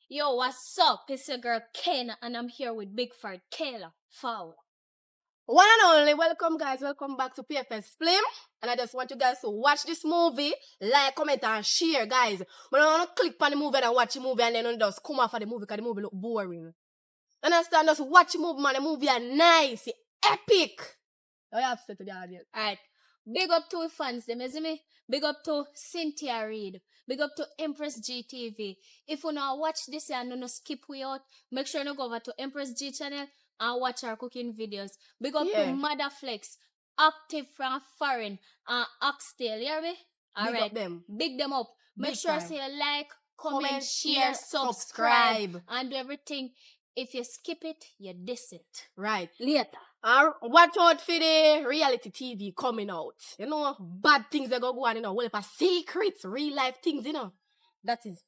Yo, what's up? It's your girl Ken, and I'm here with Big Fat Kayla FUL. One and only, welcome guys, welcome back to PFS Film. And I just want you guys to watch this movie, like, comment and share, guys. But I don't want to click on the movie and watch the movie and then just come off of the movie because the movie look boring. Understand? Just watch the movie, man. The movie are nice, epic. I have to say to the audience. Alright, big up to fans, them, you see me? Big up to Cynthia Reid. Big up to Empress GTV. If you now watch this and you no skip we out, make sure you go over to Empress G channel and watch our cooking videos. Big up to Mother Flex, Active from Foreign, and Oxtail, you hear me? Big up them. Big them up. Make Big sure you time. say like, comment, Comment, share, share, subscribe, subscribe. and do everything. If you skip it, you diss it. Right. Later. Watch out for the reality TV coming out. You know, bad things that go on, you know, well, if secrets, real life things, you know. That is.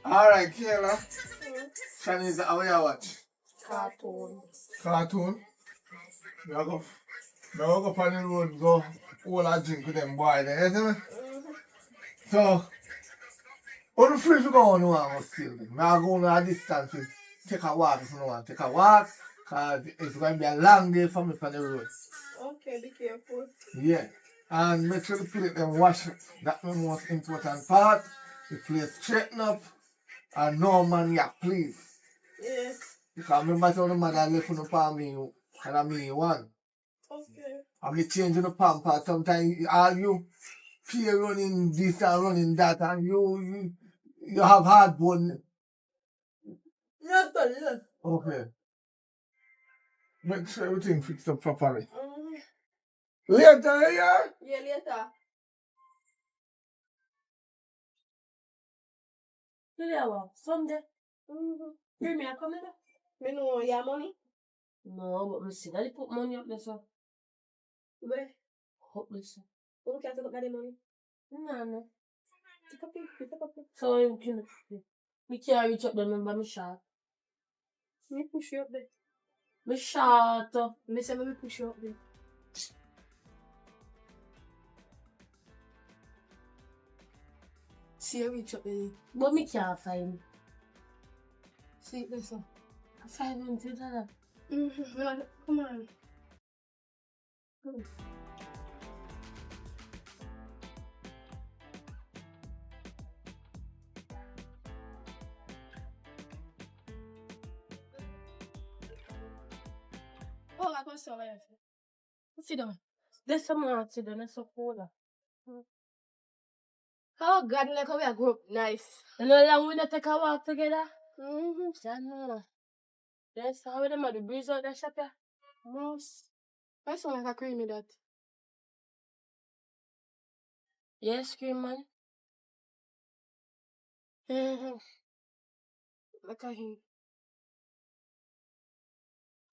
Alright, Kayla. Chinese, how you watch? Cartoon. Cartoon? Me go up on the road, go all a drink with them boys, you see me? So, on the free to go on, no one still. I go on a distance to take a walk if you don't want to take a walk, because it's going to be a long day for me on the road. Okay, be careful. Yeah. And make sure the plate them wash it. That's the most important part. The plate straighten up. And no maniac, please. Yes. Because remember some of the mother left on the palm me, and I mean one. Okay. And me changing the pamper. Sometimes all you pay running this and running that, and you have hard bone. Yes, sir, yes. Okay. Make sure everything fixed up properly. Later, yeah? Yeah, later. Today what? Sunday? Premier coming up. Me know your money. No, but me see that they put money up there, so. Where? Up there, so. Who can take up that money? No. Take up it, take up it. So, you can. Me can't reach up there, remember me short. Me push you up there. Me short. Me say me push you up there. See you reach up there. But me can't find. See it there, sir. 5 minutes later. Come on. Oh, I got so left. Sit down. There's someone sit down, it's so cold. Oh God, like how we are grew up nice. You know long we not take a walk together? Yeah, no. Yes, how them at the breeze out there, shop ya? Most. I sound like a creamy that. Yes, cream man. Like a him.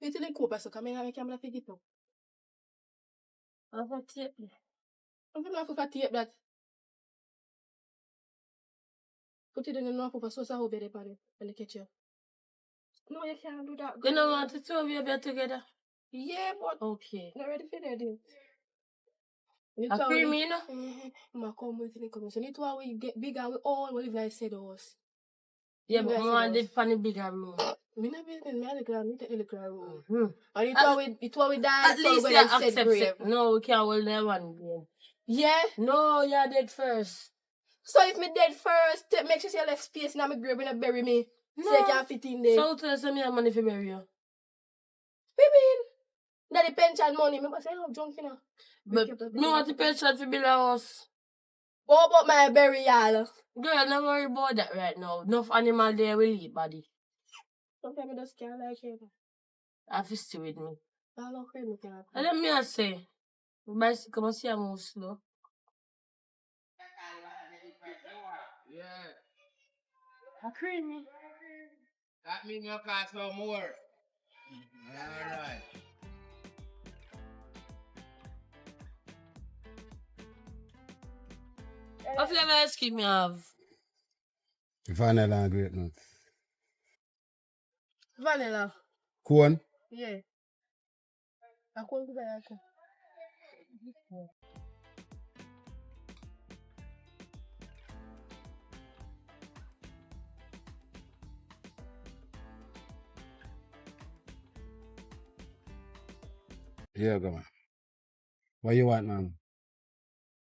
You think cool person come in and camera for it up. I'll tape. I'm gonna have to tape that. Put it in the north of a sauce over there, buddy, and catch you. No, you can't do that. You don't want the two of you be together? Yeah, but Okay. not ready for that, dude. A creamy, you know? I'm come with the come. So, little we get bigger, we all live like said us. Yeah, but more on the funny bigger room. We never been married, we take the car room. Mm-hmm. And it was we die. At least you accept it. No, we can't hold that one again. Yeah? No, you're dead first. So if me dead first, make sure you left space in my grave when you bury me. No. So you can fit in there. So tell us me have money for bury you. What mean? That the pension money. Remember say I'm drunk, you know. But no want the pension for build a house. What about my burial? Girl, don't worry about that right now. Enough animal there will eat, body. Sometimes I just can't like it. I have to stay with me. I don't care, me can't. And then me I say, bicycle must see I move slow. Yeah. A creamy. That means you cost no more. Alright. What flavor ice cream you have? Vanilla and grape nuts. Vanilla. Corn? Yeah. I can't do that. Yeah, go on. What you want, man?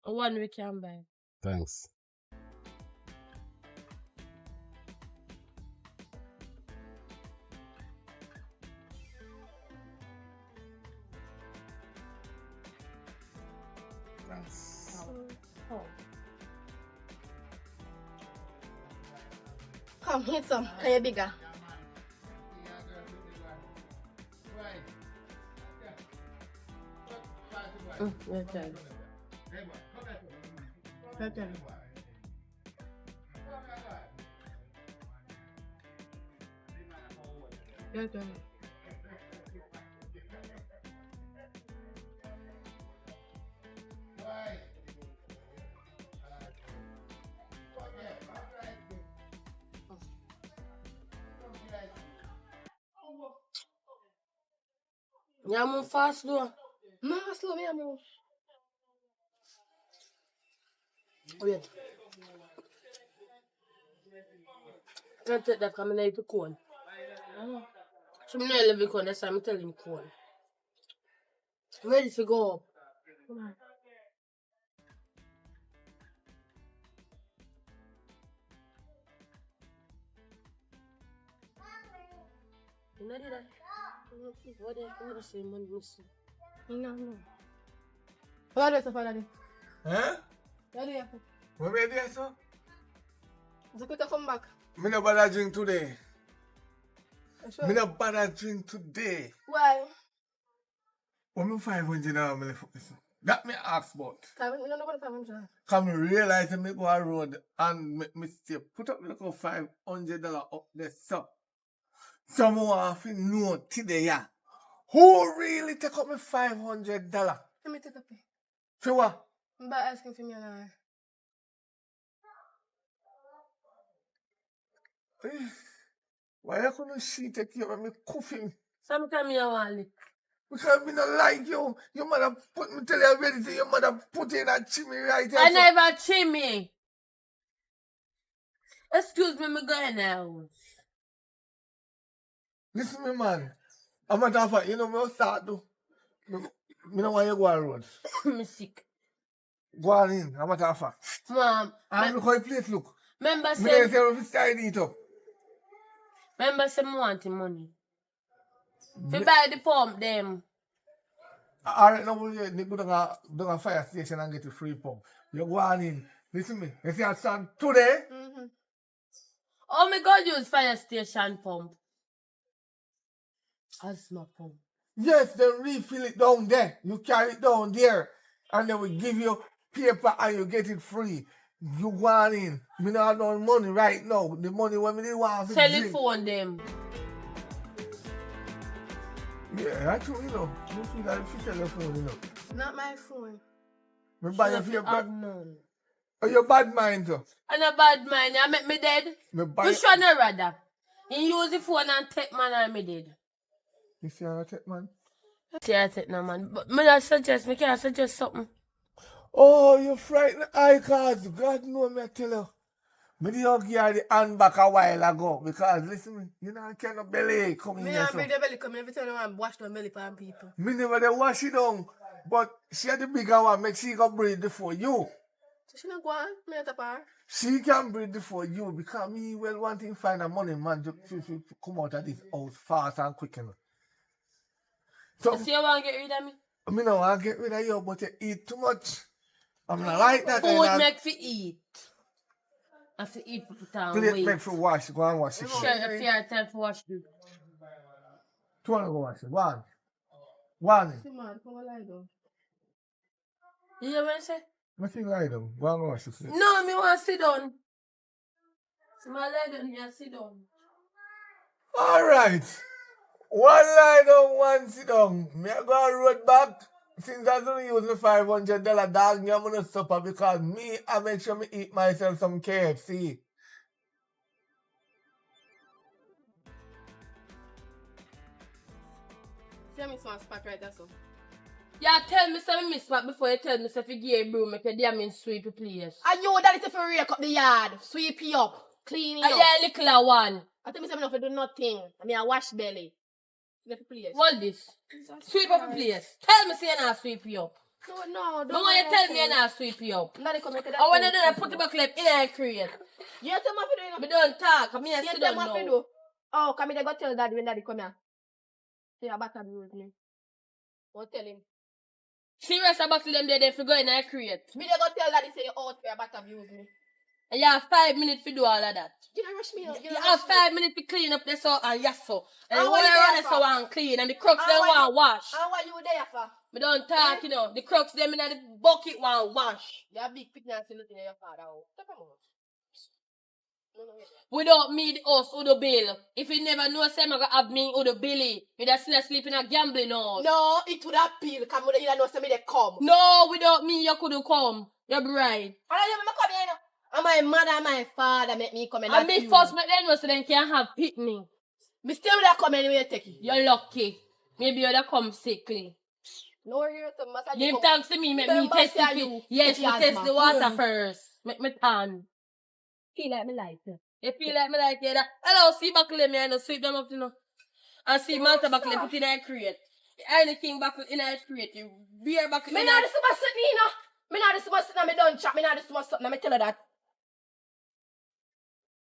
One we can buy. Thanks. Thanks. Oh. Come, hit some. Play bigger. Okay. Okay. Okay. Yeah, move fast though. No, slow me, I'm Wait. Can't take that coming out to corn. So I'm not living corn, that's why I'm telling him corn. Ready to go up. Come on. You know that? What the same money missing? No. What is it for daddy? Huh? What do you have? What made you so? So quick come back. Me no bother drink today. Sure. Me no bother drink today. Why? What me $500 me left for this? That me ask about. We don't know what I'm Come realize that me go a road and me stay put up like $500 up there, so. Someone have to know today, yeah. Who really take up me $500? Let me take a pay. For what? I'm about asking for me now. Why you couldn't she take care of me coughing? Sometimes you want it. Because me not like you. Your mother put me tell you already, say your mother put in a chimney right here. I never trim me. Excuse me going now. Listen me, man. I'm a matter of fact, you know me what start do? Me no want you go on road. I'm sick. Go on in, I'm a matter of fact. Mom, And look how the place look. remember Me say, can say if you start it up. me wanting money. If you buy the pump, them. Alright, now we go down a fire station and get a free pump. You go on in. Listen me. You see a son today? Oh, me go use fire station pump. Asthma pump. Yes, they refill it down there. You carry it down there. And they will give you paper and you get it free. You go on in. Me not have no money right now. The money when me didn't want to drink. Telephone them. Yeah, that's true, you know. You feel like you tell your phone, you know. Not my phone. Me buy you Shouldn't for your have bad, none. your bad mind, too. And a bad mind, you make me dead. Me buy Which one you rather? You use the phone and take man and me dead. You see how I take, man? See, I take no man. But me not suggest, me can't suggest something. Oh, you frightened eye cards. God know me, I tell you. Me did hug you the hand back a while ago. Because, listen, me, you know, I can't belly come in Me here, and so. breathe the belly come every time I wash the belly for people. Me never dey wash it down. But she had the bigger one, make she go breathe before you. So she not go on, me not her. She can breathe before you because me well want to find a money man to come out of this house fast and quick. You know. So, So you want to get rid of me? me no want to get rid of you, but you eat too much. I'm not like that. Food make for eat. Have to eat for put on Plate weight. make for wash. Go and wash it. Sure, if you have time for wash it. Two wanna go wash it. One. One. See man, come on lie down. You hear what I say? Nothing lie down. Go and wash it. Please. No, me want to sit down. So my lie down here, sit down. Alright. One lie down, one sit down. Me I go and road back. Since I only use the $500 dog, me I'm gonna supper because me I make sure me eat myself some KFC. See me some spot right there so. Yeah, tell me something miss back before you tell me if you give a broom, make a damn in sweep the place. And you that is if you rake up the yard, sweep it up, clean it I up. yeah, little one. I tell me something if I do nothing. I mean I wash belly. Let me place. What this? Sweep up the place. Tell me say you not sweep you up. No, No one you tell me you not sweep you up. Nobody come into that. I wanna do that, put the back left in and create. You tell me what to do. Me don't talk, I mean I You sit tell down me what to now. do. Oh, come here, they go tell daddy when daddy come here. Say about to do with me. What tell him? Serious about them there, if you go in and create. Me they go tell daddy say you out for about to abuse me. And you have 5 minutes to do all of that. You don't rush me out. You have 5 minutes to clean up the so and yes so. And And you what want you to run there the for? so and clean and the crooks And they what want wash. And what you there for? Me don't talk, you know. The crooks them in the bucket want wash. You have big picnic and looking at your father. Stop a moment. No. Without me, the us or the bill. If you never know, say I'm gonna have me or the Billy. You just still sleep in a gambling house. No, it would appeal. Come with you know say me they come. No, without me, you couldn't come. You're right. And you me come here. And my mother and my father make me come in. And me first make them know so they can have picnic. Me still would have come anyway take it. You're lucky. Maybe you'd have come sickly. No, you're the master. Give thanks to me, make me Remember, test say the you Yes, with we test asthma. the water first. Make me tan. Feel like me like it. You feel like me like it. Hello, see back me and sweep them up, you know. And see Malta back put in a crate. Anything back in a crate. You beer back in Me a not the super sitting, you know. Me not the super sitting, me don't chat. Me not the super sitting, me tell her that.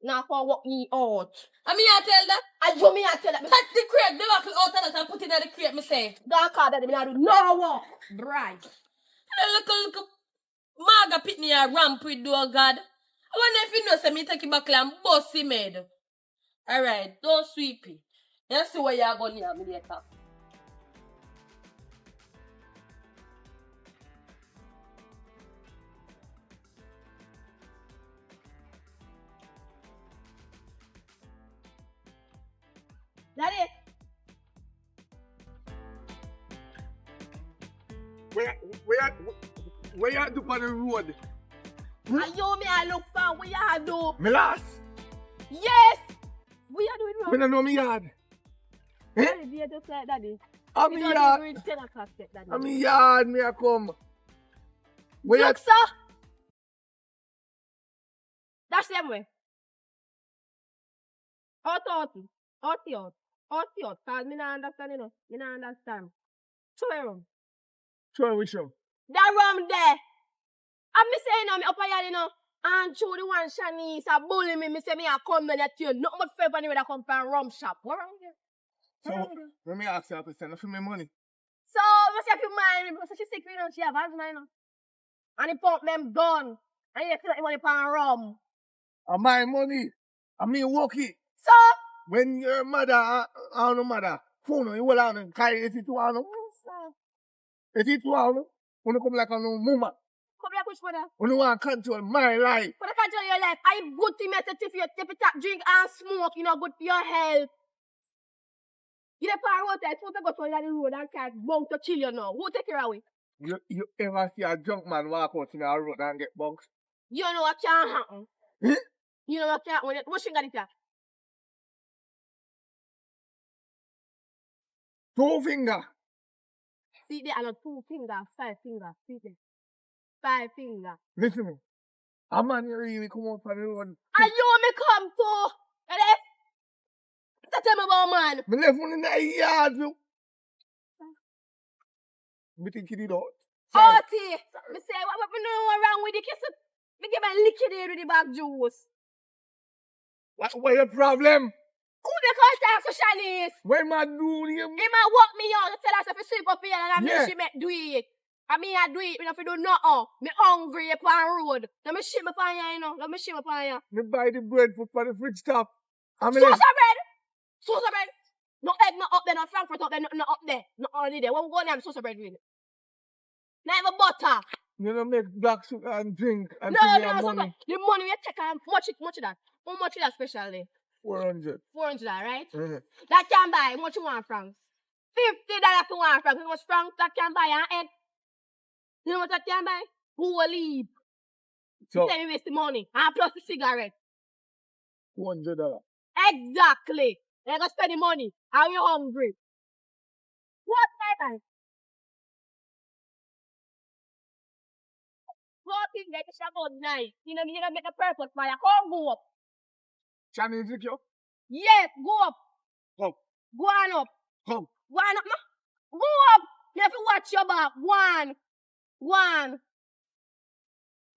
Now for what me out. And me I tell that. And you me I tell that. Me Take the crate, the back out of that and put it in the crate, me say. don't call that, me not do no work. Bright. And look, Marga pit me a ramp with do God. I wonder if you know, say me take it back and bust him head. Alright, don't sweep it. You see where you're going here, me later. Daddy. Where you do on the road? And you me I look for what you do. Me last. Yes. What you doing Me wrong? no know me yard. Daddy, be just like daddy. I'm You me don't yard. even reach 10 o'clock yet, daddy. I'm me yard, me a come. Where you Look, sir. That's them way. Out. Cause me not understand, you know. Me not understand. Show me room. Show we show. That room there. I'm me saying now, me up here, you know. And through the one Shanice a bully me say me a come and at you. Nothing but favor anyway that come from rum shop. What wrong there? So, let me ask you to send for me money. So, I say if you mind me, so she sick, you know, she have asthma, you know. And he pump them gun. And he feel like he want to pan rum. And my money. I mean, walk it. So, When your mother, I don't know mother, phone, you will have to carry it to one. It is one. When you come like a no mama. come here, push for that. When you want to control my life. For the control your life, I good thing message if you tap drink and smoke, you know, good for your health. You the power water, it's supposed to go to the road and can't bound to kill you now. Who take you away? You ever see a drunk man walk out in a road and get bugs? You know what can happen. Eh? You know what can happen. What she got it at? 2 finger. See there are not 2 fingers, 5 fingers. See there. 5 fingers. Listen me. A man you really come out on the road. And you me come to. And then, tell me about man. Me left one in the yard, you. Me think you did out. Auntie, me say, what wrong with the kiss? Me give a lick there with the back juice. What your problem? Who the contact to Shanice? What am I doing? He might walk me out to tell us if he sweep up here and I Yeah. mean she make do it. I mean I do it, me if you do nothing. Me hungry upon road. Let me ship me upon you, you know. Let me ship me upon you. Me buy the bread for the fridge top. I mean, Sauce bread! Sauce bread! No egg, no up there, no Frankfurt up there, no up there. No only there. What we going to have sauce bread with? Not even butter. you don't make black sugar and drink and No, give me no, a no, money. the money you take and much of that. How much is that specially? 400. 400, right? Mhm. That can buy, how much you want francs? $50 for 1 franc. How much francs that can buy an egg? You know what that can buy? Who will leave? So, Tell me waste the money. And plus the cigarette. $200. Exactly. They're going to spend the money. Are you hungry? What time? Walking like a about 9. You know, make a purpose for you. Come go up. Chinese liquor? Yes, go up. Come. Go on up. Come. Go on up. No. Go up. You have to watch your back. One.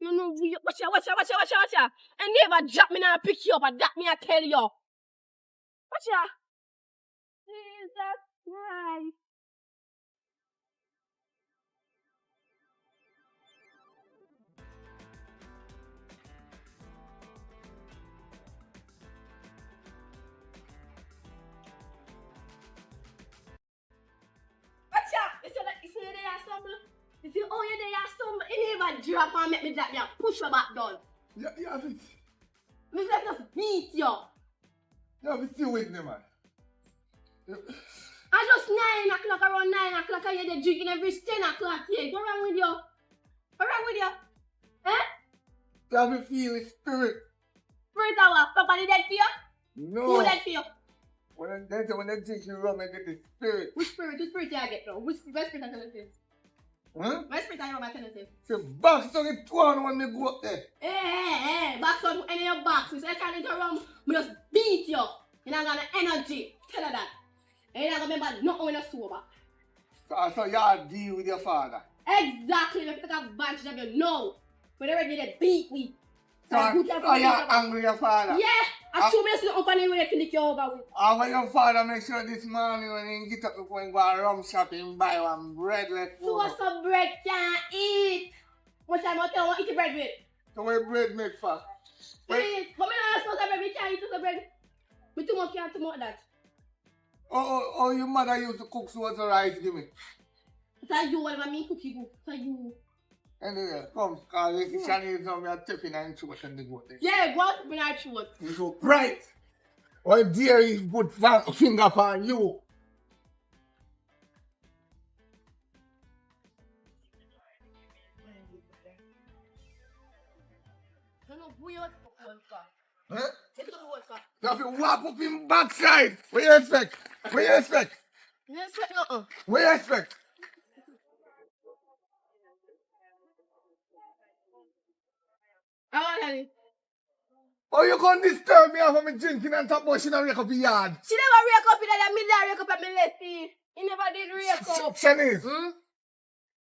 You know, watch ya. And never drop me now and pick you up and that me I tell you. Watch ya. Jesus Christ. Watch ya. You see they are stumble? You see, oh yeah, they are stumble. You never drop and make me drop you. Push your back down. You have it. Me say just beat you. You have it still with me, man. I just 9 o'clock, around 9 o'clock, I hear they drinking every 10 o'clock here. What's wrong with you? What's wrong with you? Eh? You have to feel the spirit. Spirit hour, somebody dead for you? No. Who dead for you? When they drink you rum, I get the spirit. Which spirit you get now? Which spirit I tell you this? Huh? Which spirit I tell you this? So, box to get torn when they go up there. Box on any of your boxes. I can't enter around, we just beat you. You're not gonna energy. Tell her that. And you're not gonna remember nothing when you're sober. So you deal with your father. Exactly. If you take advantage of you, no. When they're ready, they beat me. So you're angry your father. Yeah. I 2 minutes up and they finish you over with. When your father make sure this morning when he get up before he go a rum shop and buy one bread with So what's some bread can't eat? What time I tell you what eat the bread with? So what bread make for? Eat. But me not supposed to bread, we can't eat the bread. Me too much can't too much that. Oh, your mother used to cook so what's the rice give me. That's you whatever me cookie go. That's you. Anyway, come, cause this Chinese now me are tapping and throat and they go there. Yeah, go out when I throat. You so bright. Why dare he put finger upon you? I don't know who you want to hold for. Huh? Take it to hold for. You have to whap up him backside. What you expect? What you expect? Yes, nothing. What you expect? I want Honey. Oh, you can't disturb me after me drinking and talk about she don't wake up the yard. She never wake up in that middle, wake up at me left feet. He never did wake up. Chinese. Hmm?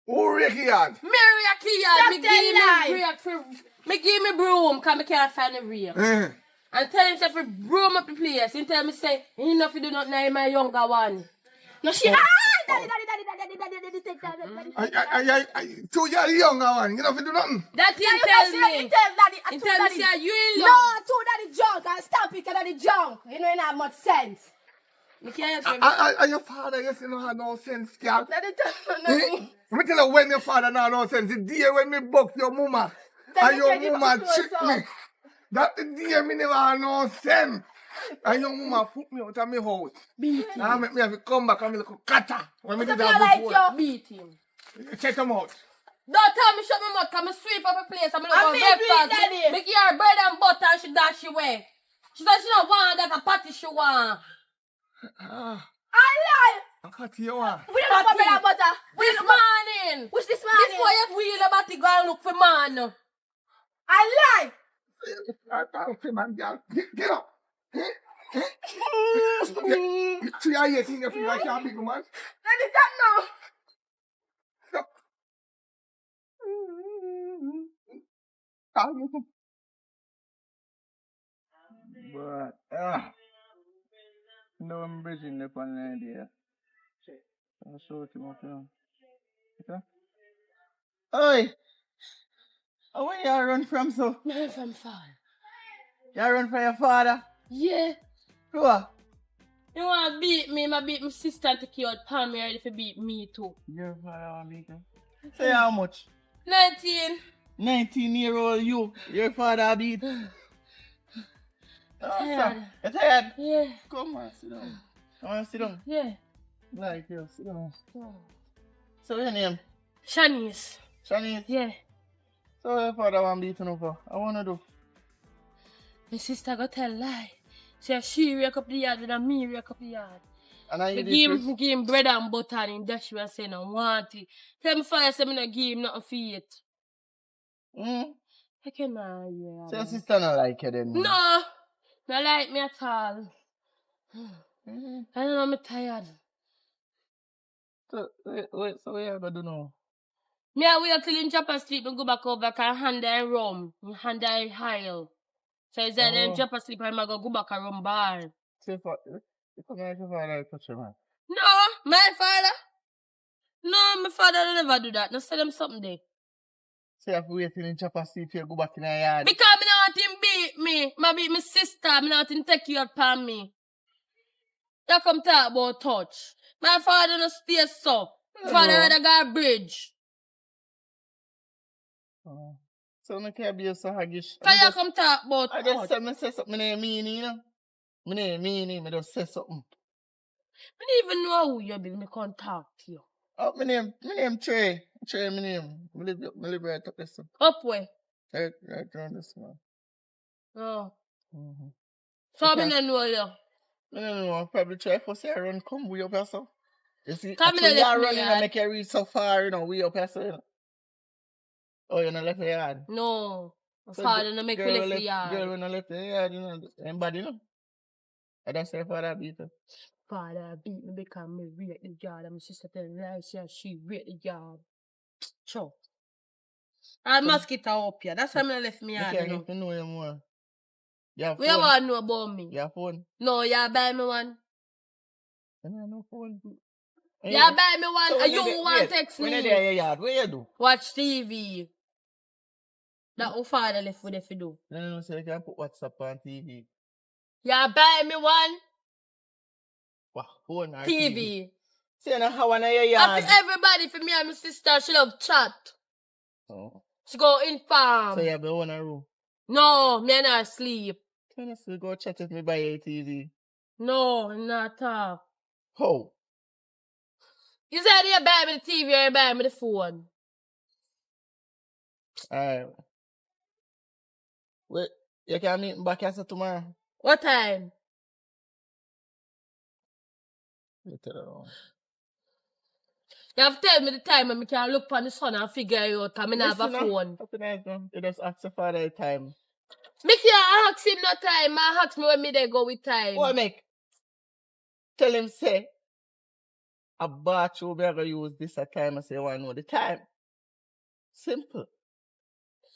Who wake the yard? Me rake here, Stop me telling lies. give me rake for... Me give me broom, cause me can't find a rake. Eh. And tell him say for broom up the place. He tell me say, he enough to do nothing in my younger one. No, she. Daddy, take that. So you're the younger one. You don't have to do nothing. That he Yeah, tell you me. tell daddy. He tell me say, you in No, love. two daddy junk. I stop it, daddy junk. You know, it not much sense. Me can't help him. And your father, yes, you know, had no sense, girl. Daddy tell Eh? me. Let me tell you when your father not no sense. The day when me buck your mama Daddy and your tell you mama to close trick up. me. That the day me never had no sense. And your mama put me out of my house. Beat Now him. make me have to come back and me look cutter. When me What's did up, that like before. you? Beat him. Check them out. Don't tell me shut my mouth, cause me sweep up a place and me look And on me breakfast. beat daddy. Make her bread and butter and she dash away. She said she don't want that, a patty she want. Ah, I lie. I'm party you want. We don't look for bread and butter. This morning. Which this This morning? boy you wheel about to go and look for man. I lie. I don't man, girl. Get up. See how you think you feel like you're a big man? Let it up now. But, no, I'm bridging up on the idea. I'll show it to my film. Okay? Oi! Oh, where you run from, so? Man from far. You run from your father? Yeah. Sure. You want to beat me? I beat my sister and take you out. Palm me ready to beat me too. Your father want beat him? Say how much? 19. 19-year-old you. Your father beat. Tired. You're tired? Yeah. Come on, sit down. Come on, sit down. Yeah. Like you, sit down. So what's your name? Shanice. Shani? Yeah. So your father want beat you for? I wanna do. My sister got tell lie. She wake up the yard and me wake up the yard. And I Me eat give him bread and butter and him dash me and say no want it. Tell me first say me no give him nothing for it. I cannot So your sister not like you then? No. Not like me at all. I don't know, I'm tired. So what you gonna do now? Me I wait till him drop asleep and go back over and hand and rum. Hand and hile. So he said then drop asleep and I go back and rum bar. So you come like your father touch your man? No, my father. No, my father don't never do that. No, say them something there. So you have to wait till you chop a seat here, go back in the yard. Because me not want him beat me. I beat my sister. Me not want him take you out upon me. You come talk about touch. My father no stay so. My father rather go a bridge. So I can't be so haggish. Can you come talk about I touch? just say something I mean, you know? I ain't mean, I just say something. I don't even know who you be. Me can't talk to you. Oh, my name Trey. Trey, my name. I live right up this one. Up where? Right around this one. Oh. Mm-hmm. So I don't know you. No, probably try for say I run come way up here, so. You see, Come actually, in you left are me running yard. and make you reach so far, you know, way up here, so, you know. Oh, you're not left your yard? No. My So father no make me left the yard. Girl, when I left the yard, you know, anybody, you know. And that's your father beat her. Father beat me because me rate the yard and my sister tell me lie, she rate the yard. Sure. I must get her up here. That's why I left me You yard. can't You know. get to know you more. You have What you phone? want to know about me? You have phone? No, you buy me one. I don't know phone. You buy me one. So And you want to text when you're me. there in your yard, what you do? Watch TV. That what father left with if you do. No, so you can put WhatsApp on TV. You buy me one. Wow, phone or TV. See, you know how one in your yard. After everybody, for me and my sister, she love chat. Oh. She go inform. So you have your own room. No, me not sleep. Can you still go chat with me by your TV? No, not talk. How? You said you buy me the TV or you buy me the phone. Alright. Wait, you can meet me back here tomorrow. What time? You tell her wrong. You have to tell me the time and I can look on the sun and figure it out because I don't have a phone. Happy night, man. You just ask your father the time. Me can't ask him no time. I ask me when me they go with time. What make? Tell him say, a bathroom we are going to use this at time and say, you want to know the time. Simple.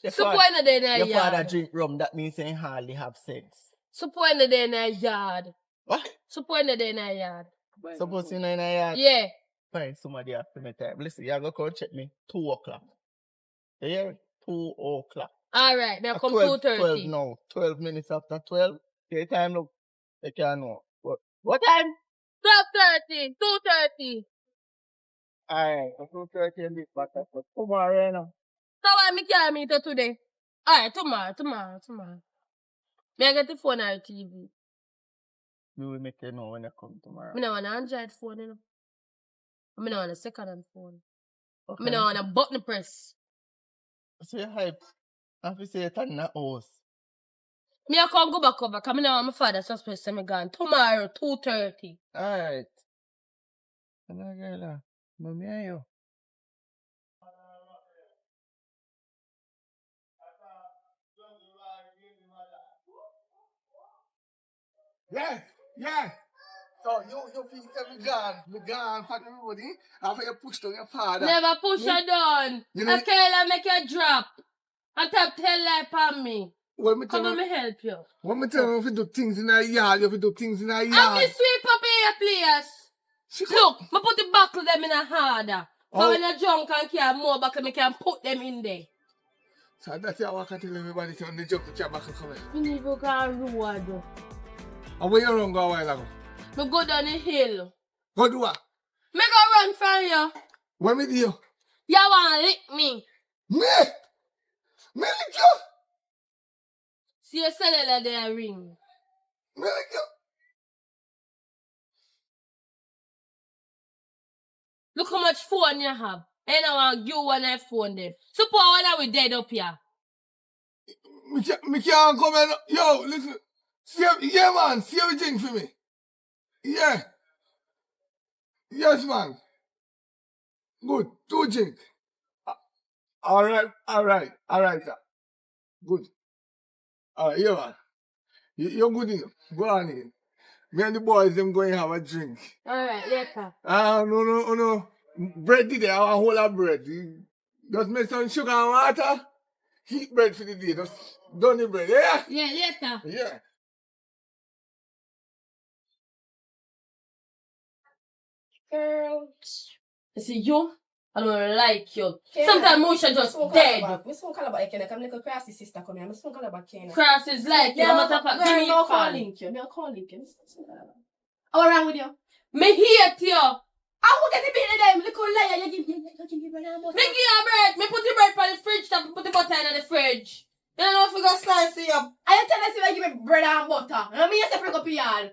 Suppose no day in a your yard. father drink rum, that means he hardly have sense. Suppose no day in a yard. What? Suppose no day in a yard. Suppose you know in a yard. Yeah. Find somebody after me time. Listen, you go come check me 2 o'clock. You hear me? 2 o'clock. Alright, now come 12 2:30. now. 12 minutes after 12. Okay, time look. You can't know. What time? 12:30. 2:30. Alright, 2:30 and this back up. Tomorrow, you know. So why me can't meet her today? Alright, tomorrow. May I get the phone or TV? You will make you know when you come tomorrow. I don't want an Android phone, you know. I don't want a second-hand phone. Okay. I don't want a button press. So you hype. Have to say it in the house. Me I can't go back over because I don't want my father suspect me gone tomorrow, 2:30. Alright. And I get that. Mommy and you. Yes, yes. So you feel that me gone for everybody. After you push down your father. Never push Me- her down. You know- Akela make you drop. And tell lie upon me. When me Come tell on, me help you. when me tell you if you do things in the yard, you have to do things in the And me yard. sweep up here, please. She come- Look, me put the buckle them in a harder. So Oh. when you're drunk and can't more buckle, me can put them in there. So that's how I can tell everybody say on the job to chat back and come in. Me need to go and road. And where you run go a while ago? Me go down the hill. Go do what? Me go run from you. What me do you? You want to lick me. Me? Me lick you? See your cellular there ring. Me lick you? Look how much phone you have. And I want you one that phone them. Suppose when I we dead up here. Me can't come in. Yo, listen. Yeah, man. See everything for me. Yeah. Yes, man. Good. 2 drink. All right, sir. Good. All right, yeah, man. You're good in. Go on in. Me and the boys, them going to have a drink. Alright, later. No. Bread today, I want a whole lot of bread. Just make some sugar and water. Heat bread for the day. Just done the bread, yeah? Yeah, later. Yeah. Girl. You see you? I don't like you. Okay, Sometimes Musha just dead. I smoke all about it. I'm like a crassy sister come here. I smoke all about Kenya. Cross is like you. Yeah, I'm not girl, give me no a call fan. link you. Me a call link you. What wrong with you? Me hate you. I will get the beat of them. Little liar. You give me bread and butter. Me give you bread. Me put the bread on the fridge. Top, put the butter in the fridge. You don't know if you got slice it up. I tell us if I give me bread and butter. I mean, you say break up your yard.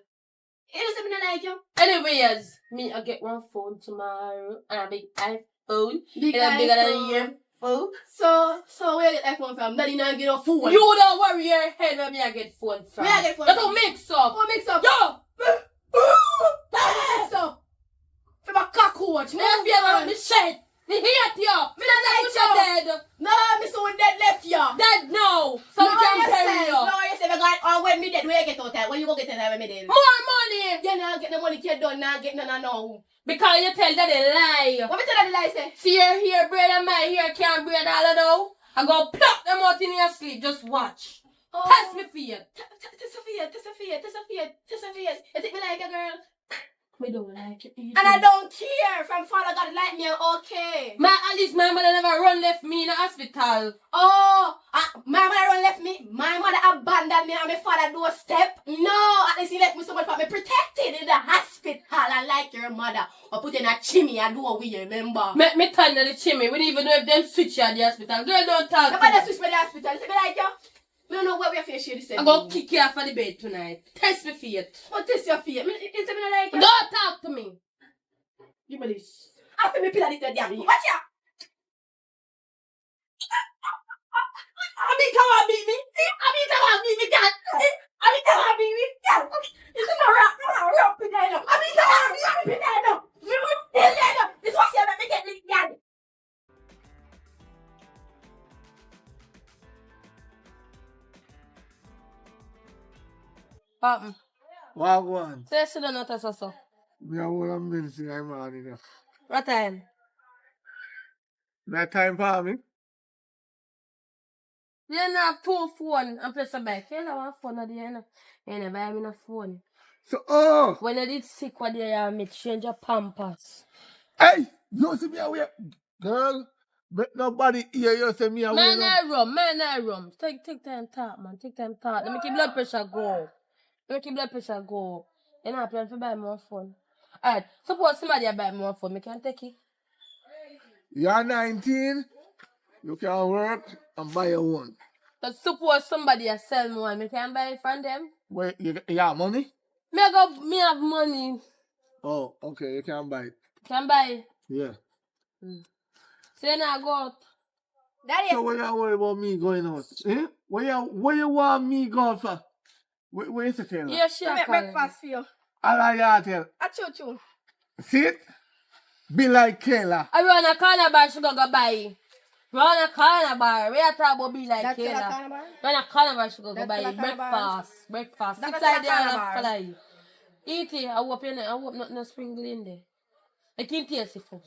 You don't say me not like you. Anyways, me I get one phone tomorrow and a big iPhone. Big And bigger than iPhone. your phone. So where you get iPhone from? Daddy not get a phone. You don't worry your head where me I get phone from. Me I get phone You from. don't mix up. Oh, mix up. Yo! Mix up. From a cockroach. Me have you around the shed. Me hate you. Me not like you dead. No, me so dead left you. Dead now. So we can bury you. No, you say me got, or when me dead, where you get out at? When you go get it when me dead? More money. You not get the money kid done, not get none now. Because you tell that they lie. What me tell her the lie say? See your hair braid and my hair can't braid all of now. I go pluck them out in your sleep. Just watch. Test me for you. Sophia. You think me like a girl? Me don't like you either. And I don't care. From Father God like me, I'm okay. At least my mother never run left me in the hospital. Oh, my mother don't left me. My mother abandoned me on my father's doorstep. No, at least he left me so much for me protected in the hospital. And like your mother, or put in a chimney and do what we remember. Make me turn to the chimney. We don't even know if them switch you at the hospital. Girl, don't talk. Nobody switch me to the hospital. You say me like you? Me don't know where we are face share this. I'm going to kick you off of the bed tonight. Test me fate. What is your fear? You say me like you? Don't talk to me. Give me this. I feel me pillar this damn. Watch ya. I mean, come on, baby. God. Come on, baby. God. This is not rap, potato. I mean, come on, potato. This was here, let me get this guy. Wagwan. Say sit down not so. Me a whole of medicine I'm on in there. What time? That time for me? You don't have 2 phone and press a bike. You don't have phone at the end. You never have me a phone. So, When you did sick, what do you have me change your pampers? hey, you see me away. Girl, but nobody hear you say me away. Man, I rum. Take time talk, man. Take time talk. Let me keep blood pressure go. You know, I plan to buy more phone. Alright, suppose somebody buy more phone, me can take it. You're 19, you can work and buy your one. But suppose somebody sell more, me can buy it from them. Wait, you got money? Me have money. Oh, okay, you can buy it. Can buy. Yeah. So then I go out. Daddy, So what you worry about me going out? Eh? Where you want me going for? Where is the Kayla? Yeah, she I a make calling. breakfast for you. All you tell. I choo. See it? Be like Kayla. I run a corner bar, she go buy. Run a corner bar. Where you talk about be like That's still a Kayla? corner bar? Run a corner bar, she go That's buy. still a corner bar? Breakfast. That's Six still a idea corner and bar? fly. Eat it. I hope not no sprinkle in there. I can taste it first.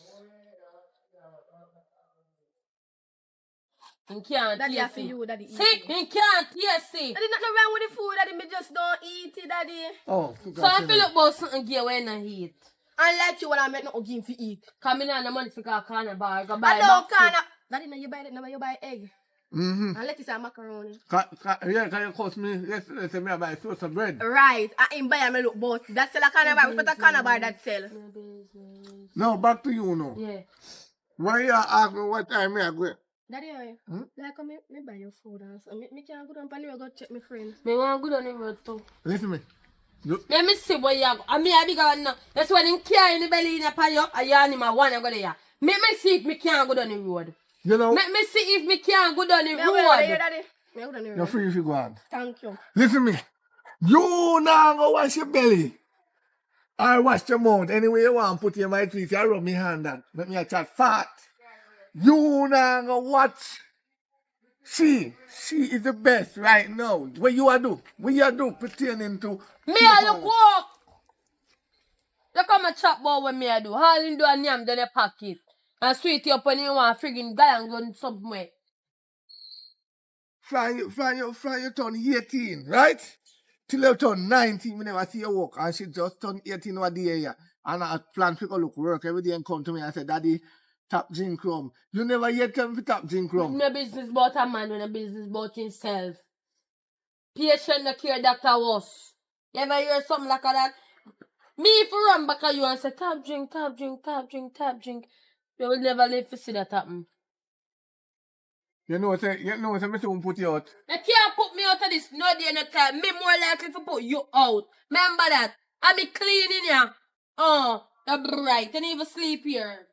You can't Daddy, I taste feel it. you, Daddy. Eat See, it. you can't taste it. Daddy, nothing wrong with the food, Daddy. Me just don't eat it, Daddy. Oh, So I feel about something gear when I eat. Unlike you when I make nothing for eat. Come in on the money for a corner bar. Go buy I don't box can. Daddy, no, you buy it. No, you buy egg. Mm-hmm. And lettuce and macaroni. Yeah, can you cost me? Let's say me I buy slice of bread. Right. I ain't buy me look but that's still a corner bar. We put a corner bar that sell. No, back to you now. Yeah. Why you ask me what time I go? Daddy, like me buy your food and so me can't go down and go check my friend. Me want good on the road too. Listen to me. Let me see what you have. I mean, I big one now. That's when you carry in the belly in the pan, you animal one go there. Make me see if me can't go down the road. You know, Let me see if me can't go down the Me go down there, road. Daddy. Me go down there. you're free if you go on. Thank you. Listen to me. You now go wash your belly. I wash your mouth. Anyway you want put in my teeth, you rub me hand and make me a chat fat. You now go watch. She is the best right now. What you do? What you do pertaining to Me a look walk. Look how much chop ball when me a do. All in do a yam down the pocket. And sweet you up when you want friggin' guy and go somewhere. from you turn 18, right? Till you turn 19, we never see you work. And she just turned 18 over the year. And I plan to go look work every day and come to me and say, Daddy, tap Jim Crumb. You never yet come to tap Jim Crumb. No business about a man when a business about himself. Patient no care doctor was. You ever hear something like that? Me if you run back at you and say tap drink. You will never live to see that happen. You know, say me soon put you out. You can't put me out of this no day no time. Me more likely to put you out. Remember that. I be cleaning ya. Oh, you're bright. You don't even sleep here.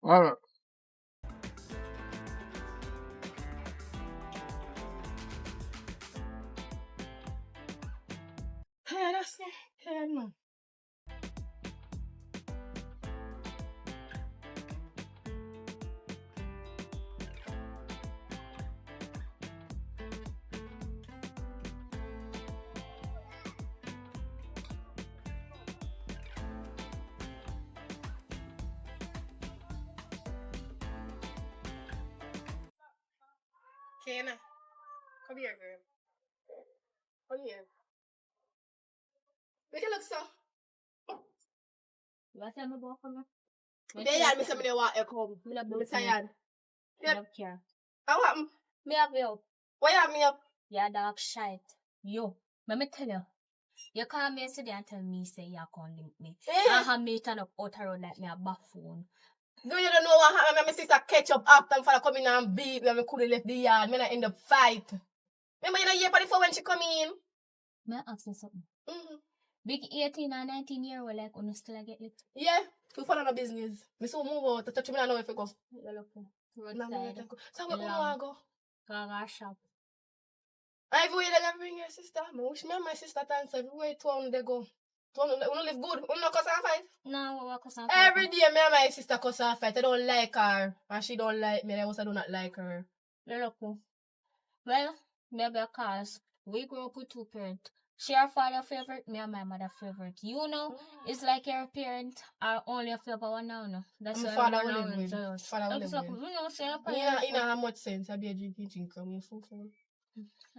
All right. Hey, that's me. Hey, man. Kena, come here, girl. Come here. Make it look so. What tell me about coming? They had me say me they want you come. Me not I'm do tired. I don't care. How happened? Me have you up. Why you have me up? Yeah, dog shite. Yo, let me tell you. You call me yesterday and tell me say you can't link me. Yeah. I have me turn up out around like me a buffoon. Do you don't know what happened? My sister catch up after and father come in and beat me and me couldn't left the yard. Me not end up fight. Remember you know year before when she come in? May I ask you something? Mm-hmm. Big 18 and 19 year old like you still get lit. Yeah. We follow no business. Me so move out to touch me now if you go. You look Roadside. roadside. So where you want to go? Gaga shop. Everywhere they gonna bring your sister. I wish me and my sister dance everywhere to they go. We don't live good. We don't cuss and fight. No, what was that? Every day me and my sister cuss and fight. I don't like her. And she don't like me. I also do not like her. You look. Well, maybe cause we grew up with two parents. She her father favorite, me and my mother favorite. You know, it's like your parent are only a favorite one now. No? That's My why father we will run live with. around Father will jealous. live You with. know, say your You know parents. how much sense I be a drinking. I'm full.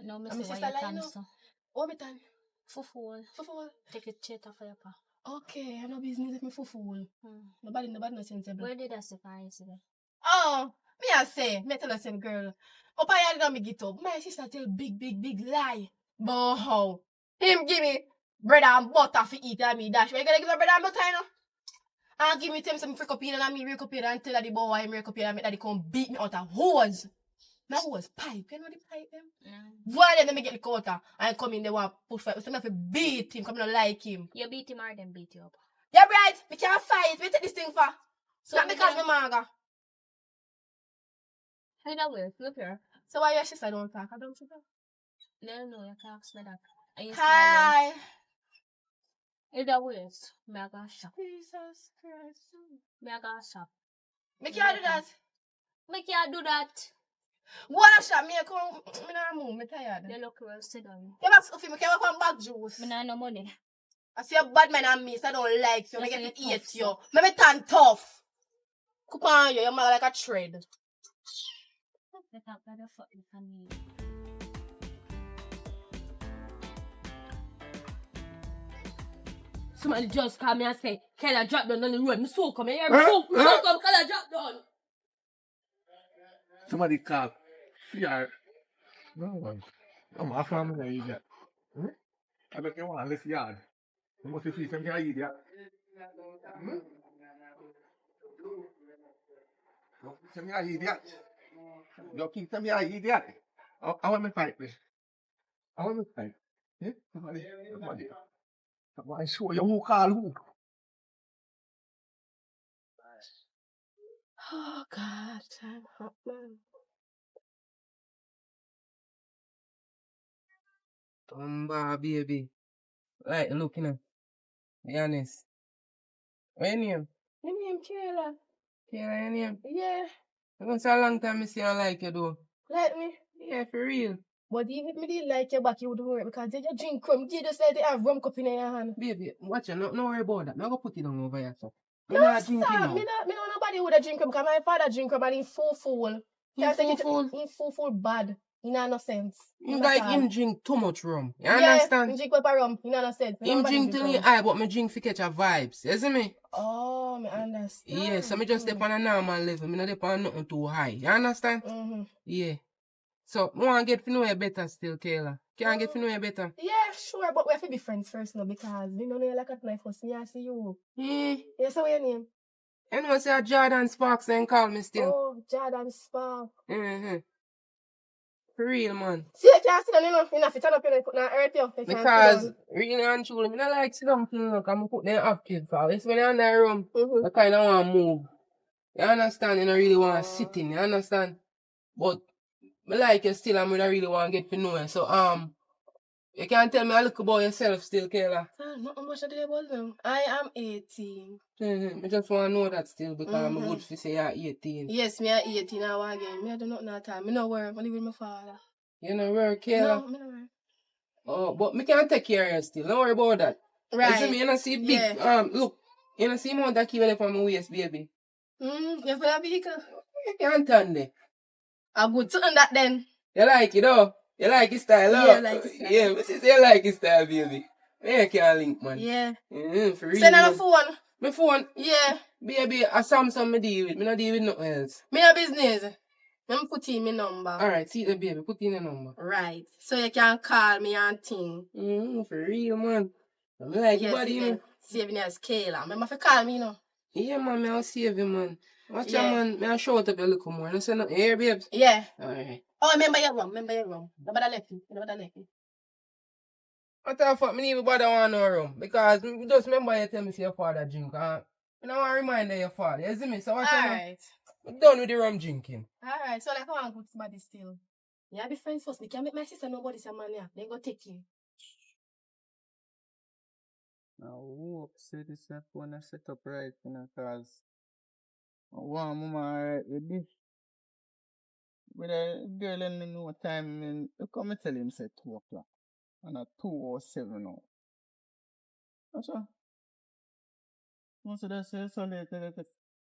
No, me And my say why sister you like, come you know. so. What me time? Full. Full. Take a chat for your pa. Okay, I know business if me full. Nobody no sensible. Where did I say for yesterday? Oh, me I say, me tell her same girl. Up I had me get up. My sister tell big lie. But how? Him give me bread and butter for eat and me dash. Why you gonna give her bread and butter, you know? And give me some freak up in and me break up in and tell her the boy I'm break up in and make daddy come beat me out of hose. Now was pipe. You know the pipe them? Mm. Why then let me get the quarter and come in there want push fight. So I have to beat him, come not like him. You beat him or them beat you up. Yeah, right. We can't fight. We take this thing for. So Not me because can- me maga. Either way, look here. So why your sister don't talk? I don't see her. No, you can't ask me that. And you Hi. Either way, me I go shop. Jesus Christ. Me I go shop. Me can't do that. Me can't do that. What a shot. Me come. Me not move. Me tired. You look well, sit down. You must me can't walk on back juice. Me nah no money. I see a bad man and me, so I don't like you. I Yes, get to you're eat tough, you. Me turn tough. Cook on you. You're mad like a thread. They can't get the fucking funny. Somebody just call me and say, Kayla drop down on the road. Me so come here. Me so come, Kayla drop down. Somebody call. Fear. No one. I'm a family idiot. I bet you want less yard. You must see some guy idiot. Some guy idiot. You keep some guy idiot. I want me fight this. I want me fight. Yeah? Somebody. Somebody show you who call who. Oh God, time hot man. Baby. Like, looking at. Be honest. What your name? My name Kayla. Kayla, your name? Yeah, It's a long time I see I like you, though. like me. Yeah, for real. But even if me didn't like you back, you wouldn't work because you drink rum. You just like to have rum cup in your hand. Baby, watch you. No worry about that. I'm going to put it down over here, so. No, I'm not sir. drinking now. Me know nobody would have drink rum because my father drink rum and he full. He Can't take it- full? He full bad. He not no sense. You Not like at all. him drink too much rum. You Yeah, understand? him drink pepper rum. He not no sense. Me know Him nobody drink till he rum. high, but me drink for catch a vibes. You see me? Oh, me understand. Yeah, so me just step on a normal level. Me not step on nothing too high. You understand? Mm-hmm. Yeah. So, I want to get to know you better still, Kayla. Can I get to know you better? Yeah, sure, but we have to be friends first now because we don't know you like at night first. Me I see you. Yeah. You say what your name? You know, say Jordan Sparks then call me still. Oh, Jordan Spark. Mm-hmm. For real, man. See, you can't sit down, you know. You have to turn up your foot and hurt you. You can't sit Because, down. really and truly, I don't like sit down thing, look, I'm put them active, for it's when you're in that room, Mm-hmm. I kind of want to move. You understand? You don't really want to sit in, you understand? But, I like you still, and I really want to get to know you. So, you can tell me a little about yourself still, Kayla. Not much of the about them. I am 18. I just want to know that still, because I'm Mhm. good to say you're 18. Yes, me at 18 now again. Me I do nothing at time. Me no work. I live with my father. You know where, Kayla? No, me no work. Oh, but me can take care of you still. Don't worry about that. Right. You see me, you don't see big, Yeah. look, you don't see more that key left on my waist, baby. You for that vehicle? You can't turn there. I good to that then. You like it, though? You like his style, Yeah, though? I like his style. Yeah, me say you like his style, baby. Me can't link, man. Yeah. For real, Send on man. a phone. My phone, Yeah. baby, a Samsung me deal with. Me not deal with nothing else. Me no business. Let me put in my number. Alright, see the baby, put in a number. Right. So you can call me and thing. For real, man. I like your Yes, body, you know. saving as Kayla. Remember if you call me, you know. Yeah, man, me I'll save you, man. Watch Yeah. out, man. Me I'll show it up a little more. You say nothing here, babes? Yeah. Alright. Oh, remember your rum. Nobody left you. What the fuck, me even bother want no room. Because me just remember you tell me say your father drink. I don't want to remind your father. You see me? So what you know? Alright. I'm done with the rum drinking. Alright. So like I want to put somebody still. Yeah, be friends first. Me can't make my sister nobody say man yeah. Then go take you. Now, hope say this phone is set up right, you know, cause I want mama right with this. But the girl in no time, look how me tell him say 2 o'clock. And at 2:07 now. That's all. Most of that say so late.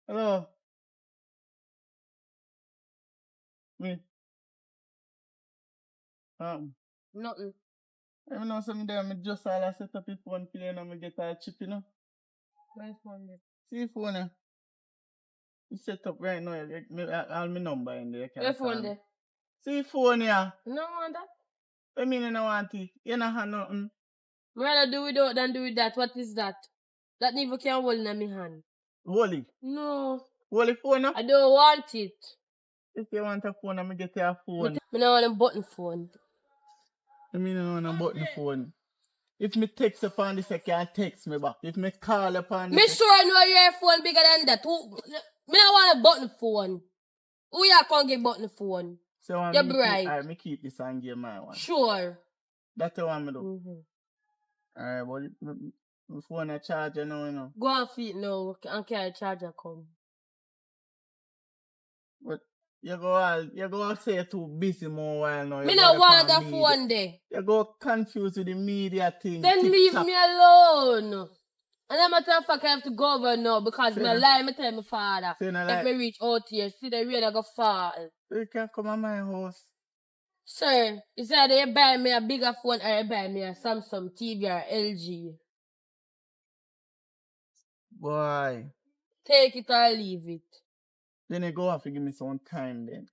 Hello? Me? Nothing. I know something there, I just all I set up his phone for you and I get a chip, you know. Where's phone there? See phone there. You set up right now, all my number in there. You can Where's call phone me. there? See phone here. No want that. I mean, you don't want it. You don't have nothing. Me rather do without than do with that. What is that? That never can hold in my hand. Wally. No, Wally phone, no? I don't want it. If you want a phone, I'm gonna get you a phone. Me no want a button phone. I mean, I want a button phone. If me text upon this, I can't text me back. If me call upon Me this, sure I know your phone bigger than that. Me no want a button phone. Who ya can't get button phone? so I You're me bright. Alright, me keep this and give my one. Sure. That's what I'm do. Mm-hmm. Alright, but my phone a charger now, you know. Go on feet now and carry charger come. But you go say you're too busy more while now. Me You no go want upon that media. phone there. You go confused with the media thing. Then leave TikTok. me alone. And I'm matter of fact, I have to go over now because Say me no. lie, me tell my father. Say no If lie. me reach out here, see the rain I go fall. You can come at my house. Sir, it's either you buy me a bigger phone or you buy me a Samsung TV or LG. Boy. Take it or leave it. Then you go have to give me some time then.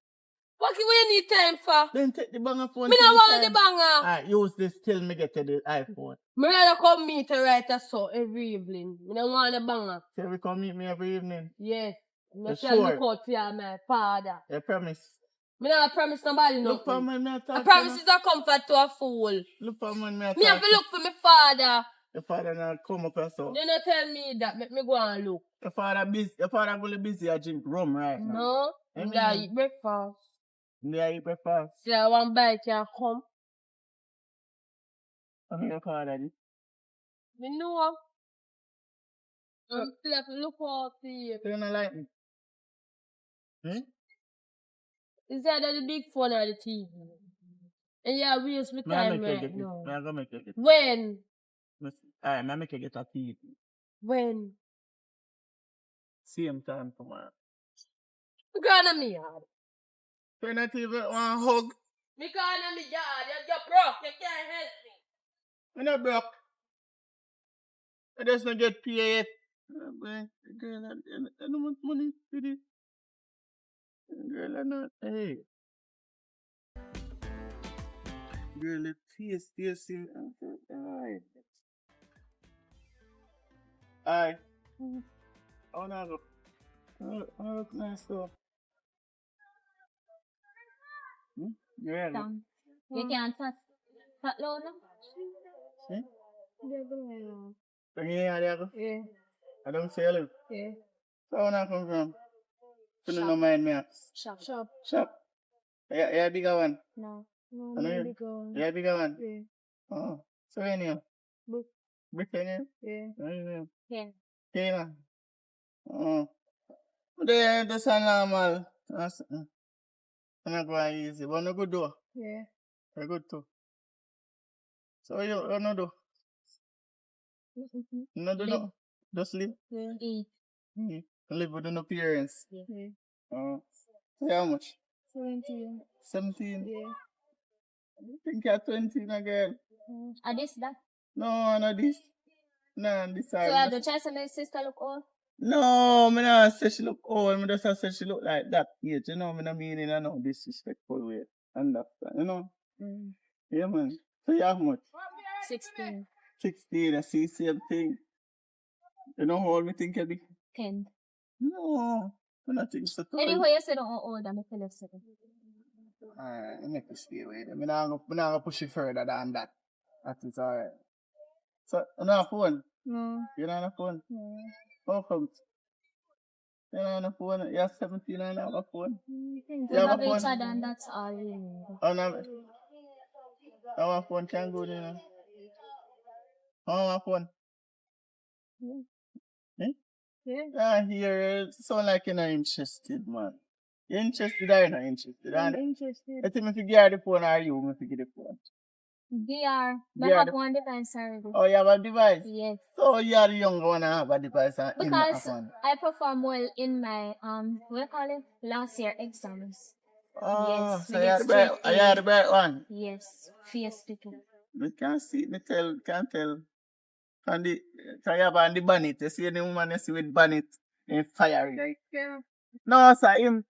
What do you need time for? Then take the banger phone. Me no want the sometime. banger. Alright, use this till me get to the iPhone. Me rather come meet you right a so every evening. Me no want the banger. So we come meet me every evening. Yes. Me You shall look sure? out for you, my father. You promise? Me not promise nobody Look for nothing. me, I A talk promise to is a comfort to a fool. Look for me, I Me have talk to look for my father. Your father not come up or so. You not tell me that. Make me go and look. Your father busy. Your father really busy. I drink rum right now. No. Amen. Me I eat breakfast. Me I eat breakfast. See, I want bite you come. I mean your father did. Me know. I'm still have to look out for you. So you not like me? Hmm? Is that the big phone or the TV? And yeah, waste my Me I time make you right get it. now. Me I go make you get it. When? Alright, me I make you get a TV. When? Same time tomorrow. Me gonna me yard. So you not even want hug? Me gonna me yard. You're broke. You can't help me. Me not broke. I just not get paid yet. Girl, I don't want money for this. Girl, I not. Hey. Girl, let's see. Alright. Alright. Oh, no, go. Oh, look nice though. You ready? You can't touch low now. See? Yeah. Bring it here, there, go. Yeah. I don't say hello. Yeah. So, where I come from? You Shop. don't mind me. Shop. Shop. Yeah, bigger one. No. I know you. Maybe go. Yeah, bigger one. Yeah. Oh. So, where you? Book. Britain, Yeah. yeah? Yeah. Kena. Oh. But that's a normal. That's not going easy. But no good though. Yeah. Very good too. So you no do? No do no? Just live? Yeah. Eat. Live with no parents. Yeah. Oh. So how much? 17. 17? Yeah. I think you're 20 again. And this that. No, not this. No, this So I don't try to make sister look old. No, me not say she look old. Me just say she look like that age. You know, me not mean in a no disrespectful way. Understand? You know? Yeah, man. So you have much? 16. 16. I see same thing. You know how old me think you be? 10. No, I don't think so. Anyway, you said I'm old, I'm a 7. Alright, I make you stay with it. I'm not gonna push it further than that. That is alright. So, you don't have a phone? No. You don't have a phone? No. How come? You don't have a phone? You're 17 and have a phone? You have have a phone? each other and that's all you need. Oh, no. How a phone can go there? How a phone? Eh? Yeah. I hear it sound like you're not interested, man. You're interested or you're not interested? I'm And interested. I think if you get the phone or you if you get the phone. DR. I DR have the- one device already. Oh, you have a device? Yes. So you're the younger one and have a device and him not have Because one. I perform well in my what do you call it? Last year exams. Oh, Yes, so we you're get the bright, straight you're A. the bright one. Yes. FS2. Me can't see, can't tell. Can you have on the bonnet? You see the woman you see with bonnet and fiery. Yeah. No, sir, him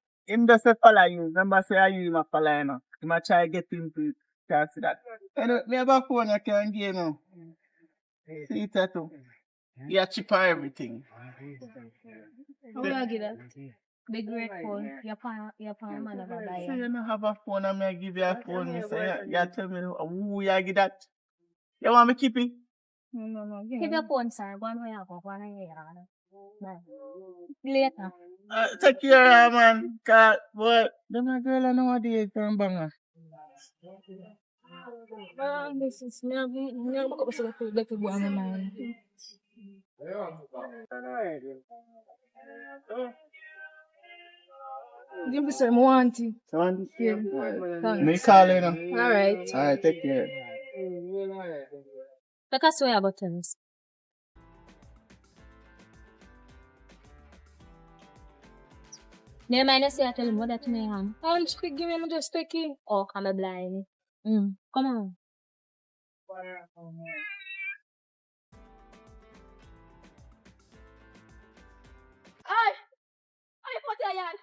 just a follow you. Remember, say you him a follow you know. He might try to get into it. Can't see that. Anyway, me have a phone I can give you. See it too. You chip everything. How do I get that? Be grateful. Your man never buy So you. you don't have a phone and I give you a phone, me say you tell me who you give that. You want me keep it? No. Keep your phone, sir. Go on where you go. Go on where you go. Later. Take care, man. Cause boy, them a girl nowadays from banger. This is me. I'm going to go back to my mind. Give me some wanty. Son, Yeah. me call you now. Alright. Alright, take care. Take us where you go, tell us. Never mind, I say I tell him what that me on. I'm just give me just take it. Oh, come blind. Come on. Ay, put your hand.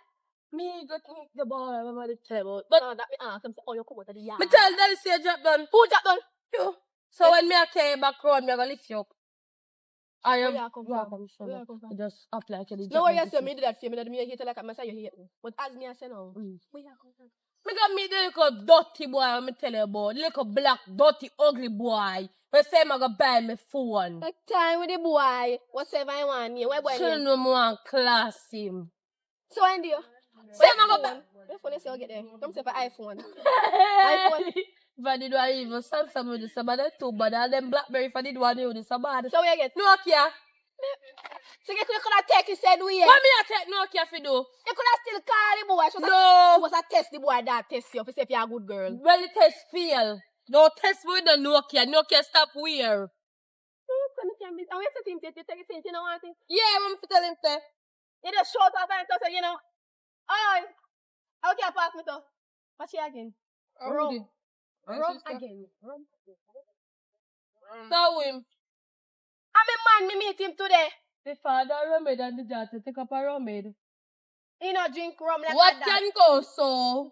Me got the ball over the table. But But no, that me ask him, say, oh, you come out of the yard. me tell Daddy say drop down. Who that done? You. So when me a carry back road, me a go lift you up. I Where am. you come from? from. Where you come from? I just up like you did. No, what you say, me do that for you, me do me hate you like I say you hate me. But as me I say no, where you come from? Me got me the little dirty boy when me tell you about. The little black, dirty, ugly boy. We say I go buy me phone. Take time with the boy, whatever I want you. Where boy She name? know me want class him. So I do. Say I go buy. Your phone is say you get there. Come say for iPhone. If I did one even Samsung with this, but that's too bad. And then Blackberry if I did one with this, bad. So where you get? Nokia. So you could have take it said we. What me a take Nokia for do? You could have still call the boy. She No. was a test the boy that test you. If you say if you're a good girl. Well, the test fail. No test with the Nokia. Nokia stop where? And we have to think that you take it since you know what I think. Yeah, I'm telling him say. You just short off and say, you know. Oh, how can I pass me to? What's she again? Rum. Rum again. Rum. So him. I'm a man, me meet him today. The father rummed and the daughter take up a rummed. He not drink rum like What that. can go so?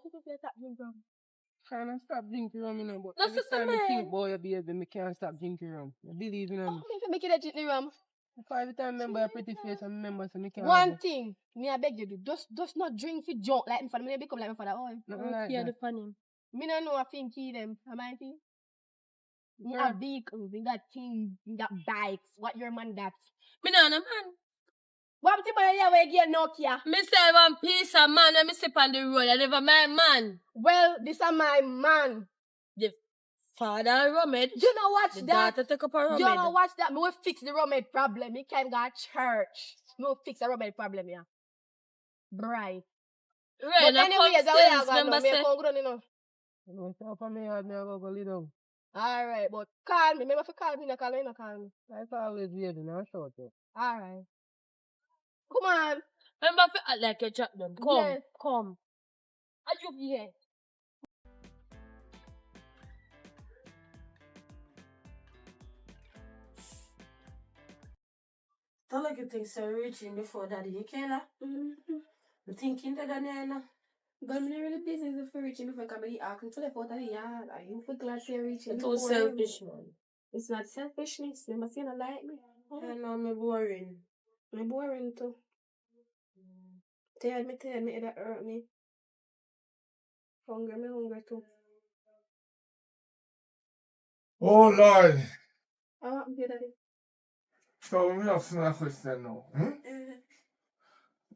Trying to stop drinking rum, you know, but No, every sister, time I man. think, boy, baby, me can't stop drinking rum. I believe in Oh, them. me make it a drink the rum. Every time I remember a pretty face, I remember so me can't. One thing, me I beg you do, just not drink for junk like me father. Me become like my father. Oh, Nothing like Yeah, that. the funny. me no know a thing key them. Am I thing? We got vehicles, we got things, we got bikes. What your man that? Me no man. What the boy here where get Nokia? Me say one piece of man and me sip on the road. I never my man. Well, this is my man. The father rummed. You know watch The that? daughter take up a rummed. You know watch that? Me will fix the roommate problem. Me can't go to church. Me will fix the roommate problem here. Bright. Right, But now anyway, come that's what still, I remember got. Me say. come grown, you know. You know, so for me, I go lay down. Alright, but call me. Remember if you call me, you call me, you call me. Like always, baby, now short up. Alright. Come on. Remember if you act like a chat them. Come, Yes. come. Are you here? Don't like you think so reaching before daddy, you can't You thinking that Daniela? But I'm not really business if you're reaching before coming asking to left out of the yard. Are you for glad you're reaching? Too selfish, man. It's not selfishness. You must not like me. I know me boring. I'm boring too. Tell me that hurt me. Hungry too. Oh Lord. I want to daddy. So me ask you a question now.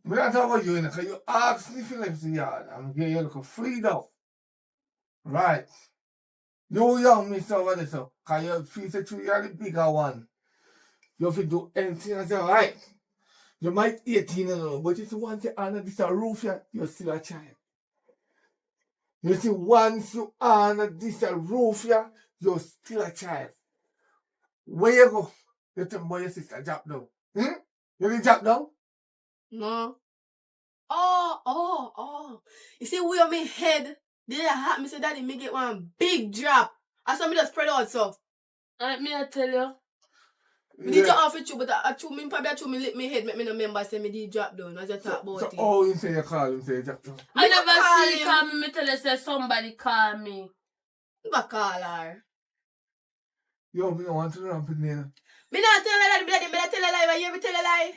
Me not talk about you, because you asked me if you left the yard. I'm getting you look freedom. Right. You young miss over this, so because you feel that you are the bigger one. You have to do anything as you like. You might 18 and all, but if you want to honor this a roof, you're still a child. You see, once you honor this a roof, you're still a child. Where you go? You tell me your sister drop down. You did drop down? No. Oh. You see, we on my head. Did it happen? Me say daddy, me get one big drop. I saw me just spread out so. Me I tell you. Me did drop off with you, but I chew me probably chew me lick me head, make me no remember say me did drop down. I just talk about So, it. oh, you say you call him, say you drop down. I Me not never call see him. call me. Me tell you say somebody call me. Never call her. Yo, me don't want to ramp in there. Me not tell her that, me not tell her lie, but you ever tell her lie?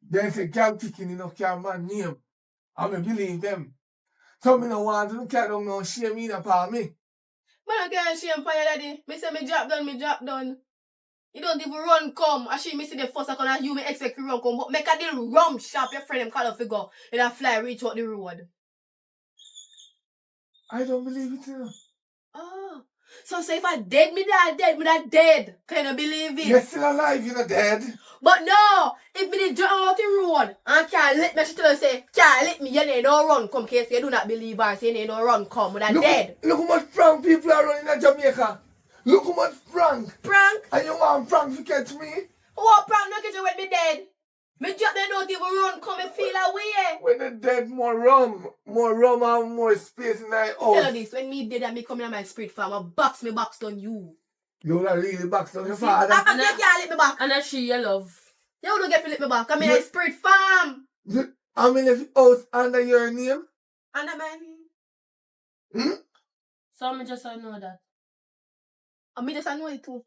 Then say, can't kick in enough, can't man name. I me believe them. So me no want to carry on no shame in upon me. Man, I can't shame for your daddy. Me say me job done. You don't even run come. I see me see the first second and you may expect to run come. But make a deal rum sharp your friend them call up figure. And a fly reach out the road. I don't believe it, you know. Oh. So say if I dead, me that dead. Can you believe it? You're still alive, you're not dead. But no, if me did jump out the road and can't let me, she tell her say, can't let me, you ain't no run come case you do not believe her, say you ain't no run come, but I dead. Look how much prank people are running in Jamaica. Look how much prank. Prank? And you want prank to catch me? What prank no get you with me dead? Me drop them don't even run come and feel away. When the dead, more rum and more space in that house. Tell her this, when me dead and me come in my spirit farm, I box on you. You not really box on your father. I can't lick me back. And that's she your love. You don't get to lick me back. I'm in a spirit farm. How many house under your name? Under my name. So me just know that. And me just know it too.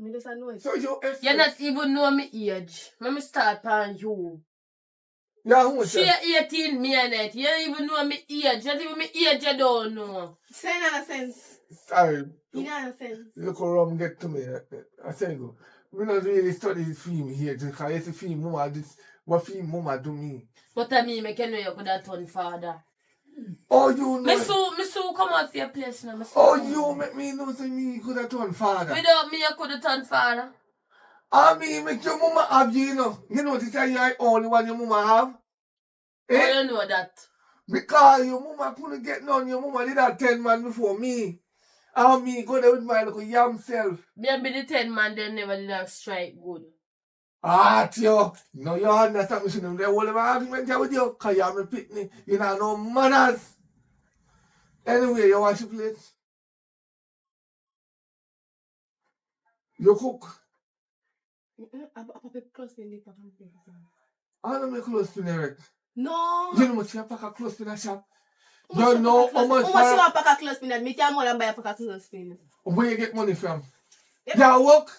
Me just know it. So you You not even know me age. Let me start on you. Yeah, who She 18 minutes. You don't even know me age. You don't even me age you don't know. Say nonsense. Sorry. You nonsense. Look how rum get to me. I say go. We not really study this film here because it's a film mama this what film mama do me. But I mean, I can know you could have done father. Oh, you know. Me so come out for your place now. Oh, you make me know that me could have done father. Without me, you could have done father. I mean, make your mama have you, you know. You know, this is the only one your mama have. How you know that? Because your mama couldn't get none. Your mama did have 10 man before me. And me go there with my little yam self. Maybe the 10 man they never did have strike good. Ah, Tio. No, you understand me. Shouldn't have an argument here with you. Because you're my pitney. You know, no manners. Anyway, you wash your plate. You cook. I don't make clothes to direct. No. You know what you pack a clothes in the shop? You know how much you want pack a clothespin? Me can't more than buy a pack of clothespin. where you get money from? You work?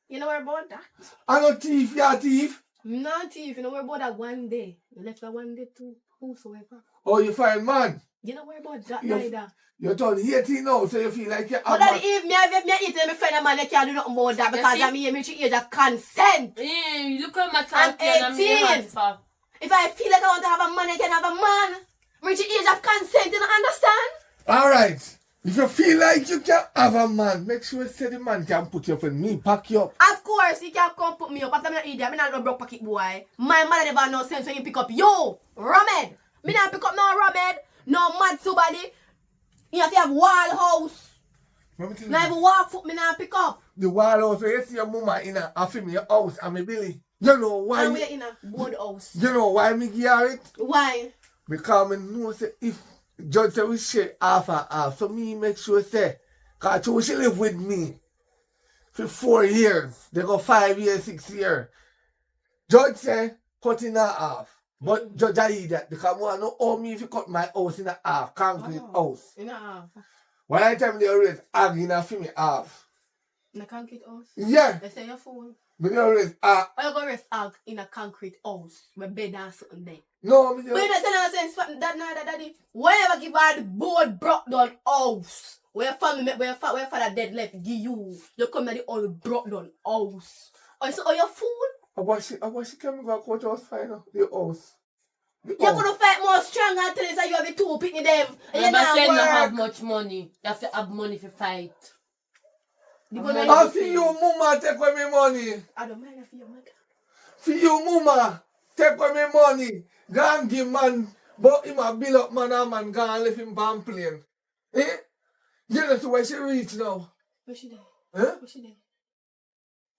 You know where about that? I'm not thief, you're a thief. No thief, you know where about that one day. You left that one day to whosoever. Oh, you find man. You know where about that You- neither. You're turn 18 now, so you feel like you're But that if me eat my friend and man, I can't do nothing about that because I'm here reach the age of consent. Yeah, look at my I'm 18. for. If I feel like I want to have a man, I can have a man. Reach the age of consent, you don't understand? Alright. If you feel like you can have a man, make sure you say the man can put you up and me pack you up. Of course, he can come put me up. After I'm not idiot, I'm not no broke pocket boy. My mother never no sense when you pick up you, Romed. Me not pick up no Romed, no mad somebody. You have to have wall house. Not even walk foot, me not pick up. The wall house where you see your mama in a film your house and me Billy. You know why? And we're in a board house. You know why me give her it? Why? Because I know say if Judge say we share half and half, so me make sure say, because she live with me for 4 years. They go 5 years, 6 years. Judge say cut in a half. But Judge I eat that because I know how me if you cut my house in a half, concrete house. In a half. When I tell me they always ag in a for me half. In a concrete house? Yeah. They say you're fool. Me they always ag. Or you go rest ag in a concrete house with bed and something there. No, me they But you don't say no sense for that neither, daddy. Whenever give her the board broke down house, where your family, where your father dead left, give you come to the old broke down house. Or you say, oh, you fool? I watch she can go courthouse find out the house. You're gonna fight more strong until you say you have the two picking them. And you Remember, not say you don't have work. much money. You have to have money for fight. You gonna I see you mama take away me money. I don't mind for your mother. For you mama take away me money. Go and give man, but him a bill up man and man go and left him on plane. Eh? You know see where she reach now? Where she there? Eh? Where she there?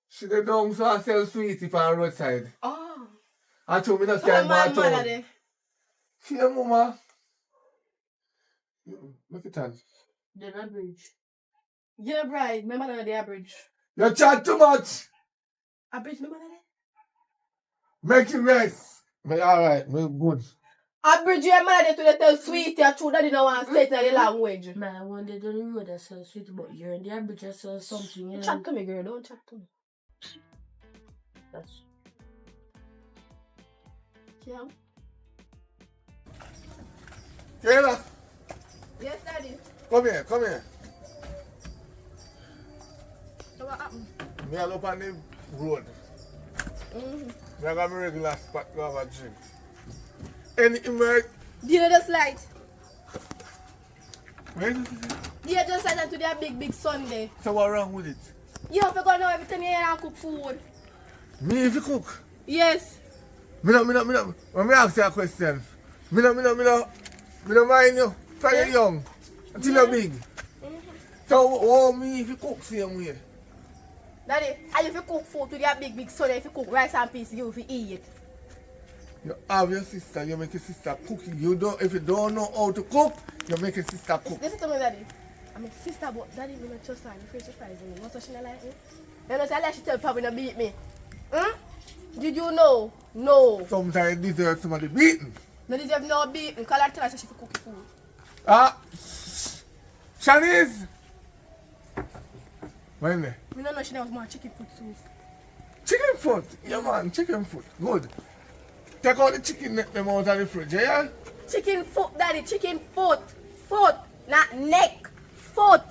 She dey down so I sell sweetie for her roadside. Oh. I told me not So carry my my mother town. there. See your mama. Look it on. Then a bridge. You're bride. My mother there, bridge. You chat too much. A bridge, my mother there? Make it rest. But alright, we good. A bridge, your mother there to tell sweetie. I true that you don't want to say it in the language. Man, I wonder don't know that so sweet, but you're in the bridge, so something. You know? Chat to me, girl. Don't chat to me. That's Yeah. Kayla, Yes, daddy. come here, come here. So what happened? Me a look on the road. Mm-hmm. Me a got my regular spot to have a drink. Any emerge? Do you just like? Where is it? Do you just like that to their big Sunday? So what wrong with it? You have to go now every time you here and cook food. Me if you cook. Yes. When me ask you a question. Me no mind you from you young until you're big. So me if you cook same way. Daddy, and if you cook food to their big Sunday, if you cook rice and peas, you will eat it. You have your sister, you make your sister cook. You don't if you don't know how to cook, you make your sister cook. Listen to me, daddy. I'm a sister, but daddy, me not trust her. You feel surprised me. What's she not like me? You know, so I let she tell probably not beat me. Hmm? Did you know? No. Sometimes you deserve somebody beaten. No deserve no beating. Call her tell her so she can cook food. Ah, Shanice. When there? Me no know she knows more chicken foot soup. Chicken foot. Yeah man, chicken foot. Good. Take out the chicken neck them out of the fridge, yeah? Chicken foot, daddy. Chicken foot. Foot. Not neck. Foot.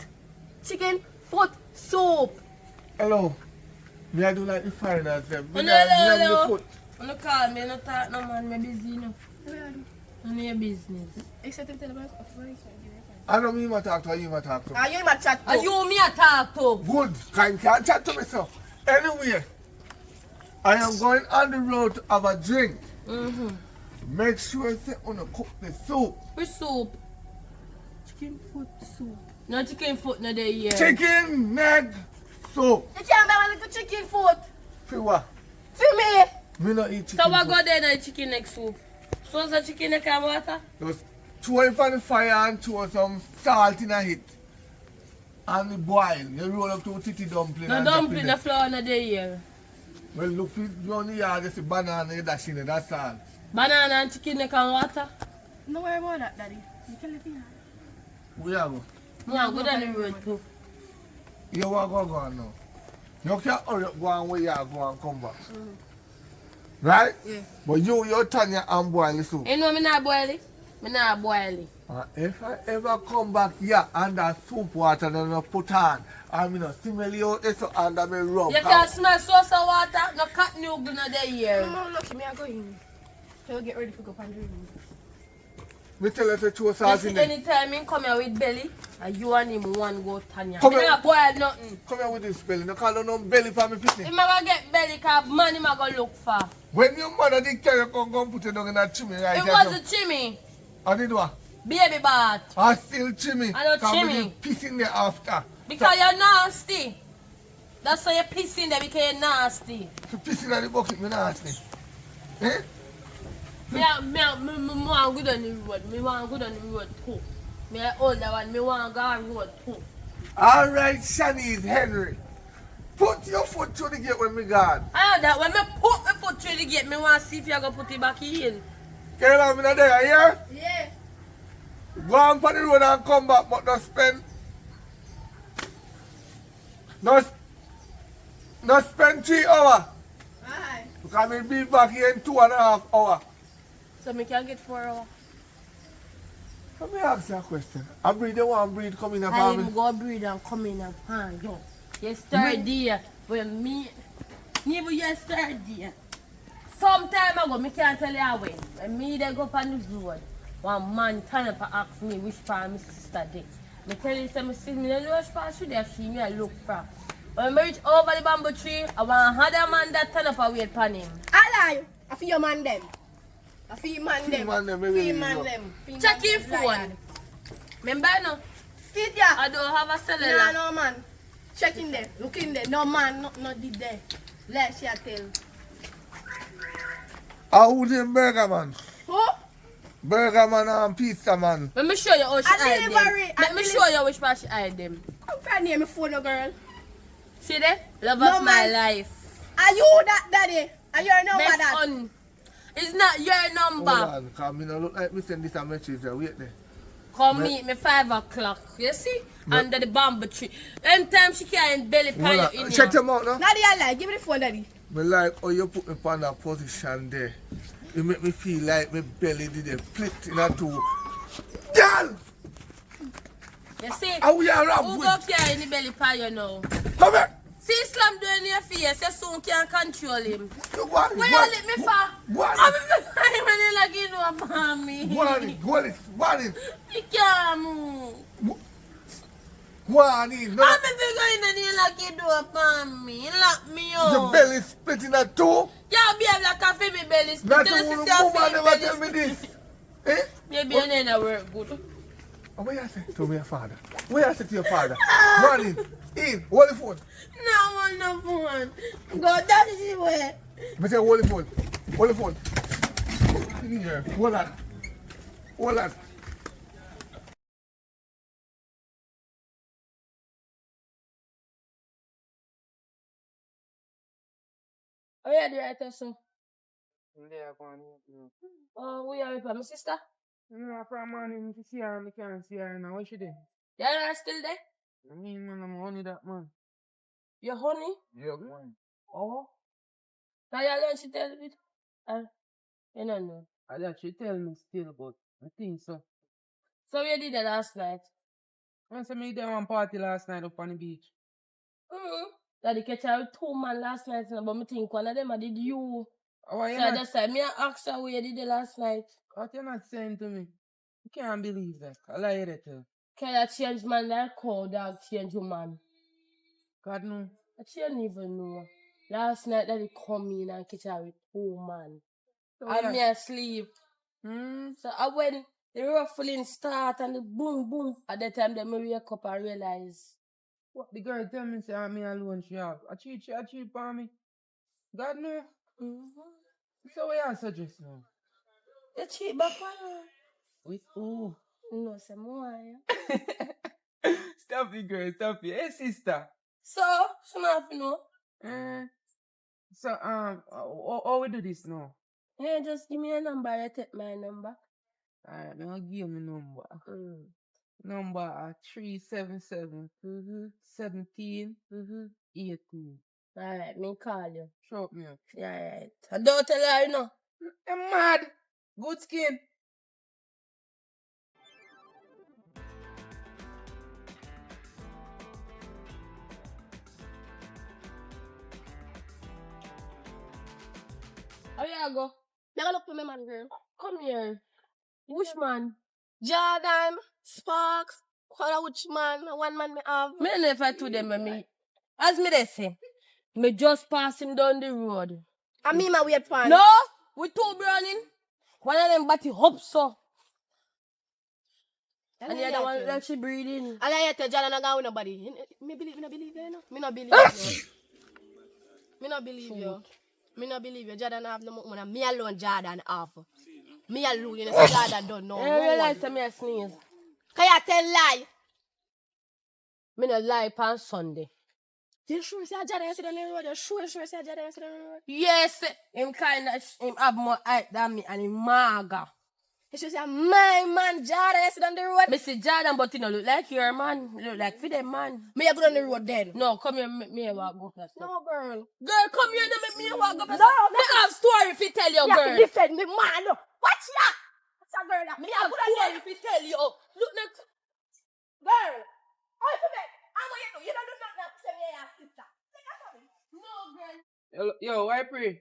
Chicken foot soup. Hello. Me I do like the foreigners them. Me Oh, no, like no, the no. foot. I'm not call me, I'm not talk no man, I'm busy, you know. None of your business. Except to tell about I don't mean to talk to you, to talk to. are you in my chat? Are you me a talk to? Good. Can't chat to me, so. Anyway, I am going on the road to have a drink. Mm-hmm. Make sure you wanna cook the soup. Which soup? Chicken foot soup. No chicken foot, no day here. Chicken neck soup. You can't buy one little chicken foot. For what? For me. Me not eat chicken So what foot. go there in the chicken neck soup? So the chicken neck and water? Just throw it on the fire and throw some salt in it. And the boil. You roll up to a titty dumpling. No and drop dumpling, it the there. flour no day here. Well, look, if you on the yard, just a banana, you dash in it, that's all. Banana and chicken neck and water? No worry about that, daddy. You can live here. We are go. No, go down the road too. You want to go on now. You can't hurry up, go on where you are, go and come back. Right? Yeah. But you turn your and boil the soup. You know me not boil it? Me not boil it. If I ever come back here and that soup water then I put on, I mean, smell you out there so under me rub. You can smell sauce and water, no cat noodle no day here. No, look, me I go in. So get ready for go and drink. Me tell you to throw You salt see in there. anytime he come here with belly, and you and him one go Tanya. Come Me here. not boil nothing. Come here with this belly. No call no belly for me picnic. Him never get belly cause man him a go look for. When your mother did carry you, come put it down in that chimney right It there. was a chimney, I did what? baby bath. I still chimney. I know Cause me chimney. did piss in there after. Because you're nasty. That's why you're pissing there because you're nasty. So piss in the bucket, me nasty. Eh? Me want good on the road. Me want good on the road too. Me a older one. Me want go on road too. All right, Shanice Henry. Put your foot through the gate when me gone. I know that when me put my foot through the gate, me want to see if you go put it back in. Can you me not there, yeah? Yeah. Go on for the road and come back, but not spend. Not spend 3 hours. Aye. Because me be back here in 2.5 hours. So me can get 4 hours. Let me ask you a question. I breed the one breed come in a I family. am go breed and come in and hand you. Yesterday, when me yesterday. Sometime ago, me can't tell you how when me they go on this road, one man turn up and ask me which part my sister did. Me tell you, say me see me don't know which part should have see me I look for. When me reach over the bamboo tree, I want another man that turn up and wait for him. I lie. I feel your man them. I feel your man them. Feel man them, maybe Feel you man know. them. Feel Check man your them. phone. Lion. Remember no? Sit ya. I don't have a No, cellular. no man. Check in there. Look in there. No man, not did there. Let she tell. Who's the burger man? Who? Burger man and pizza man. Let me show you how she I hide delivery, them. I Let me show you which part she hide them. Come from near me phone, no girl. See there? Love No, of my man. life. Are you that daddy? Are you know Best that? on. It's not your Hold number. on, because me no look like me send this a message there. Wait there. Come Me- meet me 5 o'clock. You see? Under the bamboo tree. Anytime she can't belly Hold pan on. you in Shut here. your mouth now. Daddy, I lie. Give me the phone, daddy. Me like how you put me on that position there. You make me feel like my belly did a split in a two. Girl! You see? How we are Who go carry in the belly pie you now? Come here! See Slam doing your face, you soon can't control him. You go on, Where go on. you let me for? Go on. I'm really like you know about me. Go on, go on, go on. You can't move. Go on in. No, I'm going in there like you do upon me. You lock me up. your belly split in a two. Yeah, behave like a baby belly split. Not Tell the us woman it's your never belly tell me split. this. Eh? Maybe your name work good. What you say to your father? What you say to your father? Go on in, hold the phone. No, I want no phone. Go that is the way. I say hold the phone. Hold the phone. Here, hold on. Hold on. Oh yeah, the right person. Yeah, go on. Oh, we are with my sister. No, from morning to see her, I can't see her now. What she doing? You are still there? I mean, man, I'm only that man. Your honey? Yeah, go on. Oh. Now you learn she tell it. You don't know. I that she tell me still, but I think so. So you did that last night? I said me there one party last night up on the beach. Daddy catch her with 2 man last night, but me think one of them I did you. Oh, why So you I not, just said, me and ask her where you did it last night. what you not saying to me? You can't believe that. I lie that too. Can I change man like cow dog change woman? God no. I can't even know. Last night daddy come in and catch her with 2 man. So And yeah. me asleep. Hmm. So I when the ruffling start and the boom boom, at that time then me wake up and realize. What the girl tell me say I'm me alone she have. I cheat on me. God no. So what you suggest now? You cheat back on her? With who? No, say more. Stop it, girl. Stop it. Hey, sister. So, she not have to know. So, how we do this now? Hey, just give me a number, I take my number. Alright, I'll give you my number. Number 377 17 18. Alright, me call you. Shout me up. Yeah, alright. And don't tell her, you know. I'm mad. Good skin. How you go? Now look for me, man, girl. Come here. Which man? Jordan, Sparks, what which man? One man me have. Me never to them, me. As me they say, me just pass him down the road. I mean my weird fan. No, we 2 browning. One of them body up so. And the other one that she breathing. I like to Jordan and go with nobody. Me believe you, you know? Me not believe you. Me not believe you. Me not believe you. Jordan have no money. Me alone Jordan have. Me alone, you know, Jordan don't know. I realize that me a sneeze. Can you tell lie? Me no lie on Sunday. You sure say Jordan is on the road? You sure say Jordan is on the road? Yes, him kind of, him have more height than me and him maga. You sure say my man Jordan is on the road? Me see Jordan, but he no look like your man. He look like for them man. Me a go on the road then. No, come here, me walk go first. No, girl. Girl, come here, no make me walk go first. No, me have story to tell you, You have girl. to defend me, man. Watch that. What's that girl? Me have story to tell you. Look, next. Girl. Oh, for me. I'm going to do. You don't do nothing to say me and sister. No, girl. Yo, I pray.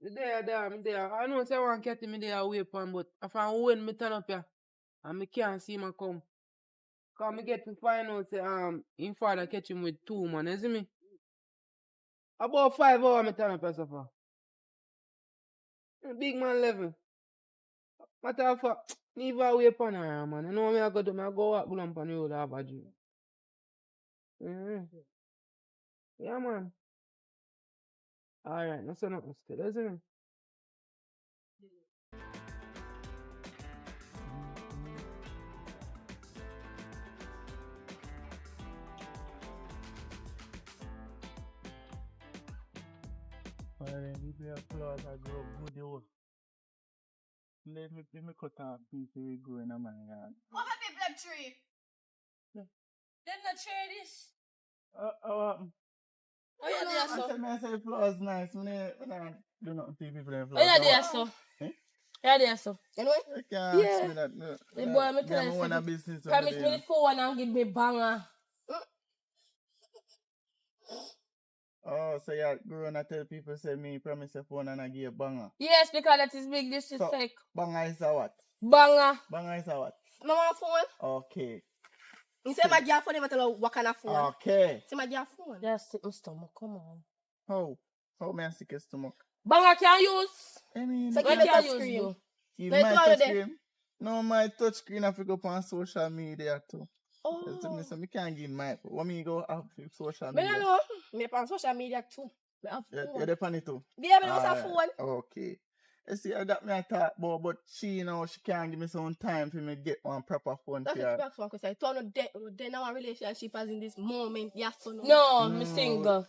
Me there. I know say I want to get me there away from, but if I win, me turn up here, and me can't see him come. Cause me get to find out say him father catch him with 2 man, you see me? About 5 hours me turn up here so far. Big man level. Matter of fact, me even away from her, man. You know what I go walk down on the road have a dream. Yeah, man. Alright, no say nothing still, isn't it? Alright, if you have flowers, I grow good old. Let me cut off piece we grow in my yard. What about the black tree? Them not share this. Oh, yeah, they are so. I say flowers nice. I do not see people in Oh, flowers. yeah, they are so. Yeah, there, so. Anyway? You can't Yeah. ask me that. No. The boy, me tell Me you, own a say, business. promise over me there. the phone and give me banger. Oh, so you're going to tell people say me promise a phone and I give a banger. Yes, because that is big So, disrespect. banger is a what? Banger. Banger is a what? No more phone. Okay. You say my girl phone, never tell her what kind of phone. Okay. Say my girl phone. Just sit my stomach, come on. How? How may I sick your stomach? Banger can use. I mean, So What give me can touch use screen. though? give No, my it's all touch there. screen. No, my touch screen have to go on social media too. Oh. So me can't give my. What me go up to social Me media? no know. Me on social media too. Me have You're phone. depending too. Yeah, me also have Alright, phone. okay. You see, that me I talk about, but she she can't give me some time for me get one proper phone That's for what her. you ask for, because I told no then our relationship as in this moment. Yes or no? No, me single.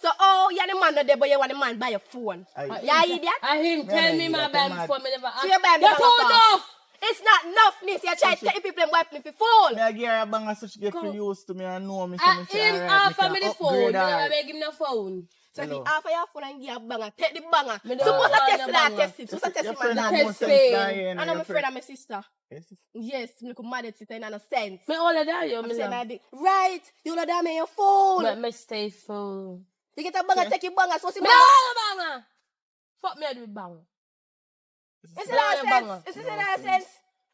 So, oh, you're the man there, but you want the man buy your phone. Yeah, idiot. I him Me tell no me my idiot, buy I'm me mad. phone, me never ask. So you buy me You're banger too for? enough. It's not enough, you try to tell people and wipe me for phone. Me I give her a banger so she get Go. for used to me and know me. So I me say, him alright, me offer can me the phone, upgrade me never her. beg him no phone. So if Hello. you offer your phone and give a banger, take the banger. Me don't Suppose want I test the it, I banger. test it. Suppose I test Your it, friend my have dad. more Test sense pain. than you. I know my friend and my sister. Yes. Yes, me come mad at it and no sense. Me all of that, you I'm me saying love. my big right. You know that me your phone. Let me stay full. You get a banger, take your banger. So see Me banger. all the banger. Fuck me with banger. Is Me it that all the banger. sense? Is it that sense?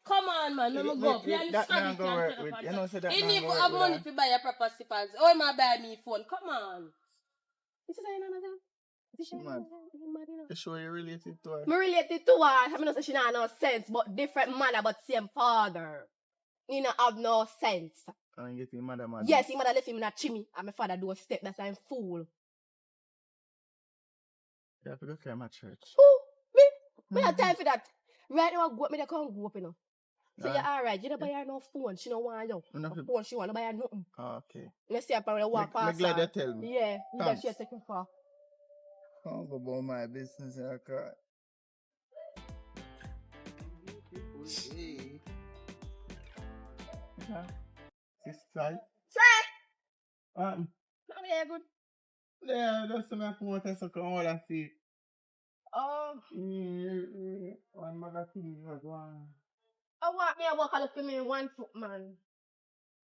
Come on, man. Let me go up. You That man understand? go work with. You know, say that He man need go to work have with money her. to buy a proper slippers. Oh, my buy me phone. Come on. Is it that sense? She mad. You sure you related to her? Me related to her. I mean, not say she not have no sense, but different mother, but same father. He not have no sense. And you get your mother mad. Yes, he mother left him in a chimney, and my father do a step. That's why I'm fool. You have to go to my church. Who? Me have time for that. Right now, I go up, me they can't go up, you know. So you're alright. You don't buy her no phone. She don't want you. No, No phone, she want to buy her nothing. Okay. Let's see apparently walk Me past glad her. you tell me. Yeah, who does Thanks. she take you for? Can't go about my business and I cry. Yeah. Sister. Try. Yeah, good. Yeah, that's my phone test so come all I see. Oh, One magazine was one. I want me to work a little for me 1 foot man.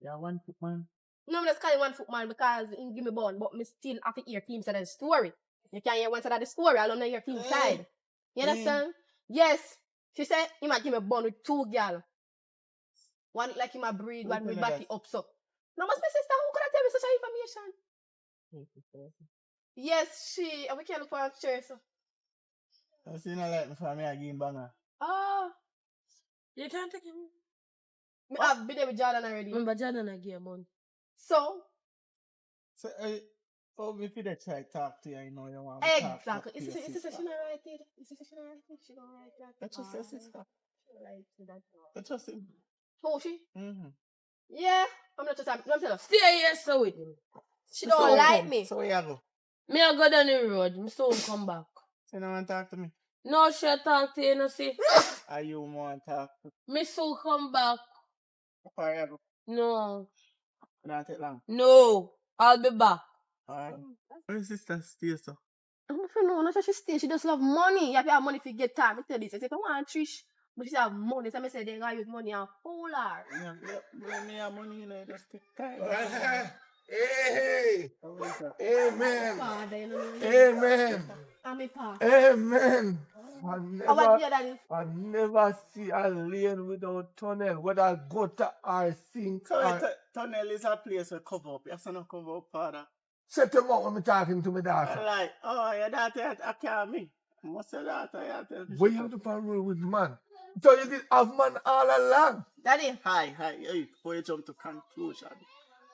Yeah, 1 foot man. No, I'm just calling 1 foot man because he give me bone, but me still have to hear team side of the story. You can't hear one side of the story, I don't know your team side. You understand? Yes. She said he might give me bone with 2 girls. One like him a breed, one with back it up so. Now must my sister, who could have tell me such information? Yes, she. We can't look for a chair, so. I see no like me for me I give him banger. Oh. You can't take him. I've been there with Jordan already. Remember, Jordan I give money. So. So, oh, if you try to talk to you, you know you want to talk Exactly. to Is your it sister. she not right it? Is it she not right it? She don't right that. That's just your sister. She don't right to that. That's just him. Who she? Mm-hmm. Yeah. I'm not just I'm telling her. Stay here so with him. She don't like me. So where you go? Me I go down the road. Me soon come back. So you don't want to talk to me? No, she talk to you, no see. Are you want to talk to Me soon come back. Where you go? No. It don't take long. No. I'll be back. Alright. Where your sister stay so? I'm not know. Not sure she stay. She just love money. You have to have money if you get time. I tell this. I say if I want Trish, but she have money. So I say they gonna use money and fool her. Yeah, me have money, you know, you just take time. Hey, How is that? amen, Father, you know. amen, I'm a pa. amen. Our dear daddy. I never see a lane without tunnel, whether gutter or sink. So Or... tunnel is a place where cover up. You have to not cover up, father. Shut him out when I'm talking to my daughter. I like, oh, your daughter, I can't me. What's your daughter? Why you have to parole with man? So you did have man all along. Daddy. Hi, hey, before you jump to conclusion.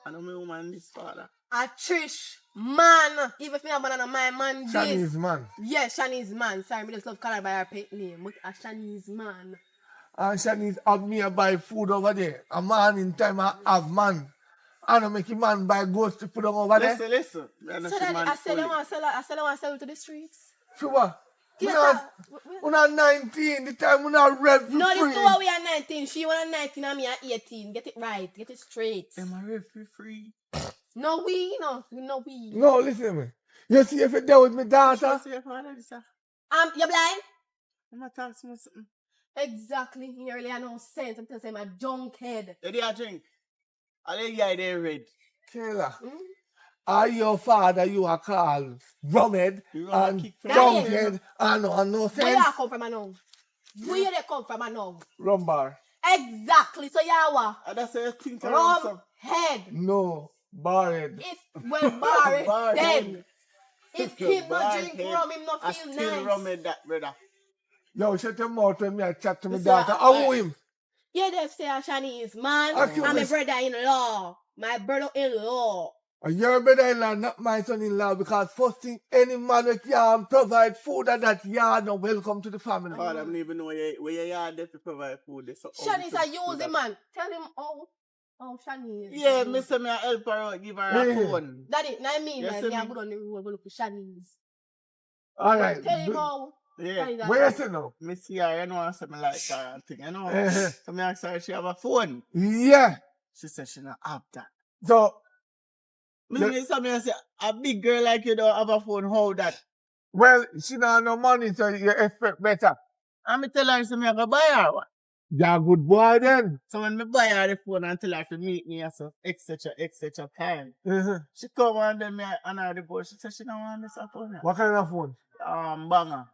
I know my woman this father. A Trish man. Even if me have banana my man this. Chinese man. Yes, Chinese man. Sorry, me just love calling her by her pet name. But a Chinese man. And Chinese have me buy food over there. A man in time I have man. I don't make a man buy ghost to put them over there. Listen. So daddy, I said I want to sell it to the streets. Sure. Yeah, When I'm 19, the time when I rev for no, free. the two of we are 19. She was 19 and me are 18. Get it right. Get it straight. Am I rev for free? No, we. No, listen to me. You see if you're there with my daughter. Say your father this, You blind? I'm not talking to something. Exactly. You really have no sense because I'm a junk head. Did you drink? I think guy they red. Kayla, Hmm? are your father you are called Rumhead You run a and kick from Daddy. Junkhead and no Where you sense? come from now? Where you they come from now? Rumbar. Exactly. So you are what? And that's a think around Rum some head. No, Barred. If well bar Bar then. If him no Bar drink head. rum, him no I feel still nice. rum with that, brother. Yo, shut your mouth when me I chat to my You see, daughter. How him? Yeah, they say Shanice, man. Accuse I'm me. my brother-in-law. My brother-in-law. Your brother-in-law, not my son-in-law, because first thing any man who can provide food at that yard, no welcome to the family. God, I don't even know where you are there to provide food. There. So Shanice, I use him, man. Tell him how Shanice. Yeah, me say me I help her out, give her a phone. Daddy, not me, Yes, man. Me I I mean- go down the road, go look for Shanice. All right. Tell him how. Yeah. Shanice Where and- you say now? Me see her, you know, I say me like her and thing, you know. So me ask her if she have a phone. Yeah. She said she not have that. So, Me say a big girl like you don't have a phone, how that? well, she don't have no money, so you expect better. And me tell her, so me I go buy her one. You're a good boy then. So when me buy her the phone and tell her to meet me at some etc. time, she come and then me and her the boy, she said she don't want this phone. What kind of phone? Banger.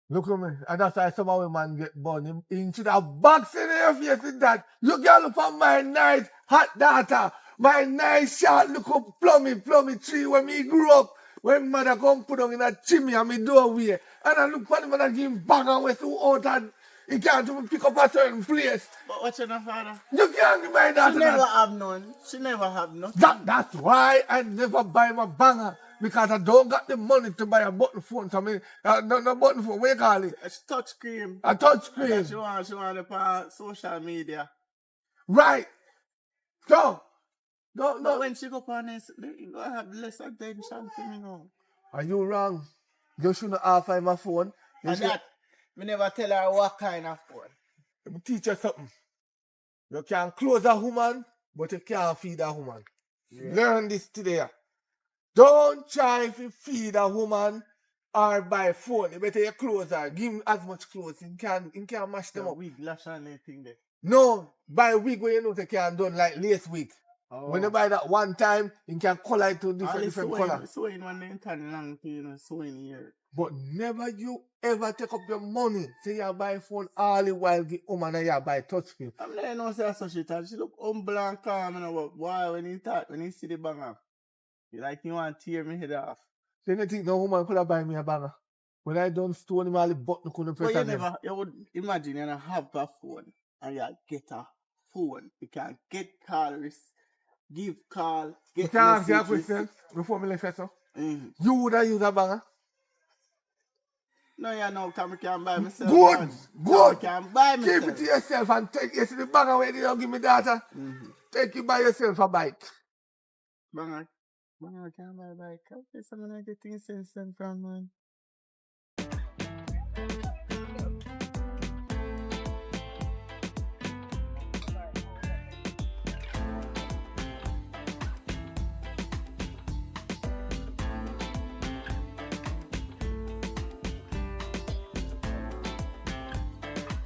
Look at me. And that's why some of the man get born. He should have boxing in your face with that. You can look for my nice hot daughter. My nice short look up plummy tree when me grew up. When mother come put on in a chimney and me doorway. And I look for the man and give him bang and we so out and he can't even pick up a certain place. But what's your father? You can't give my daughter She never that. have none. She never have nothing. That's why I never buy my banger. Because I don't got the money to buy a button phone. So I mean, no button phone, what you call it? A touch screen. A touch And screen. that she want it on social media. Right. So, But no. when she go on this, you gonna have less attention for me now. Are you wrong? You shouldn't offer my phone. You And should that, me never tell her what kind of phone. let me teach you something. You can close a woman, but you can't feed a woman. Yeah. Learn this today. Don't try to feed a woman or buy phone. You better you close her. Give him as much clothes. He can mash them The up. wig lash and anything there. No, buy wig where you know they can done like lace wig. Oh. When you buy that one time, you can color it to different color. Sewing one day time long to, you know, sewing here. But never you ever take up your money. Say you buy phone all the while give woman and you buy touchscreen. I'm not know say so she look humble and calm, you know, but boy, when he see the banger, he like he want to tear me head off. So you think no woman could have buy me a banger? When I done stone him all the button couldn't press But on him. you would imagine you have a phone and you get a phone. You can get call, give call, You get can ask you a messages. question before me left so. Mm. You would have used a banger? No, you know, I can buy myself. Good, one. good. I can buy myself. Keep it to yourself and take you to the banger where you don't give me data. Mm-hmm. Take you by yourself a bike. Banger can buy bike. Okay, someone I get things sent from man.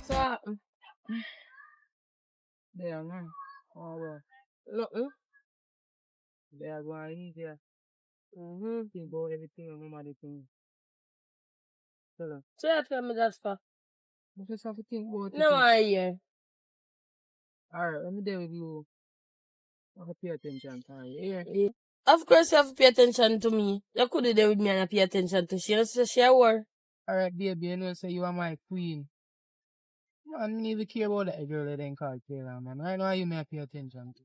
So, there, man. Oh, well. Look, they are going easier. Think about everything and nobody thing. So you tell me that's for? I just have to think about it. No, I hear. Alright, let me deal with you. I have to pay attention to you. Yeah. Of course you have to pay attention to me. You could have there with me and pay attention to she. So she war. Alright, baby, you know, say you are my queen. I don't even care about that girl that ain't called Kayla, man. I know how you may pay attention to.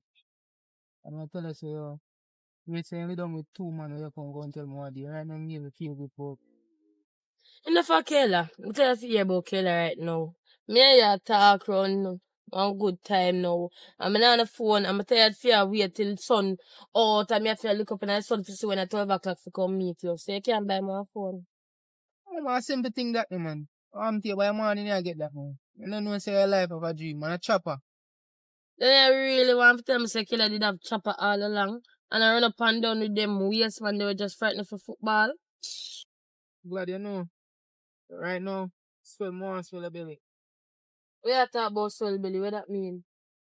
I'm gonna tell her, say, yo, we're saying we done with two man, you come go and tell me what they right now, give me feel good for. Enough of Kayla. I'm telling you about Kayla right now. Me and you talk around one good time now. I'm not on the phone. I'm tired for you wait till sun out. And I have to look up in the sun to see when at 12 o'clock to come meet you. So you can't buy my phone. I'm a simple thing that, man. I'm here by morning, I get that, man. You don't know, say your life of a dream, man. A chopper. Then I really want to tell me, say, Killer did have chopper all along. And I run up and down with them waist when they were just frightened for football. Glad you know. Right now, swell more and swell a belly. We are talk about soul belly, what that mean?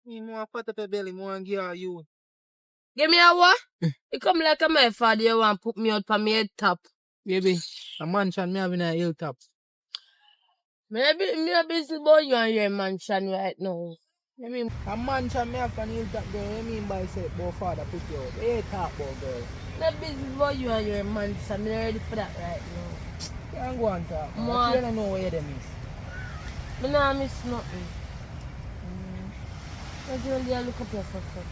Me more fat up your belly, more and give her you. Give me a what? You come like a my father, you want put me out for me head top. Baby, a mansion me having a hilltop. Maybe me a busy boy you and your mansion right now. I mean, a mansion me have on hilltop, girl. What you mean by say, boy, father put you out? What you talk about, girl? Me a busy boy you and your mansion. Me ready for that right now. You can go and talk, man. Man. You don't know where you them is. Me nah miss nothing. I just look up your stuff.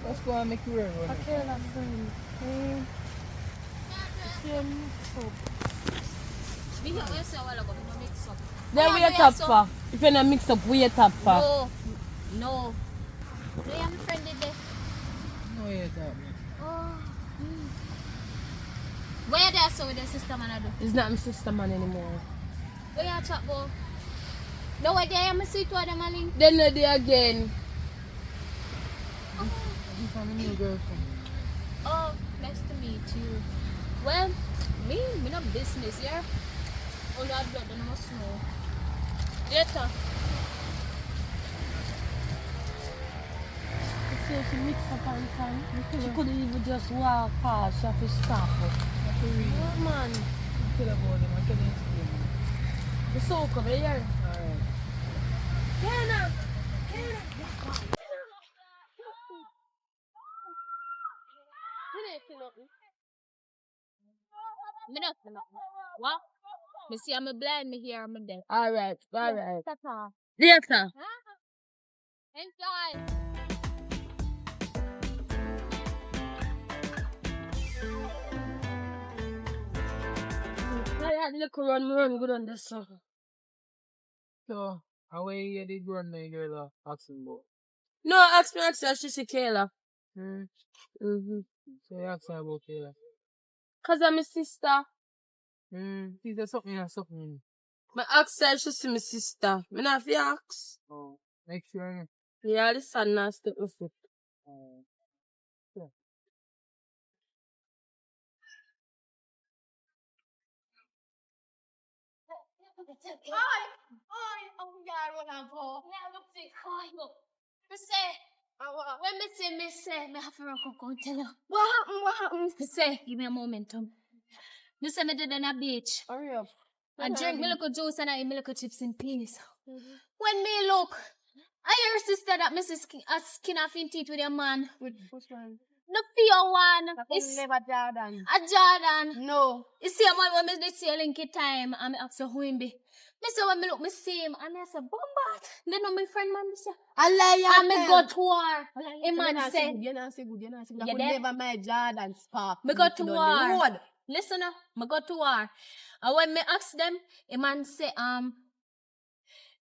Let's go and make you run. Okay, that's fine. Me hear what you say a while ago, me no mix up. Then Yeah, we do a you top so? for. If you not mix up, we a top for. No. No. Do you have a friend in there? No, you talk, man. Oh. Where you there so with the sister man I do? It's not my sister man anymore. Where you chat about? No way there I'm see two of them a link. Then they there again. This is my new girlfriend. Oh, nice to meet you. Well, me no business here. All that blood I must know. Later. So she mix up and time. She couldn't even just walk past. She have to stop. Oh man. Tell about them, I tell them explain. The soak over here. Alright. Kenna! Me not. What? Me see I'm blind, me hear I'm deaf. Alright. Tata. Later. Enjoy. I had little run good on this song. So, how are you did run my girl asking about? No, ask me actually, she see Kayla. Mm-hmm. So you ask her about Kayla. Cause I'm my sister. Is there something or something? My ask her, she see my sister. Me not fi ask. Oh, make sure. Yeah, the sun not step my foot. Yeah. Oh God, what I'm for? Now look see, me say, when me say, me have to rock up and tell you. What happened? Me say, give me a momentum. Me say me did on a beach. Hurry up. I drink me little juice and I eat me little chips in peace. When me look, I hear sister that Mrs. Skin off in teeth with your man. Which one? The fear one. It's never Jordan. A Jordan. No. You see a man when me did see a linky time and me ask her who him be. Me say when me look me see him and I say bombat. Then my friend man me say. A liar. And me go to war. A man say. You're not so good. I You could there? never my Jordan spark. Me go to on the war. road. Listen up. Me go to war. And when me ask them, a man say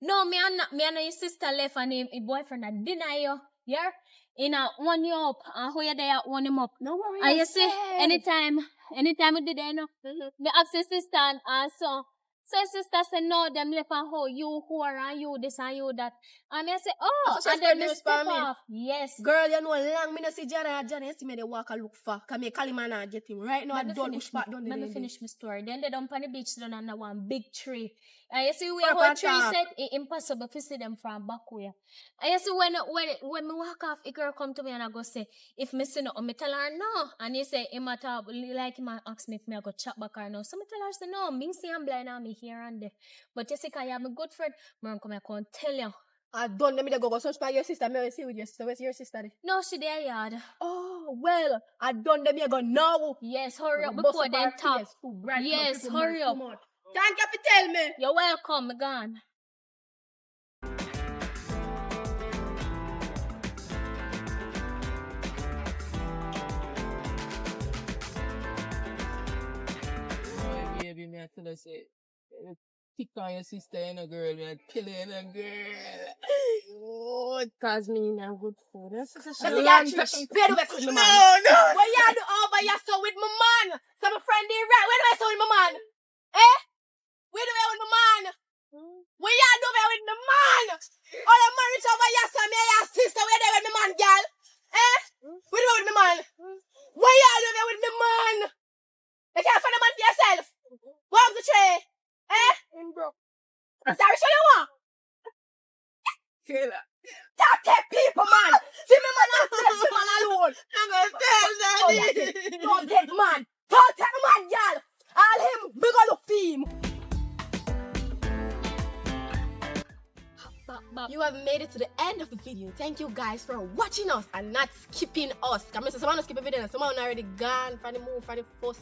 no, me and your sister left and him boyfriend a deny you. Yeah? In a one you up and who you there one him up. No worries. And you see, anytime we did that, you know, me ask your sister and so your sister said no, them left and how you who are and you this and you that. And I say, oh, So she and then spread me news step for me? off. Yes. Girl, you know long me no see Jordan. Jordan, you see me they walk a look for. Cause me call him and I get him. Right now I don't push back down the Let me lane. finish my story. Then they dump on the beach down under one big tree. And you see we Papa whole tree talk. set, it's impossible to see them from back way. And you see when me walk off, a girl come to me and I go say, if me see no, me tell her no. And he say, him at all, like him ask me if me I go chat back or no. So me tell her, say no, me see I'm blind and me here and there. But you see, cause you have a good friend, me come here and tell you. I don't let me go search by your sister. Me see with your sister. Where's your sister? There? No, she there yard. Oh, well, I don't let me go now. Yes, hurry up Bust before up they our talk. face, too bright, Yes, people hurry mad up. too much. Can't you tell me? You're welcome, me gone. Baby, me I tell her say, tick on your sister and a girl, me I kill her and a girl. Oh, it cause me now good food. That's such a Let me long get you. Where do I with my man? No. What you do over here so with my man? So my friend is right. Where do I so with my man? Eh? Where do I with my man? What you do with my man? All the man reach over here so me and your sister. Where do I with my man, girl? Eh? Where do I with my man? What you do with my man? You can't find a man for yourself. What was the tray? Eh? Sorry, show you what? Kayla. Don't take people, man. See me, man, I left the man alone. Don't take man. Don't take man, y'all. All him, big on the theme. You have made it to the end of the video. Thank you guys for watching us and not skipping us. Come on, someone skip a video and someone already gone for the move for the first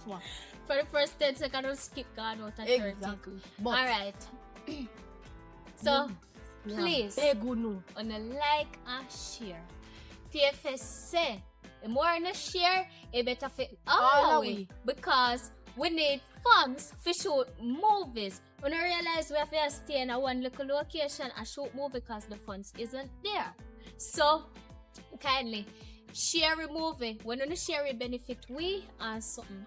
one. For the first 10 seconds, I'll skip God out at 30. Exactly. But Alright. So, yeah, please, very good no. on a like and share. PFS say, the more on a share, it better fit all All the the way. way. Because we need funds to shoot movies. When I realize we have to stay in a one little location and shoot movie because the funds isn't there. So, kindly share a movie. When you share it benefit we and something.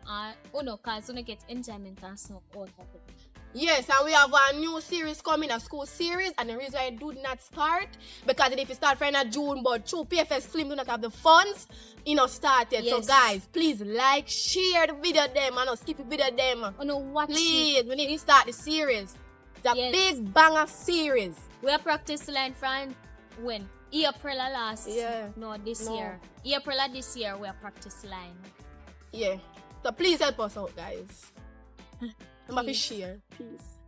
Because you get enjoyment and something out of it. Yes, and we have a new series coming, a school series, and the reason I do not start, because if you start for in June, but true PFS Film do not have the funds, started. Yes. So guys, please like, share the video them, and skip the video them. Watch Please, it. we need to start the series. It's a Yes. big banger series. We have practice line from when? April last. Yeah. No, this No. year. April of this year we have practice line. Yeah. So please help us out, guys. Remember to Please. share. Peace.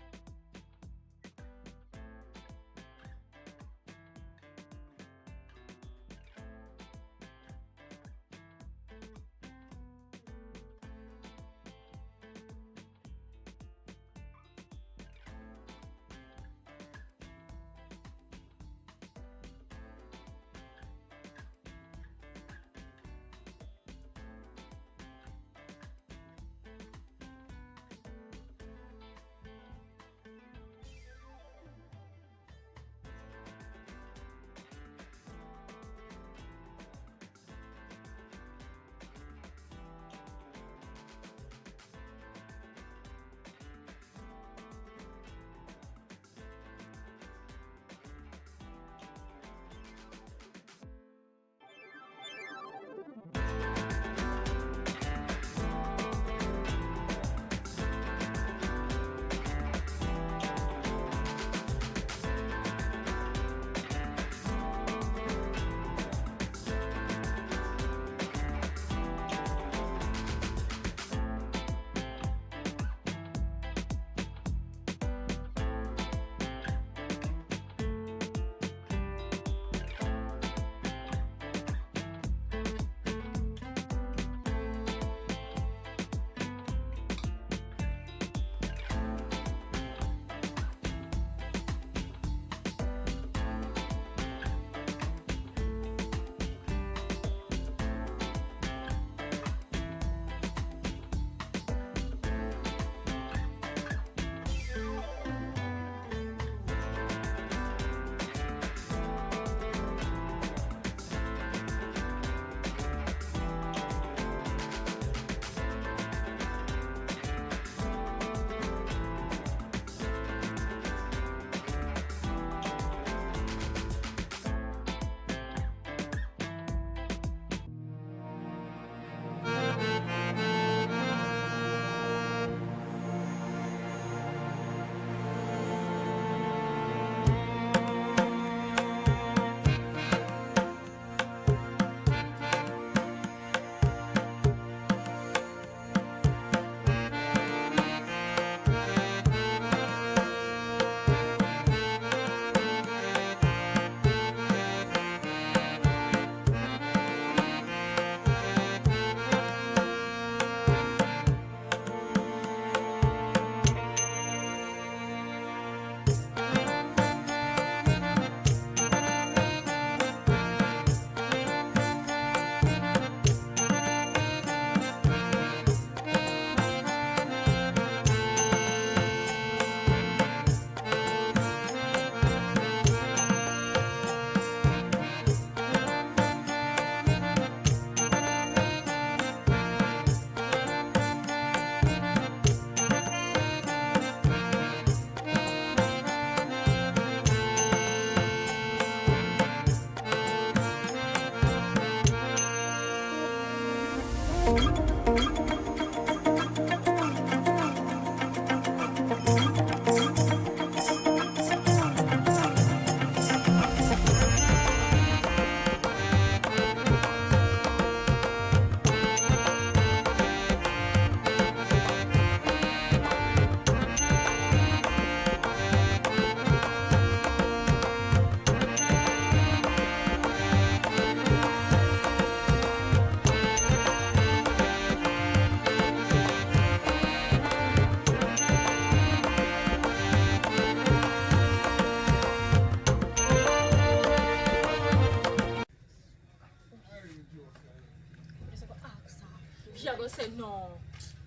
said no.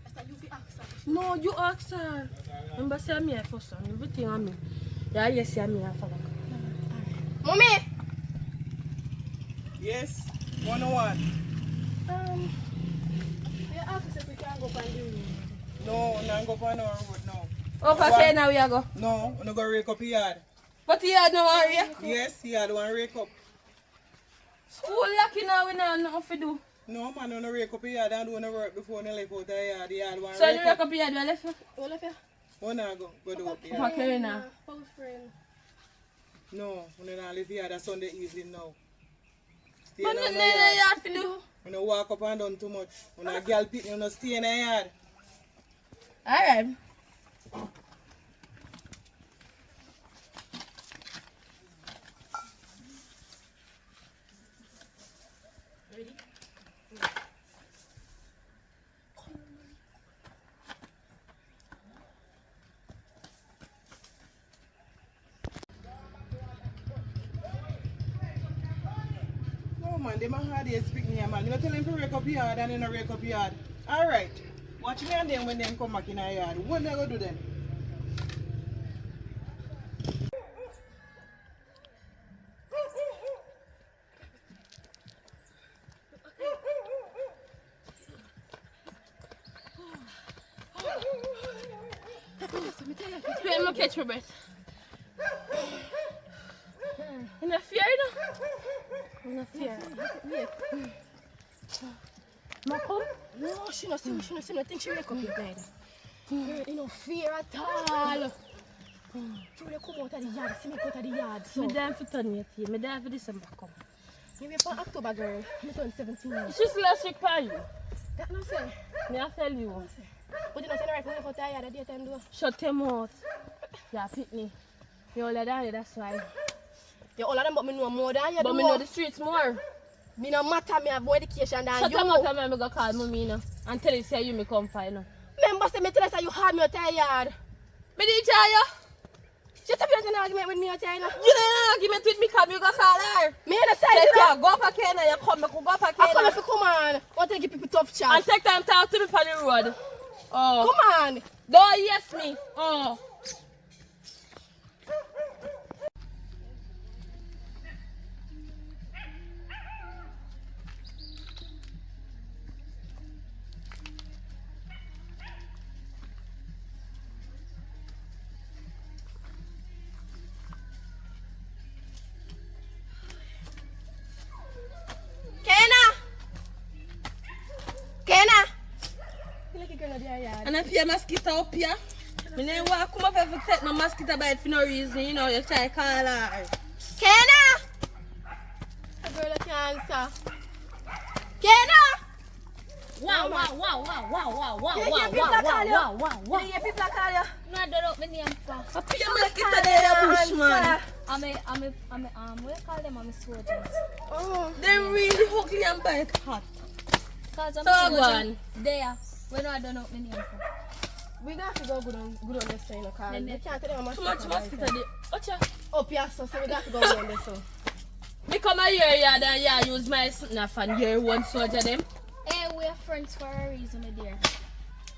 I said, you fi ask her. No, you ask her. Remember, say me first, son. Everything on me. Yeah, yes, see me after. Mommy! Yes, 101. You ask if we can go find you. No, no, go on our road now. Oh, okay, now we are go. No, I'm going to rake up yard. But he had no area. Yes, yard one rake up. School lucky now, we know nothing to do. No, man, I'm going to rake up yard and do no work before I left out the yard. The yard one So you rake look up. up here, do you left? What left here? One I go do up here. Okay, now. Post friend. No, I'm not live here. That's Sunday evening now. Stay But in nothing the in the yard. yard to do. I'm not walk up and down too much. I'm not girl picking. I'm not stay in the yard. Alright. No, man, they man hard to speak me, man. You tell him to rake up yard and then I rake up yard. Alright. Watch me and then when them come back in the yard. What they go do then? Wait, I'm catch my breath. I'm not fear, you know? I'm not fear. Ma come? No, she no see me. I think she wake up here, guys. Girl, you no fear at all. She will come out of the yard, see me go out of the yard. So, Me down for turn your fear. Me down for December come. you wait for October, girl. Me turn 17 years. She's last week for you. That no say. Me I tell you. But you know, say the right for me go out of the yard at daytime, though. Shut your mouth. Yeah, pick me. You're older than you, that's why. You're older than but me know more than you. But me know the streets more. Me no matter, me have more education than Shut you. your mouth and me go call mommy, you know. And tell you say you me come find her. Remember, say me tell us that you had me out of the yard. Me did tell you. Shut up, you have an argument with me out there, you know. You didn't argument with me because you go call her. Me in the Say, side, you know. yeah, go up again and you come, you go up I come again. if you come on. Want to give people tough chat. And take time to talk to me on the road. Oh. Come on. Don't yes me. Oh. Kenna. You like a girl out there, yard. And if you're mosquito up here, me never walk come up every take no mosquito bite for no reason, you know, you try to call her. Kenna. A girl that can answer. Kenna. Wow, wow, wow, wow, wow, wow, wow, You wow, hear people wow, call you? wow, wow, wow. You hear people call you? No, I don't know my name for. Up here mosquito there, bushman. We call them I'm soldiers. Oh. They really ugly and bite hot. Cause I'm So soldier. gone. There. We know I don't know my name for. We got to go good on this thing, because Then you they- can't tell them how Too much much mosquito there. Watch out. up here, so we got to go good on this. So. Me come a year yard and yeah, use my snuff and year one soldier them. Hey, we're friends for a reason, my dear.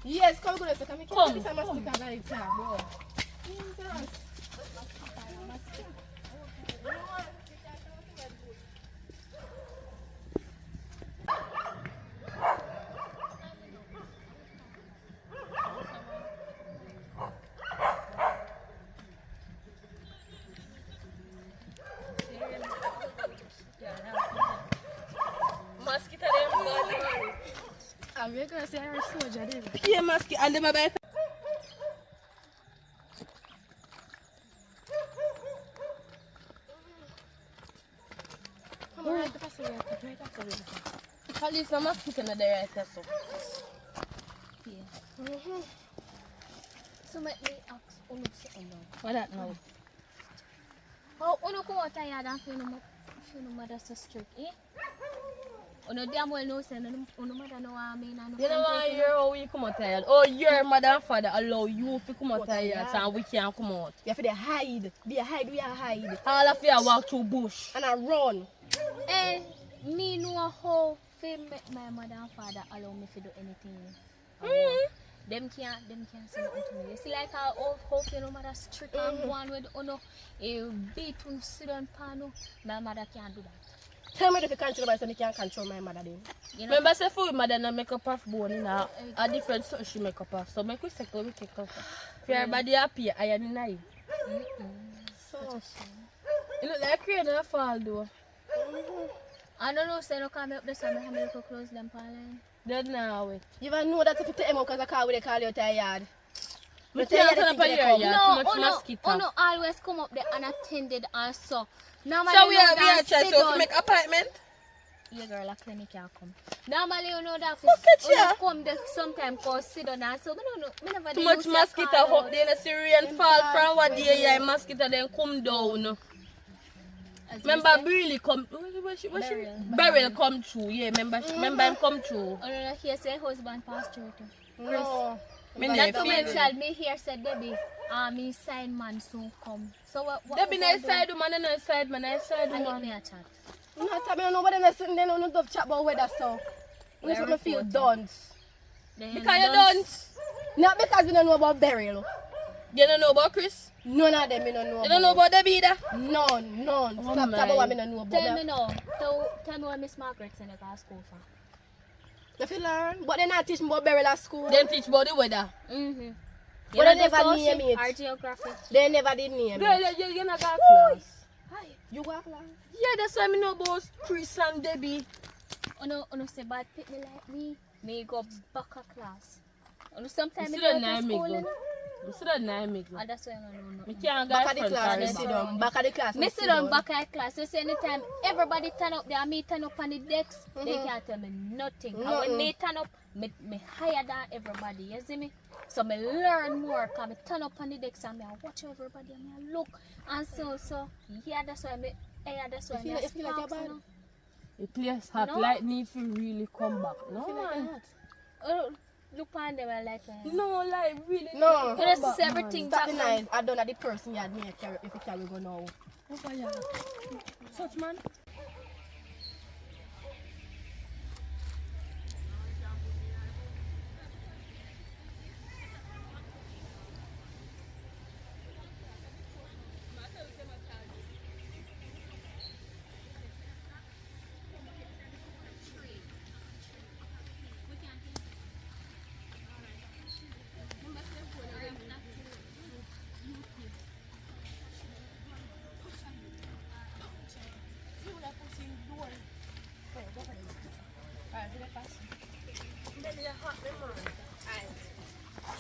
Yes, come good on this. Come. Come, This time I stick a like that, bro. Mosquito them bad. I'm gonna say I'm a soldier, then. Here mosquito and them a bite. Come on, right after we are right after we are. At least no mosquito in there right there, so. Yeah. So make me ask Uno something now. What that now? How Uno come out of yard and feel no mother so strict, eh? Uno damn well know say Uno mother no want me and no You know friend what, take you're how we come out here. Oh, your mother and father allow you to come out here and we can't come out. You have to hide. Be a hide, we are hide. All of you walk through bush. And I run. Eh, me know how to make my mother and father allow me to do anything. Them can't say nothing to me. You see like how your mother strict and go on with beat and sit on pano. My mother can't do that. Tell me if you control myself, I can't control my mother then. You know, remember say for mother na make up of bone in a different so she make up of. So make we settle we take off. For everybody happy, I am naive. So it look like rain and fall though. I don't know, say no come up the summer, how many close them line. Dead now wait. You even know that if you take him out because I call they call you to your yard. We can't turn up a yard, too much mosquito. No, always come up there unattended and so. Normally, So we are trying to make appointment? Yeah, girl, a clinic can't come. Normally, you know that come there sometimes cause sit down and so. Me never Too much mosquito up there, the rain fall from what day, yeah, mosquito then come down. Remember Beryl come, Beryl come through, yeah, remember him come through. Oh no, he say husband passed through too. No. Not to mention, me here said Debbie, me sign man soon come. So what Debbie nice side woman and nice side man, nice side I hit woman. me a chat. No, I mean, nobody is sitting there, no chat about weather, so. I just want to feel done. Because you don't. Not because we don't know about burial. You don't know about Chris? None of them we don't know. You don't know about Debbie either? None. Oh Stop talking about what we don't know about. Tell me now. Tell me what Miss Margaret sent you to school for. If you learn, but they not teach me about burial at school. They teach about the weather. Mm-hmm. But they never name it. Or geography. They never did name Girl, it. you not got class. Hi, you go class? Yeah, that's why I know about Chris and Debbie. No say bad pick me like me go back a class. Sometimes You I still go not to make school. go. You still not make go. That's why I don't know. Me can't go Back at the front class, or me the sit back. down. Back at the class, Me sit down back at class. You see anytime everybody turn up there, me turn up on the decks, they can't tell me nothing. And when they turn up, me higher than everybody. You see me? So me learn more. Cause me turn up on the decks and me watch everybody and me look and so yeah, that's why me. That's why me. You feel like you're bad? The place hot No. like need to really come back. No Feel like man. you're hot? Look on them and like. No, like really. No. You just see everything Stop the that night. I don't know the person you had me carry if you carry go now. Over here. Such man.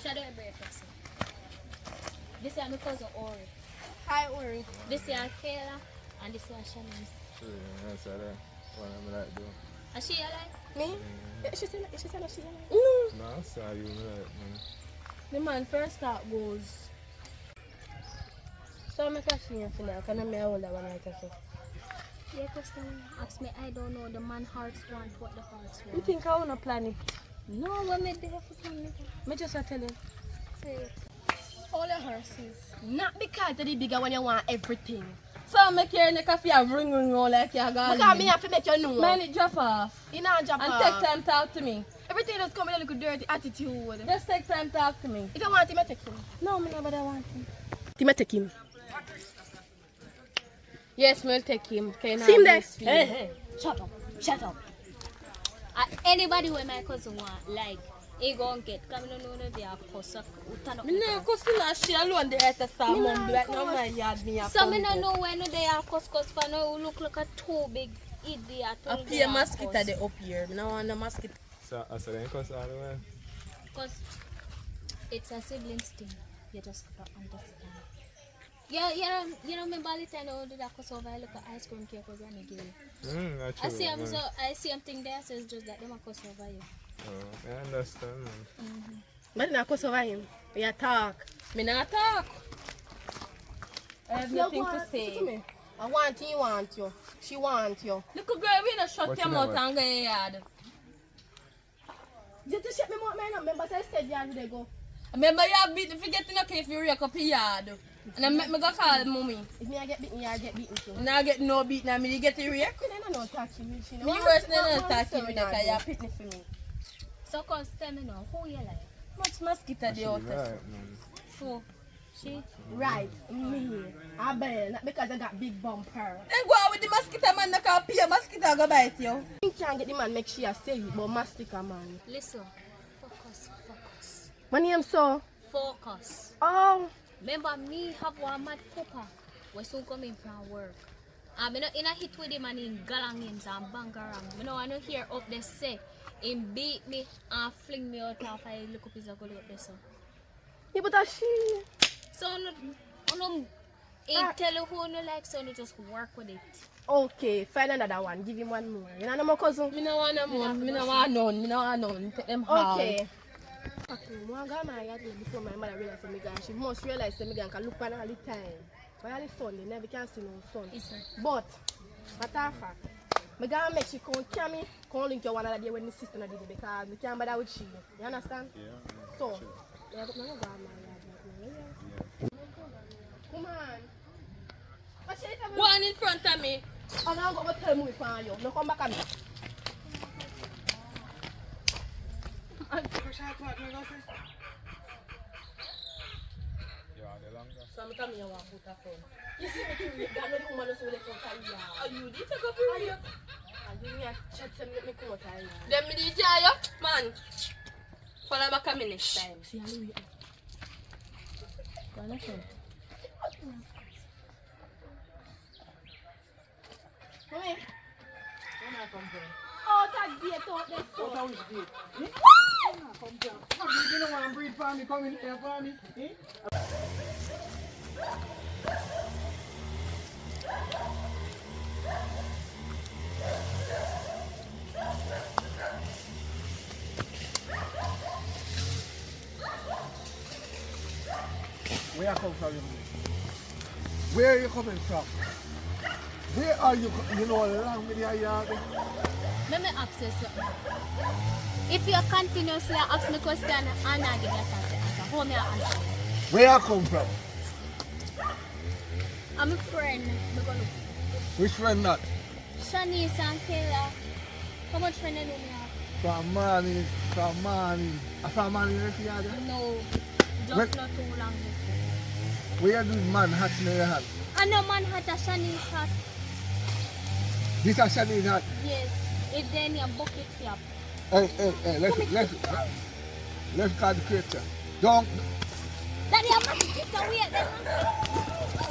Shadow breakfast. This is my cousin Ori. Hi, Ori. This is Kayla and this is Shanice. That's what I like doing. And she like? Me? She said she like. No, I saw you like, man. The man first start goes. So I'm catching you for now. Can I make all that one like I said? Yeah, question ask me, I don't know the man hearts want what the hearts You want. think I wanna plan it? No, what made the for plan Me just a tell you. Say it. All your horses. Not because they're the bigger when you want everything. So make your neck off your ring all like you're Because gone. me have to make you know. Man, it drop off. You know, Japan. And take time talk to me. Everything that's coming with a little dirty attitude. Just take time talk to me. If I want him, I take him. No, me nobody want him. Him, I take him. Yes, we'll take him. Okay, now See him there? Hey, shut up. Anybody where my cousin want, like, he gon' get, come no know they are cuss. Me no cause she alone the at the star mom like no my yard me a So me no know when they are cuss for no who look like a too big idiot. I play a mosquito the up here. Me no want no mosquito. So I said, ain't cause all the way. Because it's a siblings thing. You just gotta understand. Yeah, you know, remember the time I did that cuss over, I look at ice cream cake with Granny Gilly. That's I true. see him, man. so I see him thing there, so it's just that them a cuss over you. Oh, I understand, man. But not cuss over him. You talk. Me not talk. I have You nothing want- to listen to say. me. I want you, want you. She want you. Look girl, we not shut What your you know mouth what? and go in yard. Just to shut me mouth, man. Remember, I said yard they go. Remember you have been forgetting okay if you rake up your yard. And then make me go call mommy. If me I get beaten, you get beaten too. Now get no beat now, me get it real. Then I know touching you, she know. Me worse than not talking me because you're pitney for me. So cause tell me now, who you like? Much mosquito the out there. Right, man. Who? She? Right, me. I bet, not because I got big bumper. Then go out with the mosquito man, no can pay mosquito go bite you. You can't get the man make sure I say it, but mastica man. Listen. Focus. My name so? Focus. Oh, Remember me have one mad papa. We soon coming from work. I'm in a hit with him and in galangins and bangarang. I know I know hear up there say him beat me and fling me out of I look up his go up there so. yeah, but that she. So no tell you who no like so no just work with it. Okay, find another one. Give him one more. You know no more cousin? Me no want no more, me no want none, me no want none. Take them hard. Okay. Okay, I got my yard before my mother realized me gan. She must realize me gan can look for all the time. But all the sun, they never can see no sun. But, matter of fact, me gonna make she come link you one other day when my sister not did it because we can't bother with she. You understand? Yeah. So, yeah, but no go my yard. Yeah. Come on. What she tell me? One in front of me. Oh, now go tell me for you. No come back at me. So I'm coming here and put a phone. You see me too, that no woman who's really from Kaya. Oh, you did take up your radio? And give me a chat and let me come out Kaya. Then me did you, man. Follow back a minute next time. See how we Go on the phone. come here. Oh, that gate out there. So. What are we doing? You don't want to breathe for me, come in here for me. Where you come from? Where are you coming from? Where are you? You know, along with your yard. Let me ask you something. If you continuously ask me question and I give you answer, how me answer? Where you come from? I'm a friend. Me go look. Which friend not? Shanice and Kayla. How much friend you know me have? From morning. From morning in the yard. No, just Wait. not too long before. Where you doing man hat in your hand? I know man had a Shanice hat. This is Shani's hat. Yes. It's then your bucket cap. Hey, let's call the creature. Don't Daddy, I'm not keep away then.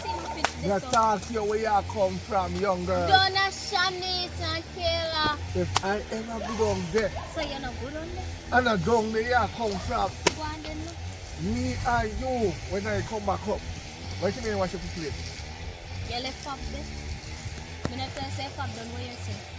See me fix you this up. talk to you where you come from, young girl. Donna, Shanice and Kayla. If I ever go down there, So you're not good on there? and not down there you come from, Go on then. No? me and you, when I come back up, what you mean wash up the plate? You left Fab there? I'm not going to say Fab done what you say.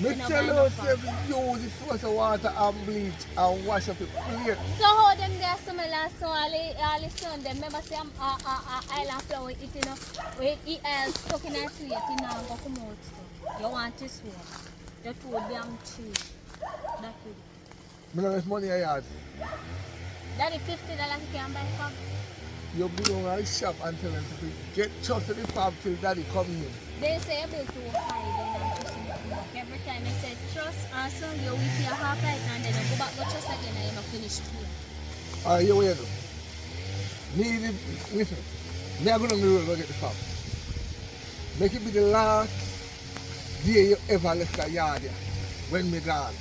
Me You know, tell buy you, no say we use the source of water and bleach and wash up the plate. So how them there similar so all the son them remember say island flower eating up we eat stuck in a plate you know go come out so you want this one you too damn cheap that it Me know this money I had. Daddy $50 you can buy Fab You be down at the shop and tell them to get just to the farm till daddy come in. they say you bill too high then I'm just back every time you say trust and so you wait for your half light and then you go back go trust again and you're not finished pay. Alright, you wait. Listen, me I go down the road go get the farm. Make it be the last day you ever left the yard here, when me gone.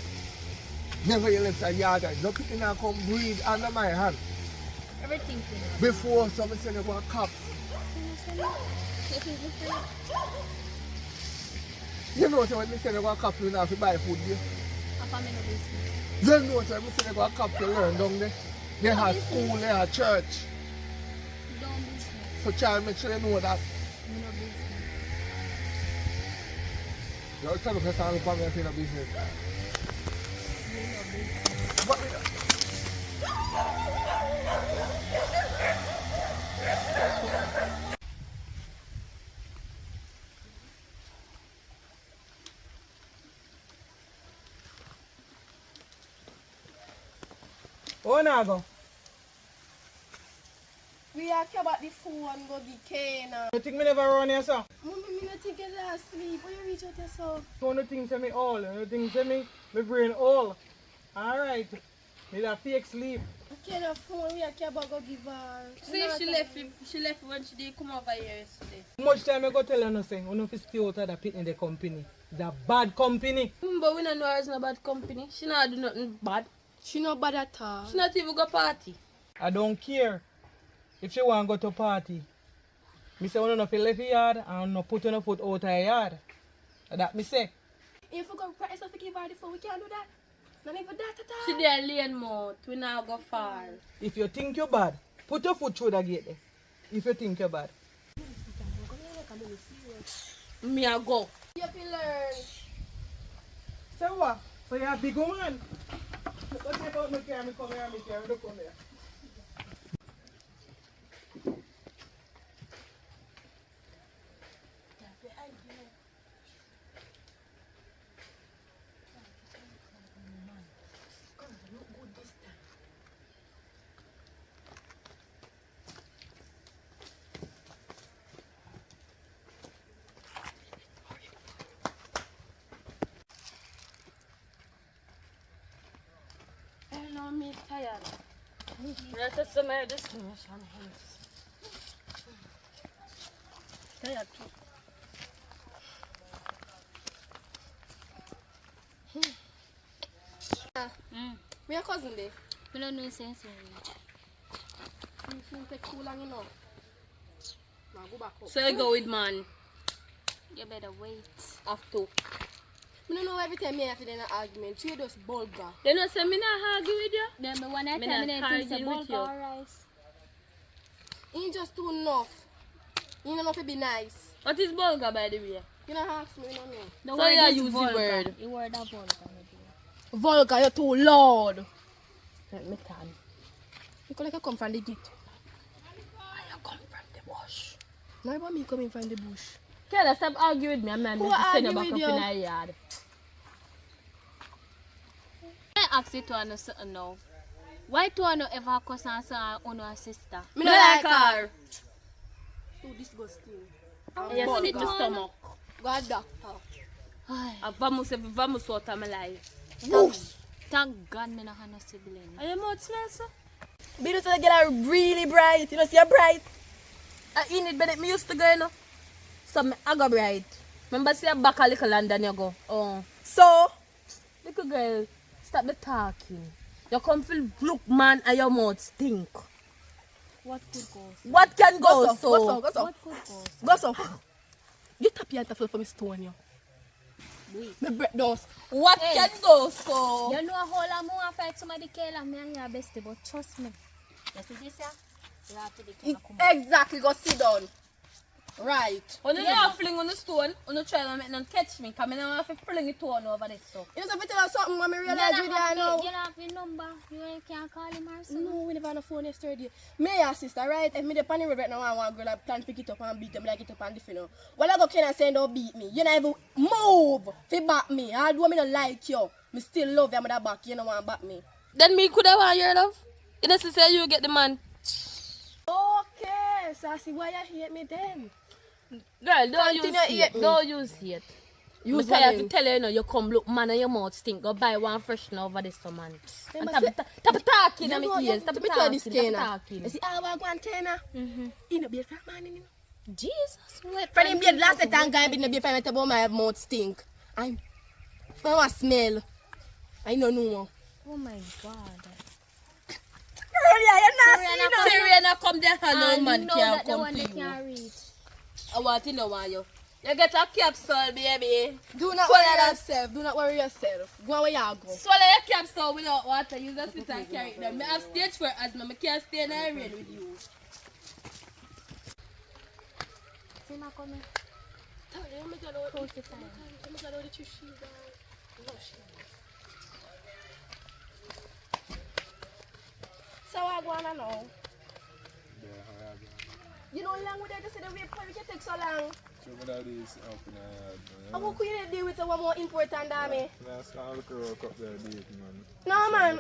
Never you left the yard here. No people now come breathe under my hand. Everything you know. Before somebody say they go a cop. You know so when they say they go a cop, you don't have to buy food there. You know so when they say they go a cop to learn down there. They have school, they have church. Don't business. So child make sure they know that. No business. You're trying to press on the family and say no business. But Oh, now go. We are care about the phone go the cane. You think me never run here, sir? Mommy, me not think you're asleep. When you reach out here, so. So no things say me all. You think say me brain all. Alright. Me that fake sleep. Okay, the phone we are care about go give her. See, she left when she did come over here yesterday. How much time I go tell her no say? You know if you stay out of the pit in the company. It's a bad company. But we don't know her is no bad company. She not do nothing bad. She not bad at all. She not even go party. I don't care if she want to go to party. Me say you not left yard and not put your foot out of yard. That me say. If we go price of give her the phone, we can't do that. Not even that at all. She there lane mouth. We not go far. If you think you're bad, put your foot through the gate there. If you think you're bad. Me a go. You have to learn. So what? So you're a big woman? Don't take out my car, me come here, don't come here. Me tired. Let's just some of this. Tired too. Me your cousin there. We don't know sense. She take too long enough. Now go back up. So you go with man. You better wait. Have to. I don't know every time me have to do an argument. She just vulgar. They don't say me not argue with you. Then me one time Me me not think say argue with bulgur you. rice. Ain't just too enough. You know enough to be nice. What is bulgur by the way? You know ask me, you don't know. The So word you is use the vulgar. word. The word of vulgar. me do. Vulgar, you're too loud. Let me turn. You look like you come from the gate. I come from the bush. Now about me coming from the bush. Kayla, stop arguing with me. I'm Who to send you argue back up with in you? our yard. I ask you to know something now. Why to know ever cuss and say on her sister? Me Me not like like her. Too disgusting. Yes, Vulgar. sit to stomach. God doctor. Ay, Vamos water my life. thank God me not have no sibling. Are your mouth smell so? Be to get her really bright. You know, see her bright. I in it, but me used to go, you know. So I go bright. Remember, see a back a little and then you go. Oh. So, Little girl, stop the talking. You come feel look man and your mouth stink. What could go? What can go go so? so, go so. What could go? Go so. You tap your hand for me stone you. Wait. Me break those. What can go so? You know a whole lot more fight somebody Kayla, me and your bestie, but trust me. You see this here? You have to be Kayla come on. Exactly, go sit down. Right. When you not fling on the stone, when you try to make them catch me, because I don't have to fling it on over this stuff. You know, so if you tell her something, when I You realize with you now. don't have the number. You can't call him or something. No, we never on the phone yesterday. Me and sister, right? If me the panic right now, I want girl that plan to pick it up and beat them, like get up and different. You know. Well, I go can and say don't beat me. You don't even move. Fi back me. Although me not like you, me still love you. Me that back. You don't want back me. Then me could have want your love. You know, say you get the man. Okay, so I see why you hate me then. Girl, don't Continue use hate hate. me. Don't use hate. Use Because I have to what tell you, you know, you come look man and your mouth stink. Go buy one freshener over this for man. Then And I stop say- talking You in know, my you ears. Stop me tell this talking. Kena. Stop You talking. see how I go and Kena? You know, be a fat man in him. Jesus, wait. Friend him beard last time guy be no be fine about my mouth stink. I want smell. I don't know. Oh my God. Girl, yeah, you're not seeing no. Serena come there and I no man know can that the come one to they you. can't reach. I want to know why you. You get a capsule, baby. Do not Swallow worry that. yourself. Do not worry yourself. Go on where you go. Swallow your capsule without water. You just sit and carry them. I have stage for asthma. I can't stay in the rain with you. See my coming. Close the time. So I go on now. You know, long with that, just say the way it can take so long. So what that is up in the yard, man. And what could you deal with someone more important than me? Last time I look up there date, man. No, man.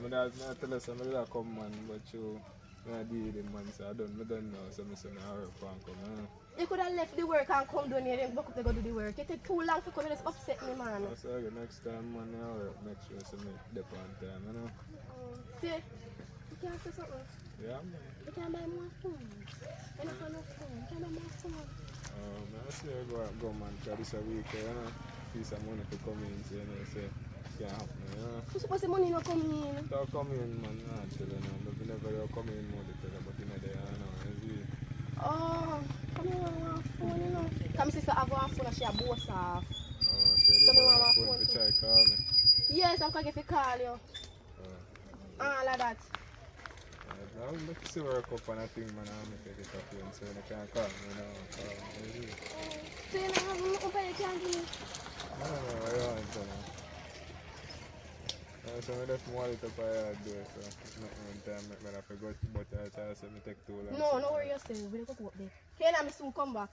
But that's not tell us I'm gonna come, man, but you I deal with him, man, so I don't know, so I say, I hurry up and come, You could have left the work and come down here and buck up to go do the work. It take too long to come and just upset me, man. So next time, man, I hurry up, make sure so me dep on time, you know? See, you can't say something. Yeah, man. You can't buy more phone. You don't have no phone. You can't buy more phone. I say go man, because this a week, you know? See some money to come in, so you know, say, can't happen, you know? You suppose the money not come in. Don't come in, man, I tell you now, but whenever you come in, more tell you, but you know, they are now, you see? Oh, come here, I want a phone, you know. Come sister, I want a phone and she a boss off. So So they me want want a a phone phone to try call me. Yes, I'm going to call you. All of that. I'll make see work up on a thing, man, I'll make it up here, so they can't call me, you know, call me, you see? So you know, I'm going to give me. I don't know what you want, you know. So I left more it up I had there, so it's not one time make me have to go, but I said me take too long. No, no worry yourself. We'll go up there. Can I soon come back?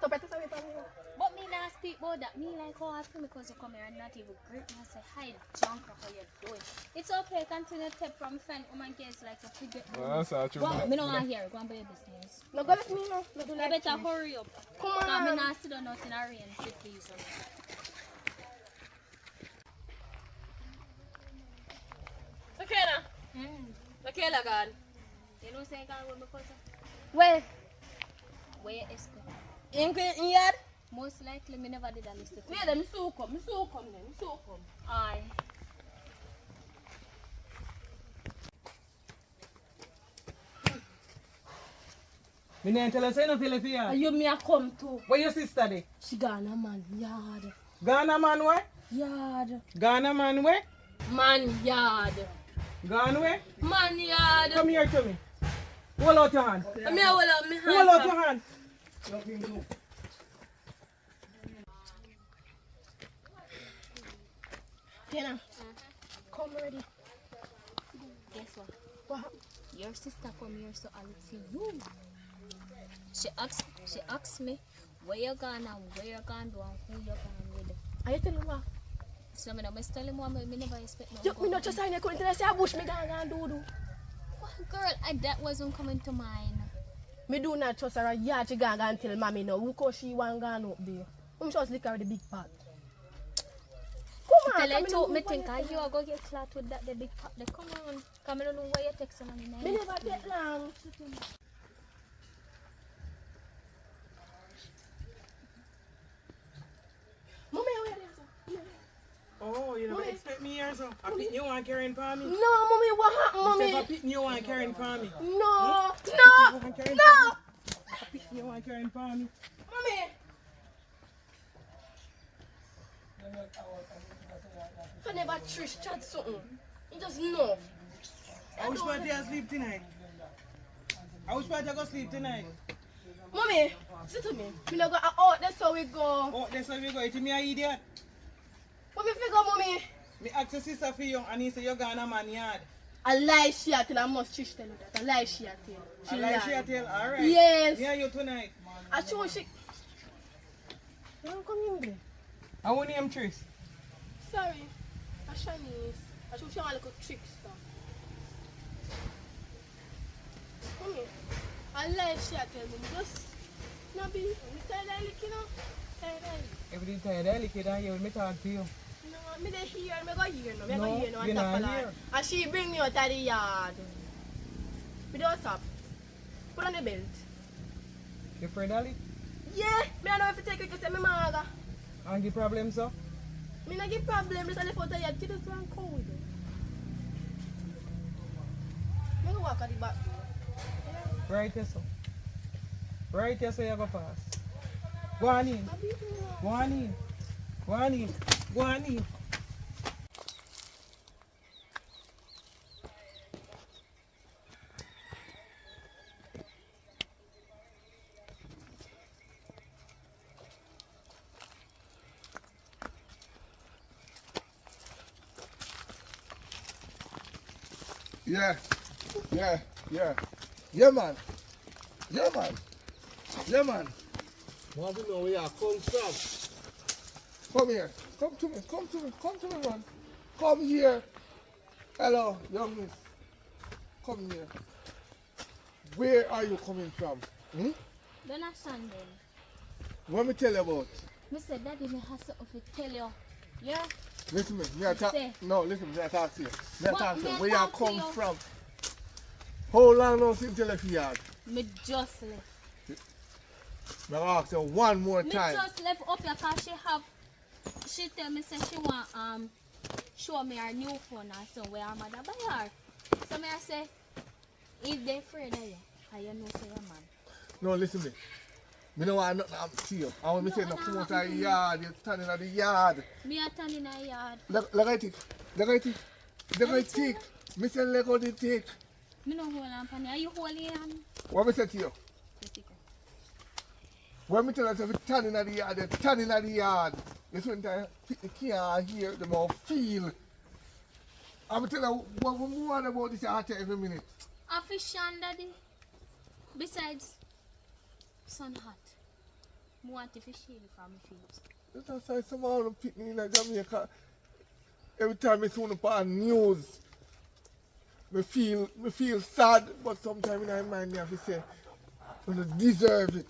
So better say for me. But me not speak about that. Me like how I feel because you come here and not even greet me and say hi junk or how you doing. It's okay, continue to take from friend woman case like a forget. That's all true. Go on, me don't want to hear. Go on by your business. No, go with me now. No, do You like better this. hurry up. Come Cause me on. not sit down out in a rain, please. Okay, now. Okay, Lagan. You know say I can't go because Where? where you escape. In yard? Most likely me never did a list. Me them so come then. Me so come. Aye. Me name tell us no feel here. And you me a come too. Where your sister dey? She gone a man yard. Ghana man where? Yard. Ghana man where? Man yard. Gone where? Man yard. Come here to me. Hold out your hand. Me a hold up me hand. Hold out your hand. Kenna, come ready. Guess what? What happened? Your sister come here so I look for you. She asked me where you gone and where you gone do and who you gone with. Are you telling what? So me must tell him what me never expect no. Me not just sign a couldn't tell us say a bush me gonna do. Girl, that wasn't coming to mind. Me do not trust her. Yeah, she gonna tell mommy now. Who cause she want gone up there? I'm just lick her the big pot. Come on, Tell her come to on, me think you are going to get clot with that the big pot. Come on. Come on, know why you text someone in me never take long. Mommy, where are you? Oh, you never expect me here, so I pick you want carrying for me. No, mommy, what happened, mommy? I pick you want carrying for me. No, no, No. no. I pick you want carrying for me. Mommy. If I never Trish chat something, you just know. I wish party I sleep tonight. I wish party I go sleep tonight. Mommy, sit to me. We not go out, that's how we go. Oh, that's how we go. It's me an idiot. What me figure, mommy? Me ask your sister for you and he say you're gonna man yard. A lie she a tell, I must Trish tell you that. A lie she a tell. I like she a tell, alright. Yes. Me and you tonight. I show she. You don't come in there. I want name Tris. Sorry. I Chinese. I show she want a little trick stuff. Mommy, I lie she a tell me. Just not be. Me tell her, you know. Tell her. Every time I look at you, me talk to you. No, me dey hear, me go hear no. Me No, go hear no. you And not tap hear. and she bring me out of the yard. Me don't tap. Put on the belt. You afraid of it? Yeah, me don't know if you take it to say me maga. And the problem, so? Me not give problem, just left out the yard. She just want to come with it. Me go walk at the back door. Right here, so. Right here, so you go pass. Go on in. Go on in. Go on in. Go on in. Yeah, yeah, yeah. Yeah, man. Yeah, man. Yeah, man. Want to know where you come from? Come here. Come to me. Come to me. Come to me, man. Come here. Hello, young miss. Come here. Where are you coming from? Hmm? Don't understand them. What me tell you about? Me say, Daddy, me has something to tell you. Yeah? Listen me, me I talk. Say. No, listen, me I talk to you. Me I What talk to me you. I Where you talk to come you? from? How long now since you left the yard? Me just left. Me ask you one more Me time. just left up here because she tell me say she want show me her new phone and so where her mother buy her. So me I say, is they afraid of you? Cause you know say your man. No, listen me. Me no want nothing happen to you. I want me say no come out of the yard. You're standing at the yard. Me a turn in a yard. Look at it. Look at it. Look at it tick. Me say look at it tick. Me no hold on for me. Are you holding on? What me say to you? You take it. When me tell you if you're standing at the yard, you're standing at the yard. It's when I pick the key and hear the more feel. I'm tell you what we want about this I tell you every minute. A fish on, Daddy. Besides, sun hot. Me want to fish here from my feet. That's why someone pick me in Jamaica. Every time I see one on news, me feel sad, but sometimes in my mind me have to say, I don't deserve it.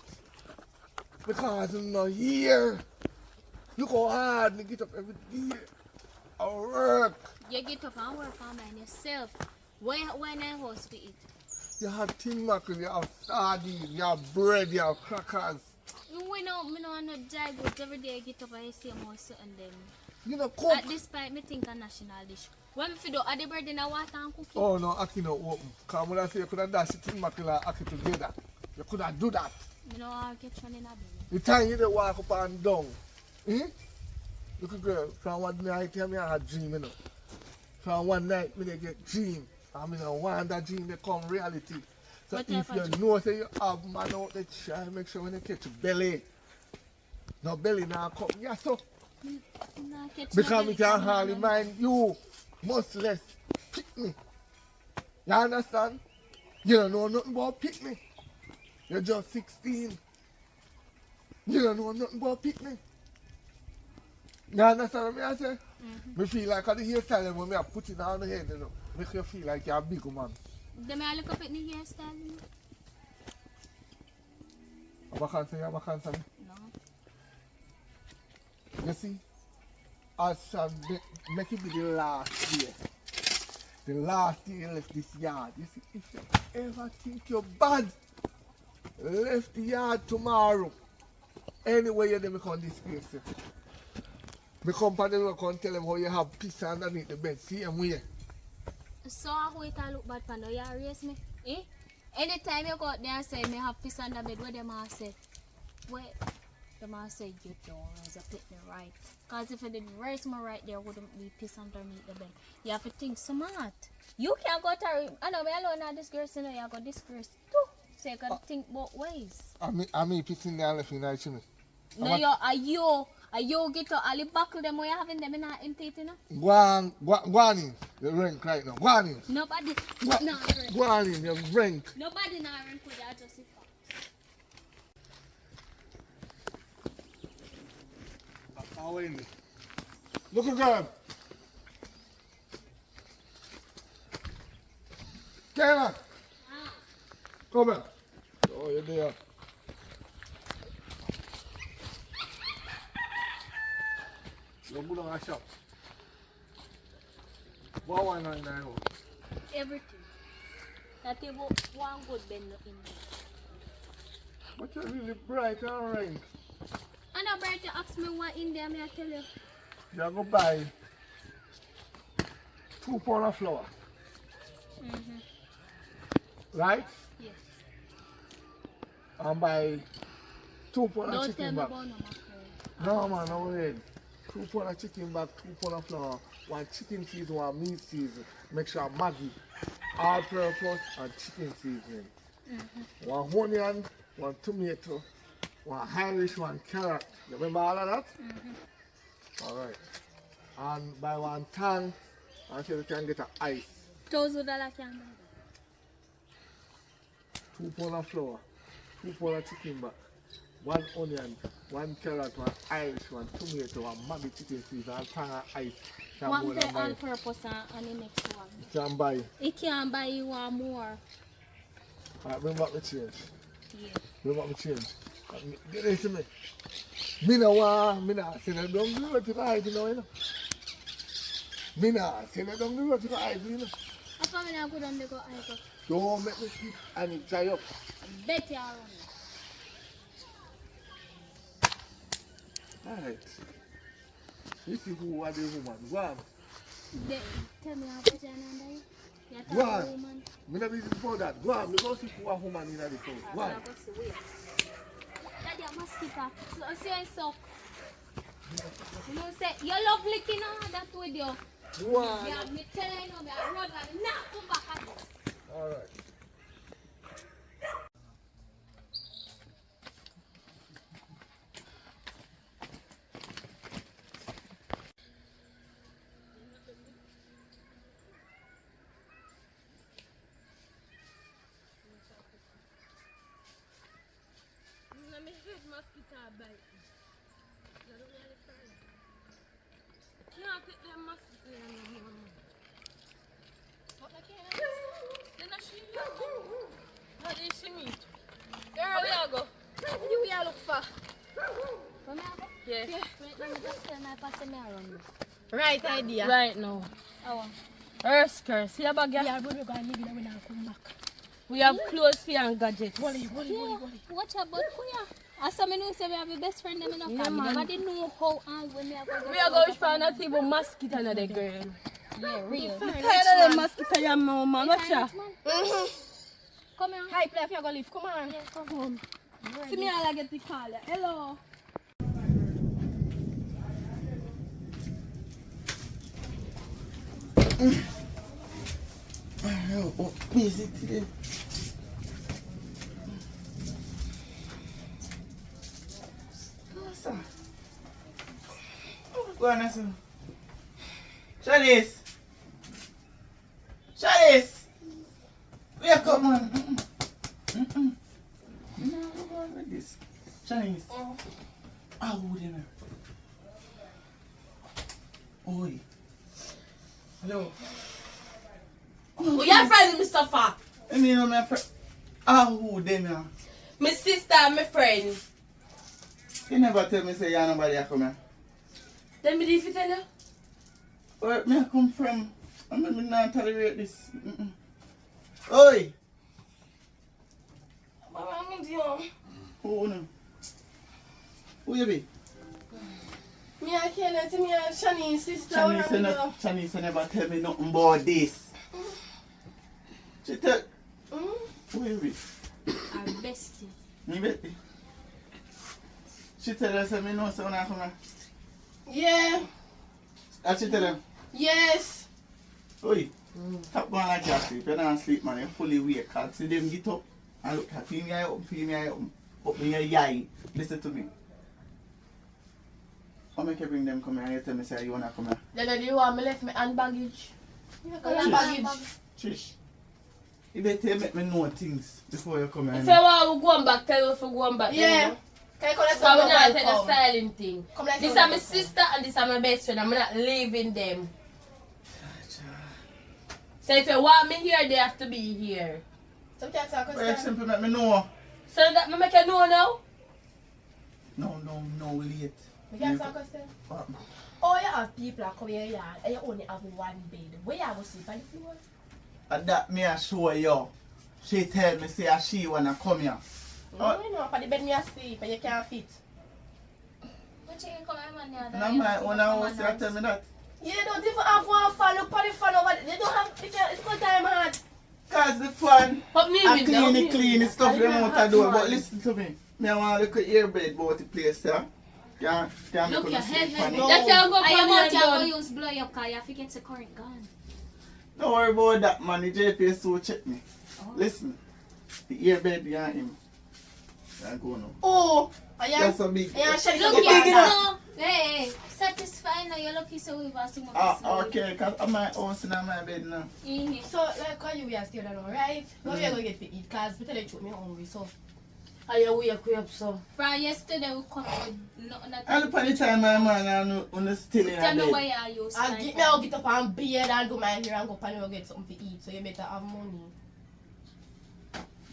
Because I'm not here. Look how hard I get up every day. I work. You get up and work on by yourself. When I host to eat? You have tin mackerel, you have sardine, you have bread, you have crackers. Me no want no dry goods every day. I get up and I see more something them. You know, cook. At this point, me think a national dish. When me do, are the bread in the water and cook it? Oh no, Aki no open. Because when I say you could have dashed tin mackerel and Aki together. You could have do that. Me no want to get one in a belly. The time you dey walk up and down. Look girl, from one night I had a dream, you know. From one night me dey get dream. And me no want that dream to come reality. So What if type of you know say you have man out there, try make sure when you catch belly. No belly now come. Yeah, so Nah, catch because no me belly, can come hardly on, mind you much less pick me. You understand? You don't know nothing about pick me. You're just 16. You don't know nothing about pick me. You understand what I say? Me feel like the hairstyle when me put it on the head, you know, make you feel like you're a big man. Them I look up at me hairstyle. You know? Have a concern, have a concern. No. You see, as make it be the last year. The last day you left this yard. You see, if you ever think you're bad, left the yard tomorrow. Anyway, you never come disgrace it. My company will come tell them how you have piss underneath the bed. See them way. So how it a look bad for now? You raise me? Eh? Anytime you go out there and say me have piss on the bed, what them a say? What? Them a say you don't raise up it me right. Cause if you did raise me right, there wouldn't be piss underneath the bed. You have to think smart. You can't go to I know me alone now disgrace, you know you go disgrace too. So you gotta think both ways. I mean pissing there and left in the chimney. No, you get to all the buckle them where you having them in a empty, you know? Go on in. You rank right now. Go on in. Nobody, Go, no, go on in. You rank. nobody now rank with that, just sit back. How in it? Look at girl. Kayla. Come here. Oh, you're there. You're good on a shop. What one on there? Everything. That you one good bend in there. But you're really bright and rank. And I bright you ask me what in there, may I tell you? You're going to buy 2 pounds of flour. Right? Yes. And buy 2 pounds of Don't tell chicken me back. about no mackerel. No man, no way. 2 pounds of chicken back, 2 pounds of flour, 1 chicken season, 1 meat season. Make sure Maggi, all purpose and chicken seasoning. 1 onion, 1 tomato, 1 Irish, 1 carrot. You remember all of that? Alright. And buy 1 tang until you can get an ice. $1,000 can buy that. 2 pounds of flour, 2 pounds of chicken back, 1 onion, 1 carrot, 1 Irish, 1 tomato, 1 Maggi chicken season, and tang and ice. Can One go pay and buy. all purpose and the next one. Can buy. It can buy you one more. Alright, bring back the change. Yeah. Bring back the change. Get this to me. Me no want, me not send it down the road to the hide, you know. Me not send it down the road to the hide, you know. How come I go down there go I go? Don't make me sleep and it dry up. I bet you are running. Alright. You see who are the woman? Go on. Tell me how much I know. Go on. Me not busy for that. Go on. Me go see who are woman in the house. Go on. Daddy, I must keep up. So, so. You know, say, you love licking on that with you. Go on. Yeah, me telling you, me I run and knock come back at this. Alright. My head mosquito bite me. I don't really try. Can't take them mosquito anymore. But I can't. Then I see you. How do you see me? Girl, where you go? You will look for. Come here. Yeah. Wait, let me just tell my pastor me around. Right idea. Right now. Oh, Curse. See about Yeah, yeah. but we're going to leave it when I come back. We have clothes for you and gadgets. Wally. yeah. Watch out, but as some know say we have a best friend them in a Yeah, family. man. But they know how and when they are going to We are going to find not even mosquito in the girl. Yeah, real. I'm tired of the mosquito, your mama. Watch out. Come here. Hi, play if you're going to leave. Come on. Yeah, come home. See me, I'll get the call. Hello. Oh, busy today. What's up? Oh, go on, son. Shanice! Wake up, man! No, go on with this. Shanice. How would you know? Oi. Hello. Oh, your friend, Mr. Fa. I mean, my friend. Who them, yeah? My sister and my friend. You never tell me say you are nobody come here. Then me leave it tell you. Where me I come from? I mean, not tolerate this. Oi! What wrong with you? Who no? Who you be? Me and Kenneth, me and Shani's sister. Shanice never tell me nothing about this. She tell... Who you be? Our bestie. Me Betty. She tell us that me know someone come here. Yeah. And she tell them, Yes. oi, stop going like you sleep. You're not sleep, man. You're fully awake. Cause see them get up and look at me open. Open your eye. Listen to me. How make you bring them come here and you tell me say you wanna come here? Then you want me left my hand baggage. Trish. You better make me know things before you come here. If you want to go back, tell me if you go back. Yeah. Can you call us So I'm not a taking a styling thing. This is my sister and this is my best friend. I'm not leaving them. So if you want me here, they have to be here. So we can't talk Well, you simply make me know. So that me make you know now? No, late. We can't talk us then. Oh, you have people that come here yard and you only have one bed. Where you have to sleep on the floor? And that me I show you. She tell me say she wanna come here. No, you know, for the bed me asleep and you can't fit. But you can come and man And I'm like, when I was there, tell me that. You don't even have one fan. Look for the fan over there. You don't have, it's not time hard. Cause the fun, But me I with clean the stuff them out the door. But listen to me. Me I want to look at your bed about the place, sir. Can't look make your us head sleep heavy. on it. That can't go I am for out me here and going to use blow your car. You have to get the current gun. Don't worry about that, man. The JPS will check me. Listen, the earbed behind him. I go now. Oh, I am. That's so big. I am shedding Look the here, bag. no. Hey, satisfied now. You're lucky so we've asked him Okay, because I'm my house in my bed now. So, like, how you are still there now, right? Now we are going to get to eat because we tell you me hungry, so. Are you wake up so? From yesterday we come with nothing that And by the time my man and still in tell me bed. where you use. I'll get up and bed and do my hair and go and get something to eat, so you better have money.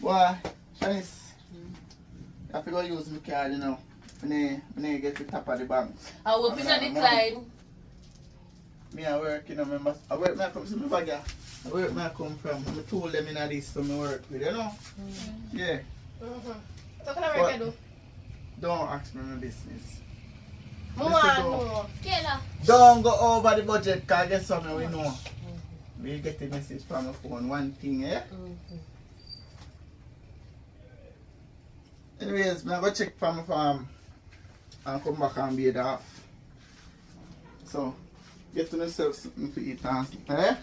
Why? Shanice, I have to go use my card, you know. When I get to the top of the bank. I hope it's a decline. Me I work, you know, members. I work me I come to my bag. I work me I come from. I told them in this so I work with, you know? Yeah. So can I work do? Don't ask me my business. Mama, no. Kayla. Don't go over the budget because guess something we know. We get the message from the phone, one thing, eh? Anyways, I go check from my farm and come back and be it off. So, get to yourself something to eat and eh?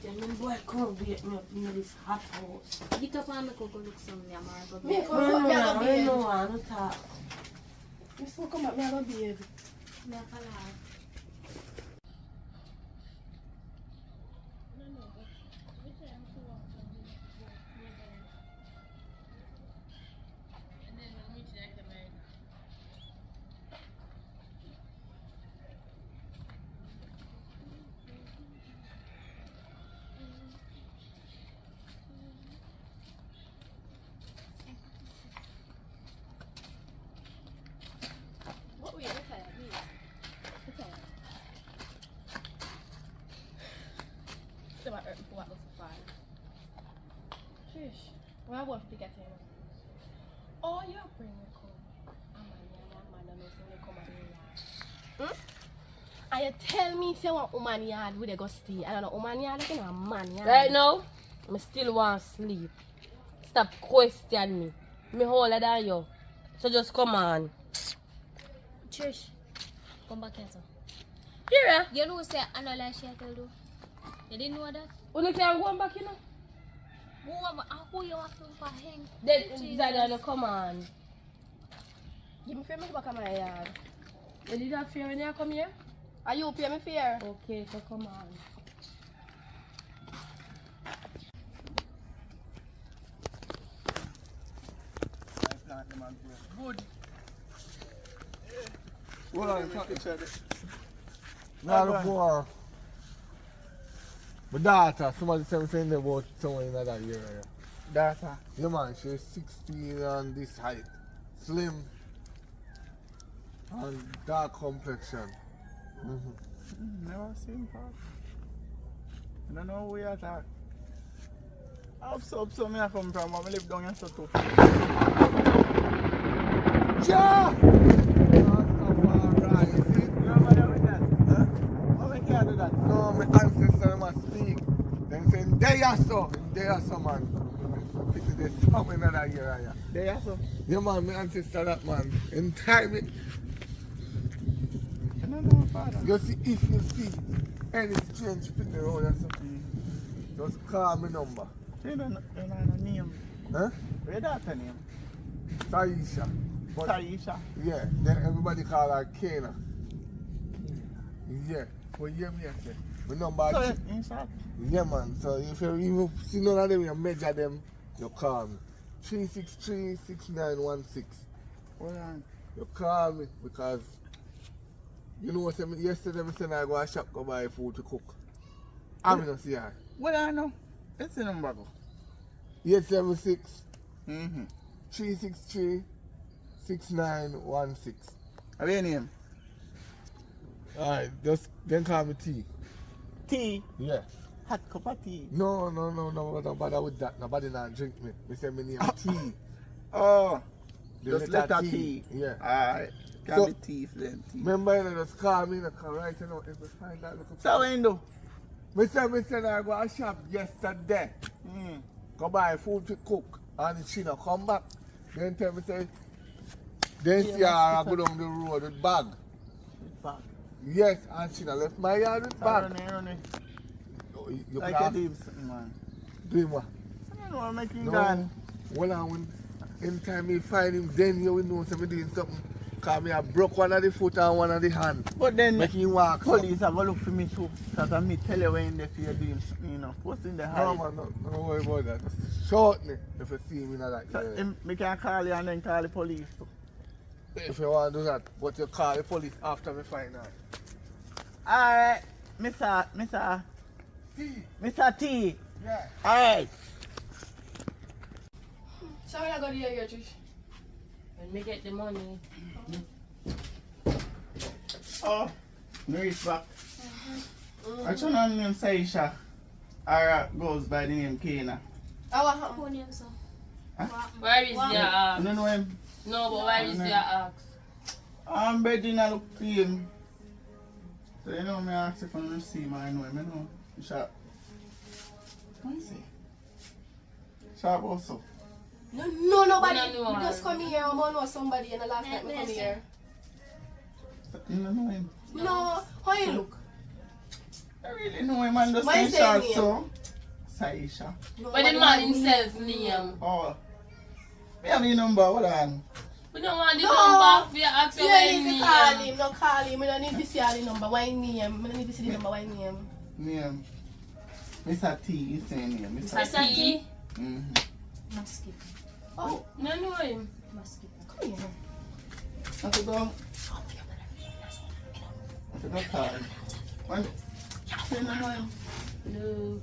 Tell me boy come wake me up in this hot house. Get up and make us go look some yam or go Me bed. come back, me I go I bed. know I don't talk. Me still come back, me I go bed. Me a follow her. What were you looking at? So I hurt for what was fine. Trish, where I want to get him? Oh, you're bringing me come. And you tell me say one woman yard where they go stay. I don't know woman yard, you know a man yard. Right now, I still want to sleep. Stop questioning me. Me older than you. So just come on. Trish, come back here, sir. Here, You know say I know like she tell you. You didn't know that? you can go back, you know? Who you want to for hang? Then, Zadana, come on. Give me fear me back on my yard. You did that fear when you come here? Are you pay me fear? Okay, so come on. Good. Hold on, now for my daughter, somebody tell me saying about someone in that area. Daughter. Yeah man, she's 16 and this height. Slim and dark complexion. Never seen that. I don't know where you're at. Up so me I come from, I live down here so too. Ja! Rastafari, you see? You know what with that? Huh? How we can do that? No, my ancestors must speak. Them saying, there you so man. Pity there's something in that area. There you so. Yeah man, my ancestor that man. In time it, I don't know father. you see, if you see any strange thing around or something, just call me number. You don't know a name. Huh? What's your daughter name? Taisha. But, Taisha. yeah, then everybody call her Kana. Yeah, but yeah, me I say. My number So in short. yeah man, so if you see none of them, you measure them, you call me. 363-6916. Hold on. You call me because you know what yesterday I said I go to shop go buy food to cook. I'm gonna see her. What I know? It's the number go. 876 Mm-hmm. 363-6916. What's your name? Alright, just then call me T. Tea. Yeah. Hot cup of tea. No, don't bother with that. Nobody not drink me. They say my name T. Oh. The Just letter T. Yeah. Alright. Can So- be teeth then. Tea. Remember, you know, just call me, you know, right, you know, if we find that little... So what you do? Me said I go to shop yesterday. Go buy food to cook. And she not come back. Then tell me, say, then see her I go down the road with bag. Bag. Yes, and she not left my yard with bag. Running. Oh, you Like could a have deep something, man. doing what? I don't know, I'm making No. gun. Well, when anytime me find him, then you will know something doing something. Because me have broke one of the foot and one of the hand. But then Make him walk. police have a look for me too. Because I me tell you when they feel doing something, you know. What's in the No hide? man, don't worry about that. Just shout me if you see me in that So, area. me can call you and then call the police too. If you want to do that, but you call the police after me find out. Alright, Mr. T. T. Yeah. Alright. So when I go to your Trish? When me get the money. Oh, no, it's back. I turn on name Saisha. Ara goes by the name Kena. What happened? Who name so? Where is your I axe? don't know him. No, but where is your axe? I'm bedding I look for him. So you know me ask if I'm see him, I know him, you know. Sharp. What is he? Sharp also. No, nobody. We don't know We just come here. I'm gonna know somebody and the last night we come here. You don't know him. No, how you look? I really know him and the Why same say short name? so. Saisha. No, But the man himself name. Oh. Me have your number, what on? We don't want the No. number. We ask You you don't where need to name. call him. No call him. I don't need to see all the number. Why name? I don't need to see the number. Why name? Name. Mr. T, you say name. Mr. Mr. T. Mm-hmm. Mosquito. Oh, No know him. Mosquito. come here. I said, go. I said, go call him. When? Say no know him. No.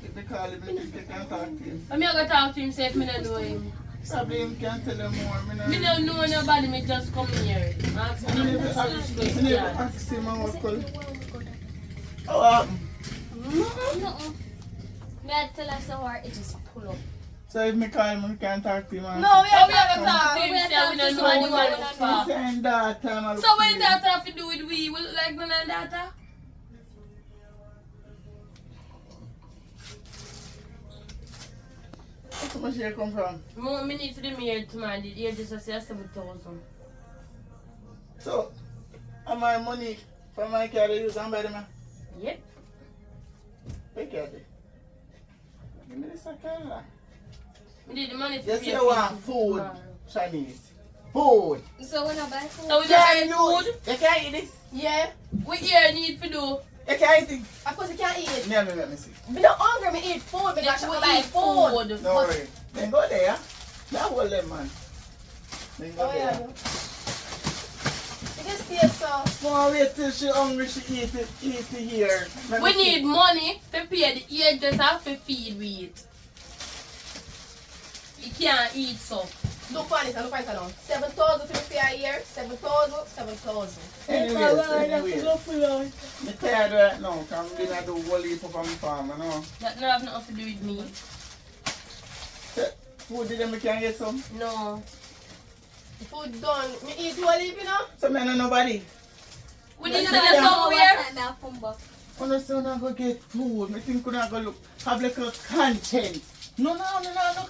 If they call him, they can talk to him. I'm going to talk to him, say if me don't know him. Probably him can tell him more. Me don't know nobody, me just come here. Ask I me never the ask question. him what call. How happened? No. Me I tell us how it just pull up. So if me call him, we can talk to him. and- No, we Oh, have we have to to talk to him, say we don't know anyone He look for. saying that time I look So for when him. that have to do with we look like none of that? How much here come from? Me need for the mail tomorrow, the year just say 7,000. So, how my money for my car to use and buy them? Yep. Take care of it. Give me this car. We need the money for Yes, pay you for want it food, tomorrow. Chinese. Food. So when I buy food. So we Can just buy food. You can't eat this. Yeah. We here need to do. You can't eat it. Of course you can't eat it. Let me see. Me not hungry. Me eat food. Me Let's got to we buy eat food. food. No worry. Then go there. That whole them, man. Then go Oh yeah. there. No. You can stay so. No, wait till she hungry, she eat it here. Let We me see. need money to pay the agents have to feed we eat. You can't eat so. Look for this. Look for this now. 7,000 to pay a year. 7,000. 7,000. Anyways. I'm tired right now, because I'm going to do whole heap of my farm, you know. That not have nothing to do with me. Food did them, we can get some. No. Food done. Me eat whole heap, you know. So, man, nobody. We need to Let's get see. somewhere. Oh, no, so not go get food. I think we're not going to have like a conscience. No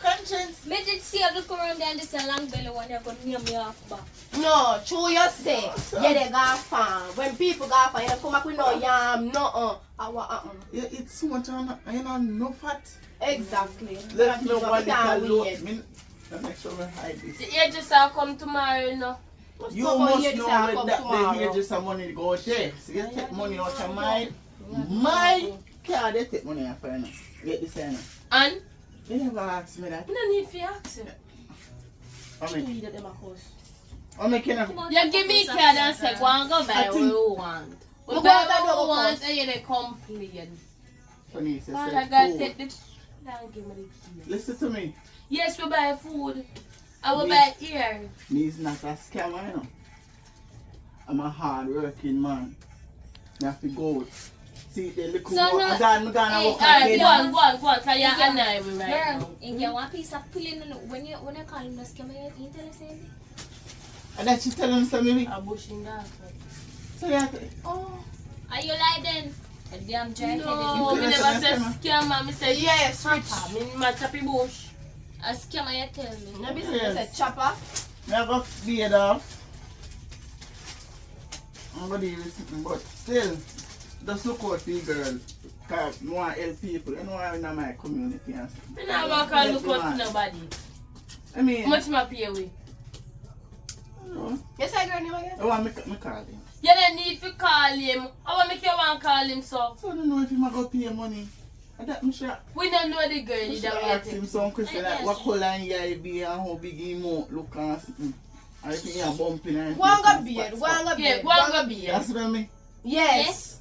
conscience. Me did see a look around there and this a long belly one you're going to name me off back. No, true you say. Yeah, they go farm. When people go farm, you don't come back with no yam, no. What happen? Yeah, it's so much, you know, no fat. Exactly. Let me one Can't little wait. load. Make sure we hide this. The agents will come tomorrow, you know. You come must out here know this hour, that come the tomorrow. here just some money to go there. So you take money out of my car, they take money off you. Get this here. And You never asked me that. you don't need to ask you. I'm making a... You give me card and say, go and go buy what you want. We Look buy what that what dog you want cost. and you dey complain. Funny, say, Father say, God, food. take the... Don't give me the key. Listen to me. Yes, we buy food. I will Me. buy here. Me is not a scammer, you know. I'm a hard working man. I have to go. See, the little So more. no- I'm gonna work Alright, go again. on, cause you're annoying me right Girl, now. you get one piece of pulling when you call him the scammer, you tell us anything? And then she tell him something. I'm bushing that. So you have to... Oh, are you lying then? A damn dry No, You me tell never us say a scammer. scammer, me say Yes, trapper. Me my choppy bush. A scammer, you tell me. No business. Say chopper. I got beard off. I'm gonna do something, but still, just look out for you, girl. Because I want to help people. You know, I'm in my community and stuff. Me not walk and look out for nobody. I mean, How much my pay we? you know, Yes, I girl name again. I want me call him. You don't need to call him. I want make you want to call him so. So I don't know if he might go pay money. And that me sure. We don't know the girl I you should don't ask wait. him some question like what color he eye be and how big he mouth look and something. I think he a bumping and Go and go beard. Go and go Yeah, beard. go and go beer. That's what I mean. Yes.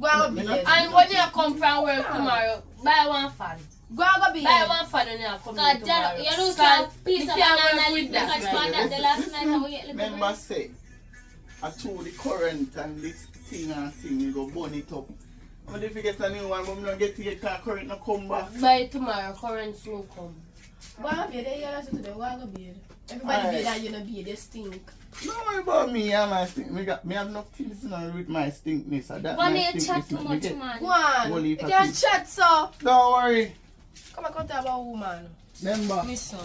Go and go Me beard. not- And when you come from work tomorrow, buy one fan. Go and go be. Buy one fan and I'll come God, in tomorrow. you lose a piece of can't banana work leaf with that, because man. found that the last night and we get little Remember say, I told the current and this thing and thing, you go burn it up. But if you get a new one, but we don't get to get car current no come back. Buy it tomorrow, current soon come. Go and be there, you know, today. Go and go be. Everybody be that you know be, they stink. Don't worry about me and my stink. Me have no things with my stinkness. That One my day you chat stinkness too me much, get. man. Go on. Whole You heap of can things. chat, so. Don't worry. Come and talk about woman. Remember. Miss son.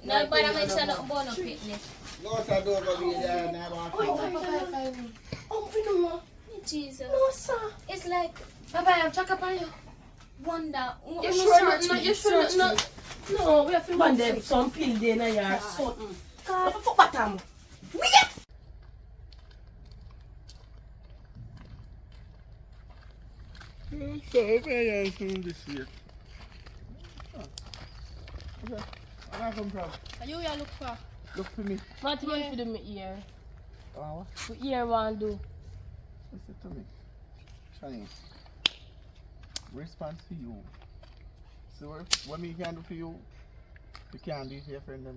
Nobody mention nothing about no picnic. No, I don't go be there. Never come. Oh, we know. Jesus. No, sir. It's like, Baba, I'm check up on you. wonder. You sure not? You sure not? No, we have to want them some pill there in your something. God, for bottom. So, if I guys doing this year. Okay. Where I come from? Are you here look for? Look for me. What you want to do me ear? What? What ear want do? Listen to me. Shani. Response for you. So what me can do for you, you can't do it for your friend.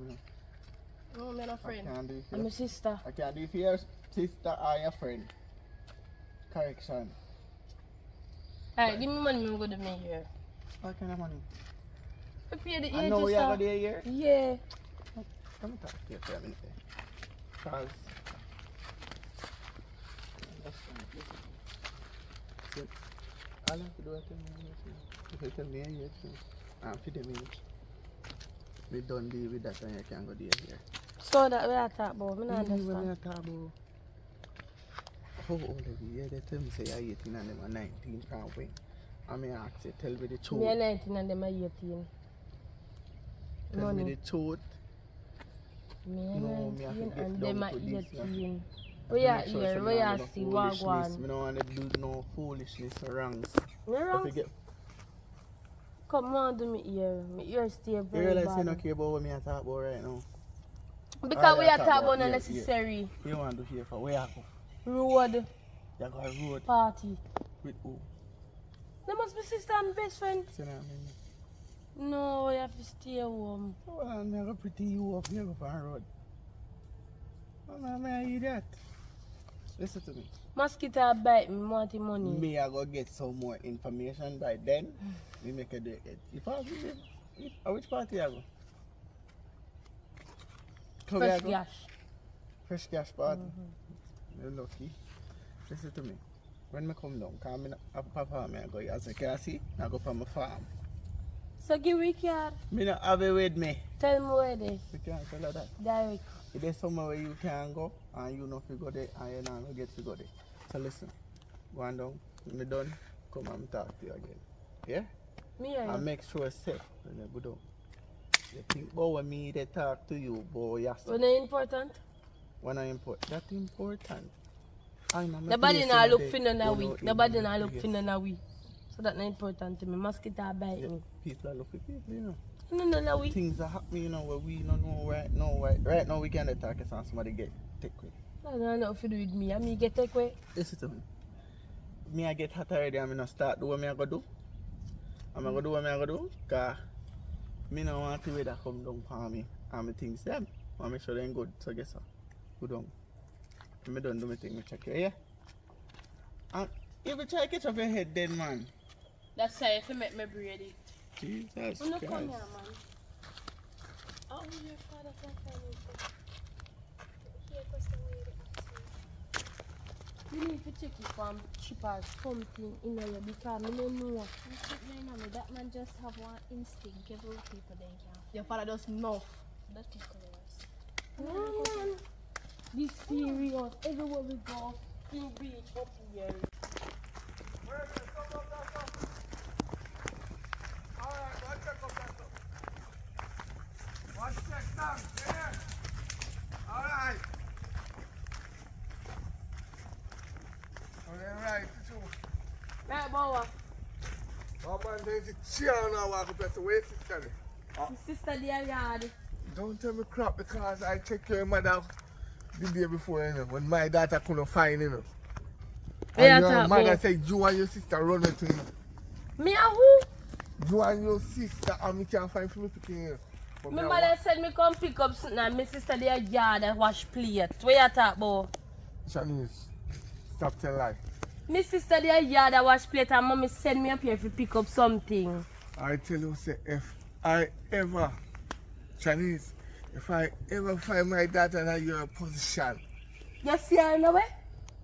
No, I'm not a friend. I can't do it for I'm a sister. I can't do it for your sister or your friend. Correction. Alright, give me money, I'm going to me here. What kind of money? I pay the I ear know just we are there here. Yeah. Let me talk to you for a minute. Because all I have to do is tell me if you tell me a year too, I'm for the minute. We don't deal with that and you can go there here. So that we are talking about, I don't When understand. I talk about how old are you? They tell me say you're 18 and them are 19 can't win. I mean ask you, tell me the Me truth. are 19 and them are 18. Tell me Money. the truth. Me are No, me have to 19 get and down them are to this, yeah. 18. We are Make sure here, some we man are do no see what foolishness. one. Me don't want to do no foolishness or wrongs. Me If wrong? you get, Come on, do me ear. Me ear stay you very realize you bad. don't care about what me I talk about right now. Because All we you are talk talking about about here, unnecessary. You want to hear for where I go? Road You go a road party. with who? They must be sister and best friend. See what I mean? No, we have to stay home. Well, I'm going to pretty you up here for a road. I'm going to eat that. Listen to me. Mosquito bite me, want the money. Me, I go get some more information by then. We make a do it. If I which party I go? Club I Fresh go? gas. Fresh gas party. You're lucky. Listen to me. When I come down, because I have a farm, I go, as you can see, I go from my farm. So give me card. Me not have it with me. Tell me where they. You can't tell her that. Direct. If there's somewhere where you can go, and you know if you go there, and you not get to go there. So listen, go on down, when me done, come and talk to you again. Yeah? Me or And you? make sure safe when you go down. You think about me, they talk to you, boy, yes. When they important? When I import, that's important. Nobody now look for none of we. Nobody now look for none of we. So that's not important to me. Mosquito bite Yeah, me. people are looking for people, you know. No, no, no, we. Things are happening, you know, where we don't know right now. Right now, we can't attack us and somebody get take away. No, no, no, to do with me. I mean, get take away. Listen to me. Me, I get hot already. I'm going to start do what I'm going to do. I'm going to do what I'm going to do. Because I don't want to weather come down for me. And my things them. I make sure they're good. So guess what? Go down. When I done do my thing, I check you, yeah? And if you try to catch up your head then, man. That's why if you make me braid it. Jesus You know, Christ. come here, man. Oh, your father can't find me. You need to check it from chip or something in there because I don't know. That man just have one instinct. Give all people then can. Your father does enough. That is correct. No, man. This serious. Everywhere we go, in beach up here. Alright, one check up that. One check down, yeah. Alright. Alright, too. Right, Bowa. Oh man, there's a chair now walk up that's the way sister. Sister, dear yard. Don't tell me crap because I checked your mother the day before, you know, when my daughter couldn't find, you know. Yeah, And your talk mother about. said you and your sister run it to him. Me and who? You and your sister and me can't find for me picking here. But My mother said me come pick up something and my sister there yard and wash plate. What you talk about? Shanice, stop telling lie. My sister there yard and wash plate and mommy send me up here to pick up something. I tell you, say, if I ever, Shanice, if I ever find my daughter in your position, You see her in the way?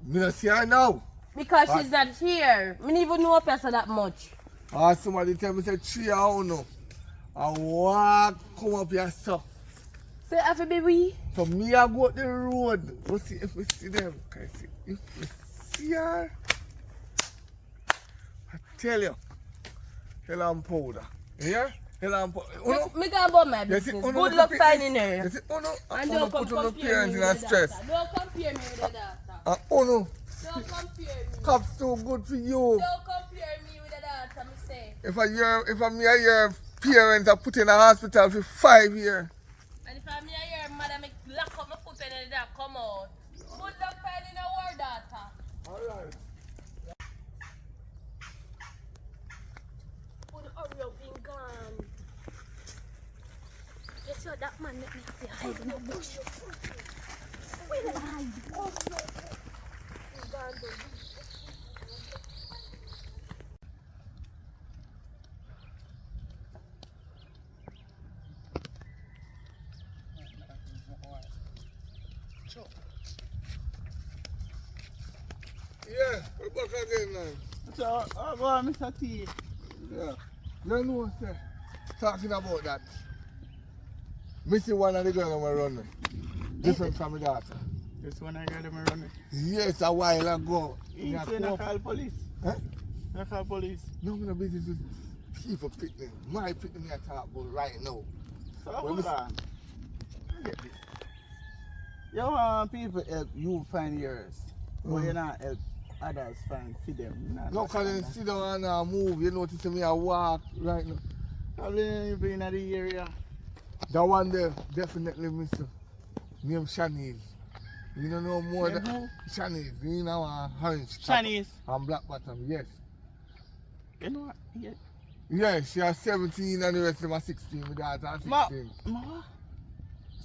me not see her now. Because she's not here. Me don't even know a person that much. Or somebody tell me, say, 3 hours now. I walk, come up here, so. So you have to be we? So me, I go up the road. We'll see if we see them. Can I see? If we see her, I tell you, hell and powder. Yeah? Hell and powder. Me go about my business. Good luck finding her. You see, Uno, And Uno don't put come on the compare parents me in a with the stress. daughter. Don't compare me with the daughter. Uno, Don't compare me. cops too good for you. Don't compare me with the daughter, me say. If I hear your parents are put in a hospital for 5 years. And if I'm here, mother, make lock up my foot and that come out. Good luck finding our daughter. Alright. Would hurry up being gone. You see what that man make me have to hide in a bush. Where did I hide? Oh, no. He's gone, though. Yeah, we're back again now. So, go on, Mr. T. Yeah. You know, sir, talking about that. Me see one of the girls that running. Different from my daughter. This one I got them running. Yes, a while ago. You say not call police? Huh? Not call police. No, I'm not business with people picnic. My picnic I talk about right now. So, When hold we- on. Get this. You want people help you find yours, but you not help others find for them. Not No, because understand they sit down and move. You notice me I walk right now. that. Probably you been in the area. That one there, definitely Mr. Name Shanice. You don't know more Name than who? Shanice. You know orange top Chinese. and black bottom, yes. You know what? Yeah. Yeah, she has 17 and the rest of them are 16. My daughter has 16. Ma,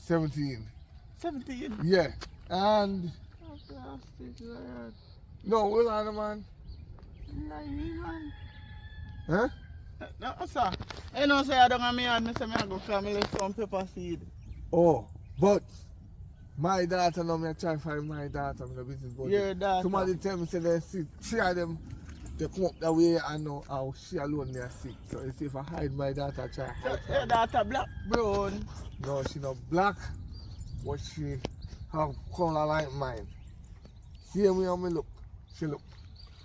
17. 17. Yeah. And That's right. no, hold on, man. Man. Huh? No, sir. You know, say I don't have me hand, I say I go family some pepper seed. Oh, but my daughter now, me try to find my daughter in the business. But Your daughter. somebody tell me say they see 3 of them, they come up that way and know how she alone they are sick. So you see if I hide my daughter, I try to hide Your her. daughter black, brown. No, she not black, but she have color like mine. See me how me look. She look.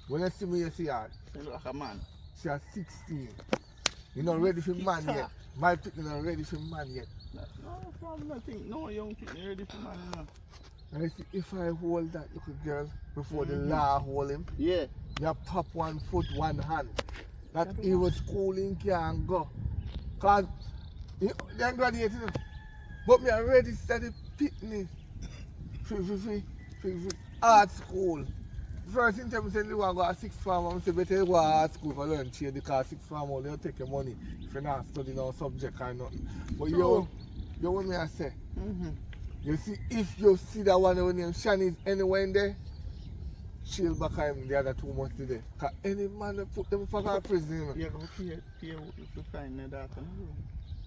When you see me, you see her. She look like a man. She has 16. You not ready for man yet. My people not ready for man yet. No problem, nothing. No young people ready for man, you know. And you see, if I hold that little girl before the law hold him, Yeah. you pop 1 foot, 1 hand. That he was schooling can go. Cause they graduated. You know. But me already study picnic for art school. First thing tell me say you want to go to 6th form, I say better you go to art school for learn trade because 6th form only you take your money if you not study no subject or nothing. But you what me I say? You see, if you see that one with name Shanice anywhere in there, she'll back him the other 2 months today. Because any man that put them in a prison. You know. You go pay if you find the daughter.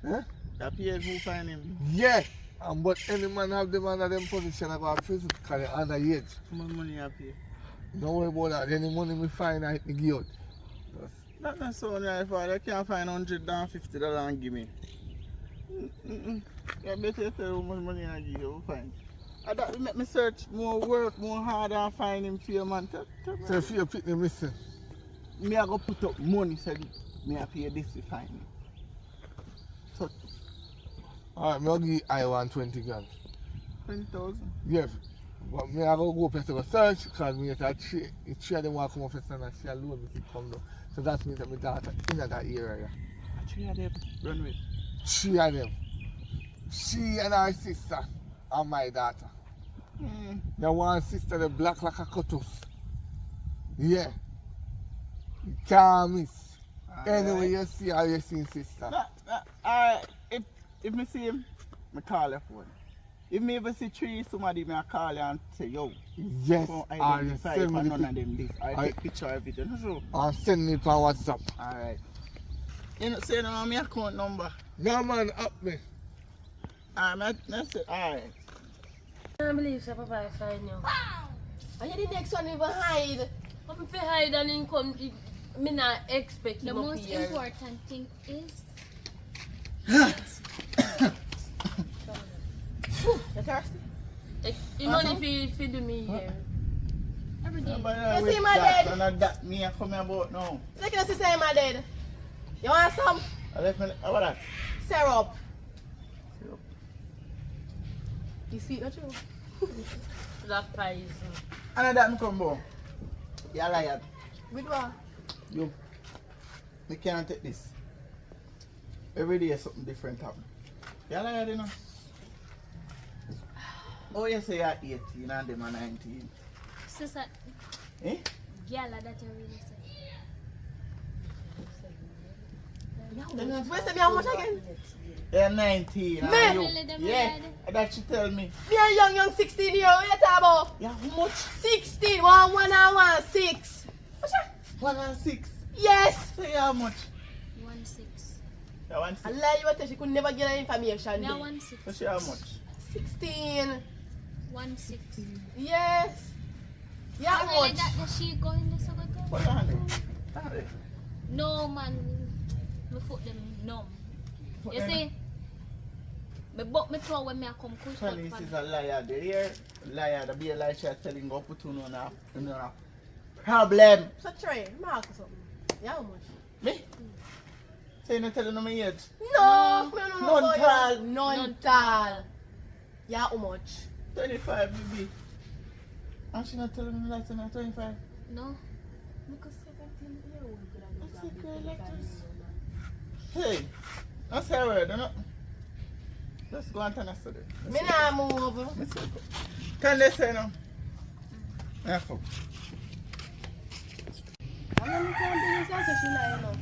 Huh? That pay who find him. Yeah, but any man have them under them position, I go to prison because they're under age. How much money you pay? Don't worry about that. Any money we find, I hit me give out. That's not so nice, father. I can't find $150 and give me. You better tell how much money I give you, find. That will make me search more work, more hard and find him for you, man. So if you pick them, listen. Me I go put up money, so me I pay this to find him. So, Alright, I'll give you I want 20 grand. 20,000. Yes. But me I go first to go search because me get a three of them want to come up first and she alone me to come down. So that means that my daughter in that area. Three of them run with. 3 of them. She and her sister and my daughter. The one sister the black like a cutoff. Yeah. You can't miss. Anyway, you see how you see sister. Alright, if me see him, me call your phone. If me ever see three somebody, me I call you and say, yo, Yes, come I identify if send me none the of them this. I take picture of it. So, I'll send it on WhatsApp. alright. You know, say no my account number. No man, up me. Alright, alright. I can't believe so Papa I find you. And you the next one even hide. I'm fi hide and him come, me not expect The him up most here. important thing is You thirsty? He money fi do me here. every day. You see my dad? And that me I come about now. Look at the sister my dad. You want some I left me, how about that? syrup? You sweet, not you? That poison. And that me come about. You liar. With what? You. Me can't take this. Every day something different happen. You liar, you know? Oh, you say you're 18 and them are 19. Sister, Eh? girl, that you really say. Where's me how much again? You're 19 Me? and you. Really, them Yeah, already? that she tell me. Me a young 16-year-old, you talk about? Yeah, how much? 16, one and one 6. What's that? 1 and 6. Yes! So you how much? 1-6. Yeah, 1 I 6. lie you tell she could never get that information. Now there. 1-6. So she how much? 16. 1-6. Yes. Yeah, how Really, much? that she go in this other time? What are they? No man, me foot them numb. You see, me buck me throw when me a come push out Chinese pan. is a liar. The real liar, the be a liar, she telling go put on a problem. So try, mark or something. Yeah, how much? Me? So you're not telling me yet? No, no, None boy. tall. None tall. Yeah, how much? 25 maybe. And she not telling me like 25. No. Because 17-year-old could have That's a been girl like 25 this. years old. Hey, that's her word, you know? Let's go and turn us to Me nah move. Can they say no? Yeah, come. I don't think she lie, you know.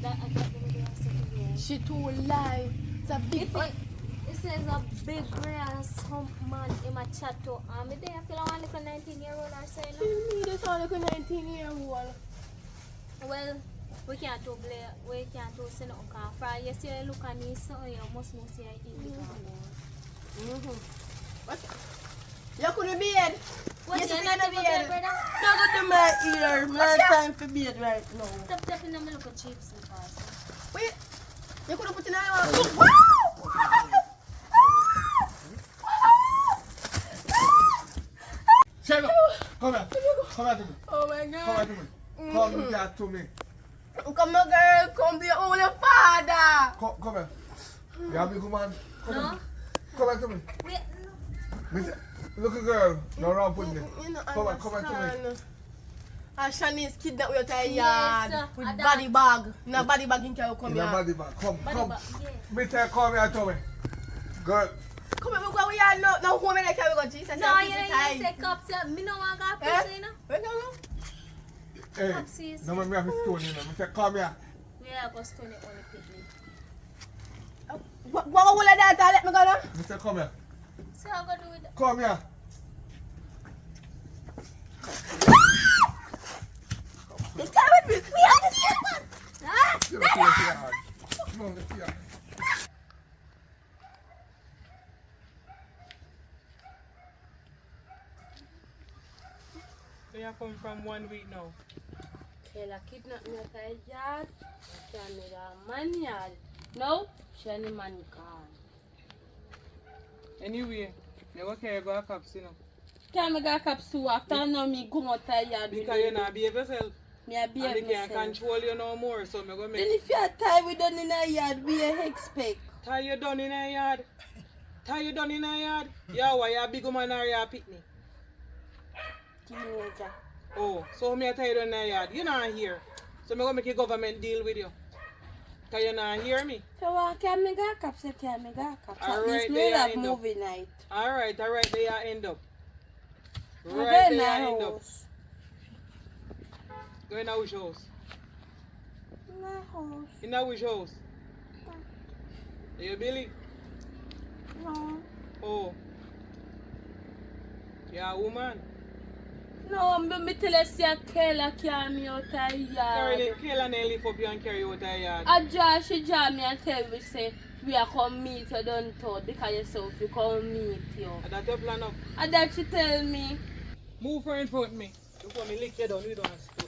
That I got the video I said to you. She too lie. It's a big If it says a big grass hump man in my chat to me there I feel like one little 19-year-old or so, you know? She need this all like a 19-year-old. Well, we can't do say nothing because from you see you look at me so you must know say I eat it What? You couldn't be it. What Yes, you it's not not even beard. there, brother? Not go to my ear. My time for beard right now. Stop tapping them little chips because Wait. You couldn't put in a Shut up. Come here. Come here to me. Oh my Come here God. to me. Come here to me. Come on, girl. Come be your only father. Come here. You have a big man. Come no? here. Come here to me. Wait, Look a girl. No wrong with me. You know, Come here to me. understand. Shanice kidnapped you to a Yes, yard with that. body bag. In a body bag in can come In a here. body bag. Come. yeah. Me say come here to me. Girl. Come here, we go. We are no home and I can go. Jesus. No, you know, you say cups, me no want to Eh? pussy, you know? Where you go? Hey. Upstairs. No man me have a stone you know. Me say come here. Yeah, I go stone it on the picnic. What will that? Let me go now. Me say come here. So I go do with that. Come here. They come with me. We have to see it. Ah! You don't feel your hand. No, let's see her. They are come from 1 week now. Kayla kidnapped me at a yard. She had me a man yard. No, she had a man car. Anyway, never care about cops, you know. Tell me got caps too. After now me go out a yard. Because you not behave yourself. Me a behave And they can't myself. control you no more, so me go Then make if you are tired we done in a yard, we expect. tie you down in a yard. Tie you down in a yard. Yeah, why you a big woman or you a picnic? Teenager. Oh, so me a tie you down in a yard. You not here. So me go make a government deal with you. Cause you not hear me. So can me got caps, you can me got caps. At Alright, least me there will have you end up. movie night. Alright, there you end up. I'm Right going there to you end up. house. Go in our house. My house. In a which house? You Billy? No. Oh. You a woman? No, me tell you see a Kayla carry me out of Carry yard. Kayla and lift up you and carry you out of yard. She draw me and tell me say we are come meet you done told because yourself you come meet you. And that your plan up. And that she tell me. Move her in front of me. Before me lick you down, you don't speak.